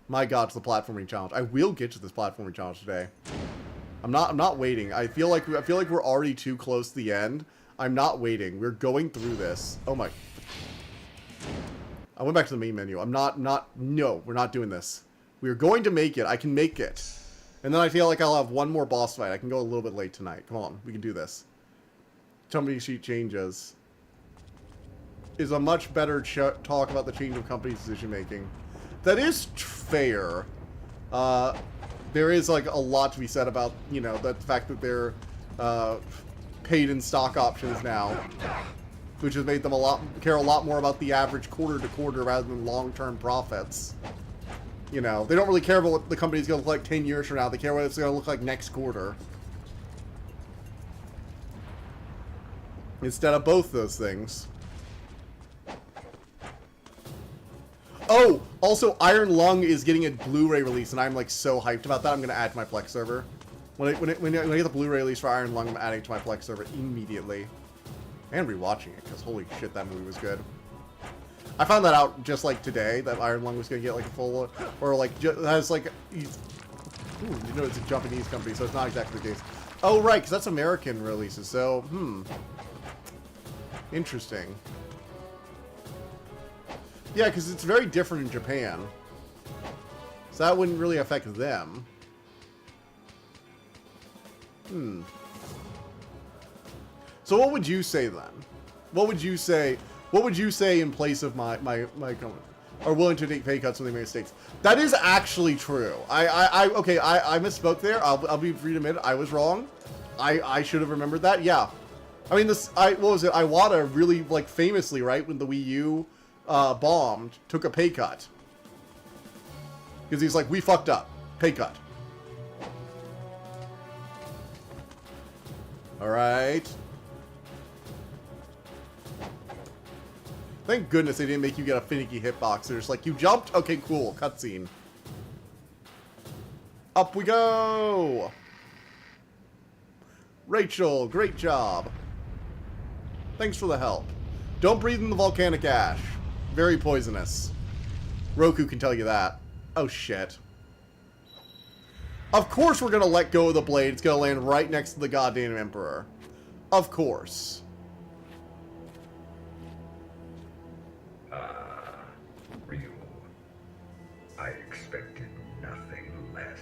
My god, it's the platforming challenge. I will get to this platforming challenge today. I'm not waiting. I feel like we're already too close to the end. I'm not waiting. We're going through this. Oh my. I went back to the main menu. No, we're not doing this. We're going to make it. I can make it. And then I feel like I'll have one more boss fight. I can go a little bit late tonight. Come on, we can do this. Company sheet changes. Is a much better talk about the change of company decision making. That is fair. There is, like, a lot to be said about, you know, the fact that they're paid in stock options now, which has made them care a lot more about the average quarter to quarter rather than long-term profits. You know, they don't really care about what the company's going to look like 10 years from now. They care what it's going to look like next quarter. Instead of both those things. Oh! Also, Iron Lung is getting a Blu-ray release, and I'm, like, so hyped about that. I'm going to add to my Plex server. When I get the Blu-ray release for Iron Lung, I'm adding it to my Plex server immediately. And rewatching it, because holy shit, that movie was good. I found that out just like today, that Iron Lung was going to get like a full, or like, has like, ooh, you know, it's a Japanese company, so it's not exactly the case. Oh, right, because that's American releases, so, interesting. Yeah, because it's very different in Japan. So that wouldn't really affect them. So what would you say then? What would you say? What would you say in place of my company? Are willing to take pay cuts when they make mistakes? That is actually true. Okay, I misspoke there. I'll be free to admit it. I was wrong. I should have remembered that. Yeah. I mean, what was it? Iwata really, like, famously, right, when the Wii U bombed, took a pay cut. Because he's like, we fucked up. Pay cut. Alright. Thank goodness they didn't make you get a finicky hitbox. They're just like, you jumped? Okay, cool. Cutscene. Up we go! Rachel, great job. Thanks for the help. Don't breathe in the volcanic ash. Very poisonous. Roku can tell you that. Oh, shit. Of course we're gonna let go of the blade. It's gonna land right next to the goddamn Emperor. Of course. Ryu. I expected nothing less.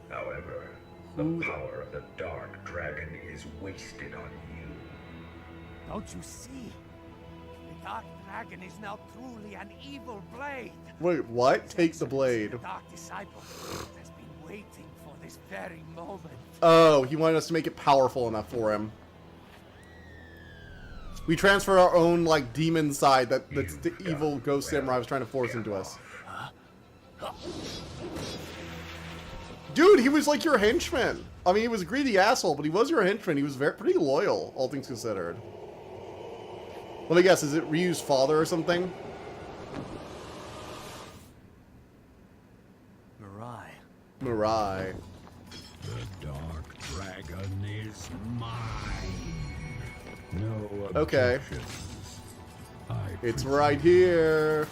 However, the power of the Dark Dragon is wasted on you. Don't you see? The Dark Dragon is now truly an evil blade. Wait, what? Take the blade. The Dark Disciple has been waiting for this very moment. Oh, he wanted us to make it powerful enough for him. We transfer our own, like, demon side that's the evil ghost samurai was trying to force into us. Dude, he was like your henchman. I mean, he was a greedy asshole, but he was your henchman. He was pretty loyal, all things considered. Let me guess, is it Ryu's father or something? Mirai. The Dark Dragon is mine. No Okay. objections. It's right here.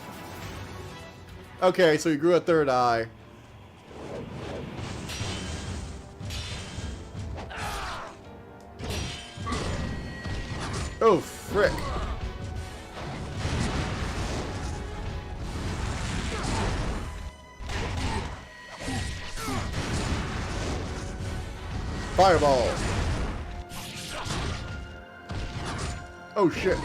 Okay, so he grew a third eye. Oh, frick. Fireball. Oh, shit.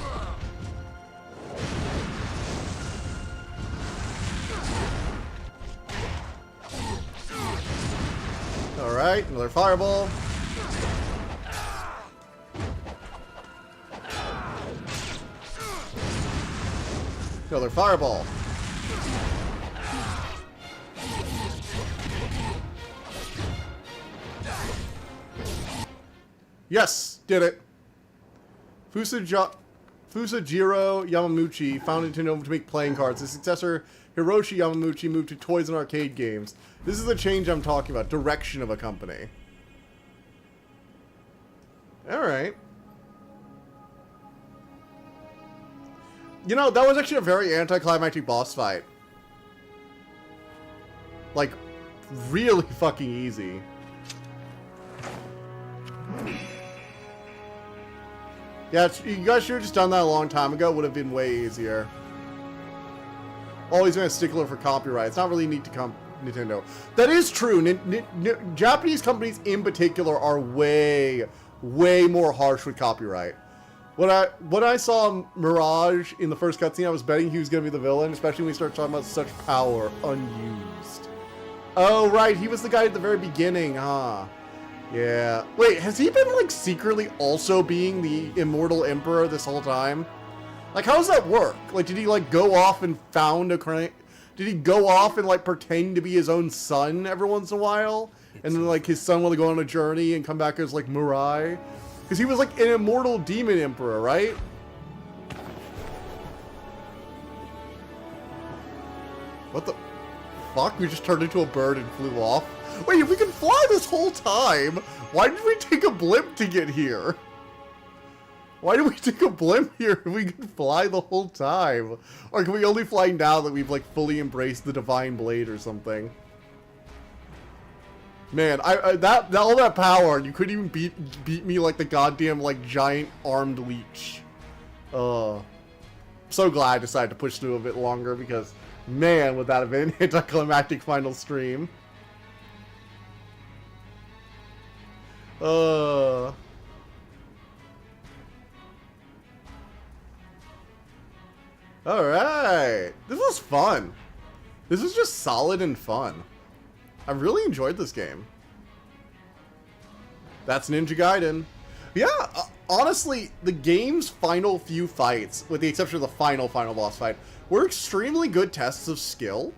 Alright, another fireball. Another fireball. Yes! Did it! Fusajiro Yamamuchi founded Nintendo to make playing cards. His successor, Hiroshi Yamamuchi, moved to toys and arcade games. This is the change I'm talking about. Direction of a company. Alright. You know, that was actually a very anticlimactic boss fight. Like, really fucking easy. Yeah, you guys should have just done that a long time ago. It would have been way easier. Always been a stickler for copyright. It's not really neat to Nintendo. That is true. Japanese companies in particular are way more harsh with copyright. When I saw Mirage in the first cutscene, I was betting he was going to be the villain, especially when we start talking about such power unused. Oh, right. He was the guy at the very beginning, huh? Yeah. Wait, has he been, like, secretly also being the immortal emperor this whole time? Like, how does that work? Like, did he, like, go off and found a crane? Did he go off and, like, pretend to be his own son every once in a while? And then, like, his son will go on a journey and come back as, like, Mirai? Because he was, like, an immortal demon emperor, right? What the fuck? We just turned into a bird and flew off? Wait, if we can fly this whole time, why did we take a blimp to get here? Why did we take a blimp here if we can fly the whole time? Or can we only fly now that we've, like, fully embraced the Divine Blade or something? Man, all that power, you couldn't even beat me like the goddamn, like, giant armed leech. So glad I decided to push through a bit longer because, man, would that have been an anticlimactic final stream. Alright. This was fun. This was just solid and fun. I really enjoyed this game. That's Ninja Gaiden. Yeah, honestly, the game's final few fights, with the exception of the final boss fight, were extremely good tests of skill.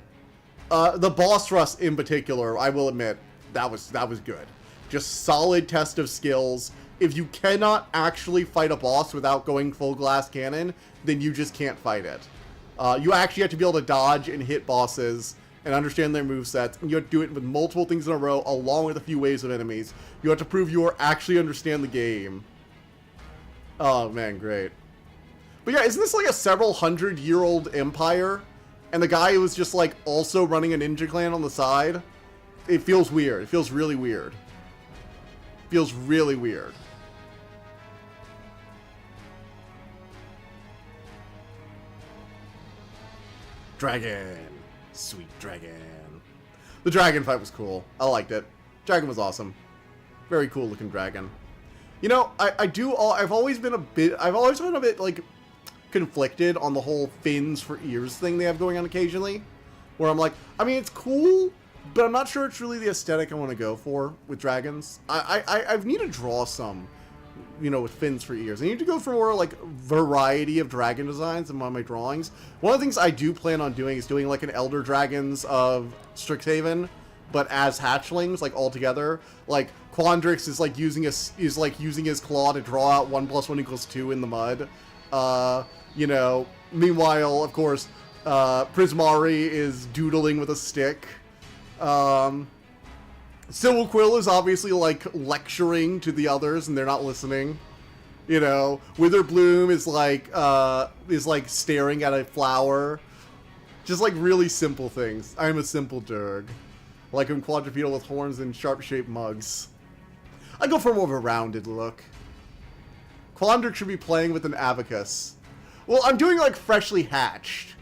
The boss rush in particular, I will admit, that was good. Just solid test of skills, if you cannot actually fight a boss without going full glass cannon, then you just can't fight it. You actually have to be able to dodge and hit bosses and understand their movesets, and you have to do it with multiple things in a row, along with a few waves of enemies. You have to prove you actually understand the game. Oh man, great. But yeah, isn't this like a several hundred-year-old empire? And the guy was just like also running a ninja clan on the side? It feels weird. It feels really weird. It feels really weird. Dragon. Sweet dragon. The dragon fight was cool. I liked it. Dragon was awesome. Very cool looking dragon. You know, I've always been a bit like conflicted on the whole fins for ears thing they have going on occasionally, where I'm like, I mean, it's cool, but I'm not sure it's really the aesthetic I want to go for with dragons. I need to draw some, you know, with fins for ears. I need to go for more like variety of dragon designs in my drawings. One of the things I do plan on doing is doing like an Elder Dragons of Strixhaven, but as hatchlings, like all together. Like Quandrix is like using his claw to draw out 1 + 1 = 2 in the mud. You know, meanwhile, of course, Prismari is doodling with a stick. Civil is obviously like lecturing to the others and they're not listening. You know, Witherbloom is like staring at a flower. Just like really simple things. I'm a simple Durg. Like him quadrupedal with horns and sharp-shaped mugs. I go for more of a rounded look. Quandrix should be playing with an abacus. Well, I'm doing like freshly hatched.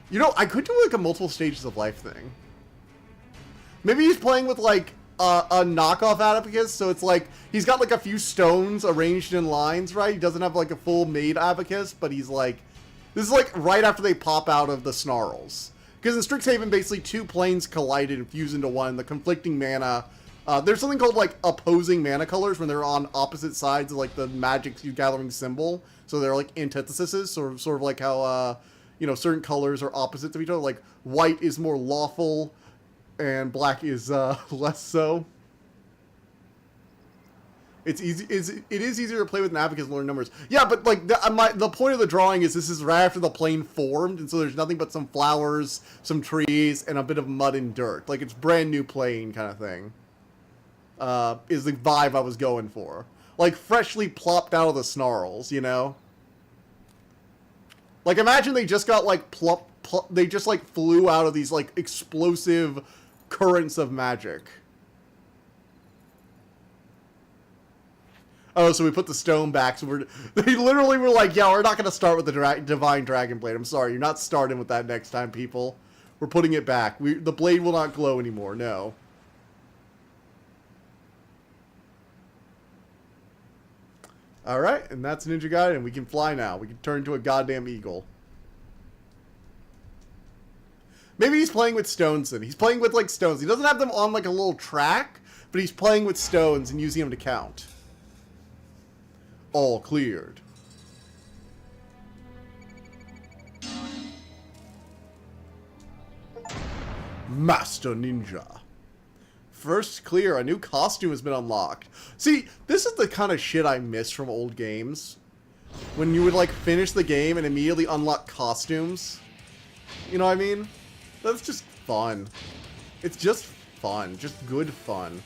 You know, I could do like a multiple stages of life thing. Maybe he's playing with like a knockoff abacus, so it's like he's got like a few stones arranged in lines, right? He doesn't have like a full made abacus, but he's like, this is like right after they pop out of the snarls. Because in Strixhaven, basically 2 planes collided and fused into one. The conflicting mana, there's something called like opposing mana colors when they're on opposite sides of like the magic gathering symbol. So they're like antitheses, sort of like how you know, certain colors are opposites of each other. Like white is more lawful, and black is less so. It's easy. It is easier to play with an abacus and learn numbers. Yeah, but like the point of the drawing is this is right after the plane formed, and so there's nothing but some flowers, some trees, and a bit of mud and dirt. Like it's brand new plane kind of thing. Is the vibe I was going for. Like freshly plopped out of the snarls, you know. Like imagine they just got like they just like flew out of these like explosive currents of magic. Oh, so we put the stone back. So they literally were like, yeah, we're not going to start with the Divine Dragon Blade. I'm sorry, you're not starting with that next time, people. We're putting it back. The blade will not glow anymore, no. Alright, and that's Ninja Gaiden. We can fly now. We can turn into a goddamn eagle. Maybe he's playing with stones then. He's playing with, like, stones. He doesn't have them on, like, a little track, but he's playing with stones and using them to count. All cleared. Master Ninja. First clear, a new costume has been unlocked. See, this is the kind of shit I miss from old games. When you would, like, finish the game and immediately unlock costumes. You know what I mean? That's just fun. It's just fun. Just good fun.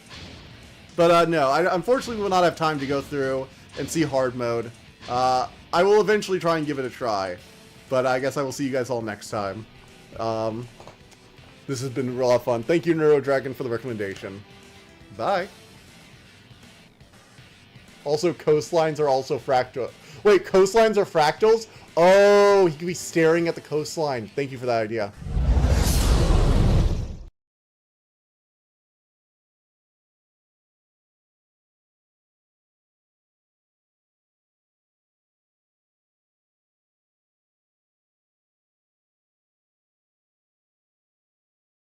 But, no, I unfortunately will not have time to go through and see hard mode. I will eventually try and give it a try. But I guess I will see you guys all next time. This has been a lot of fun. Thank you, NeuroDragon, for the recommendation. Bye. Also, coastlines are also fractal. Wait, coastlines are fractals? Oh, he could be staring at the coastline. Thank you for that idea.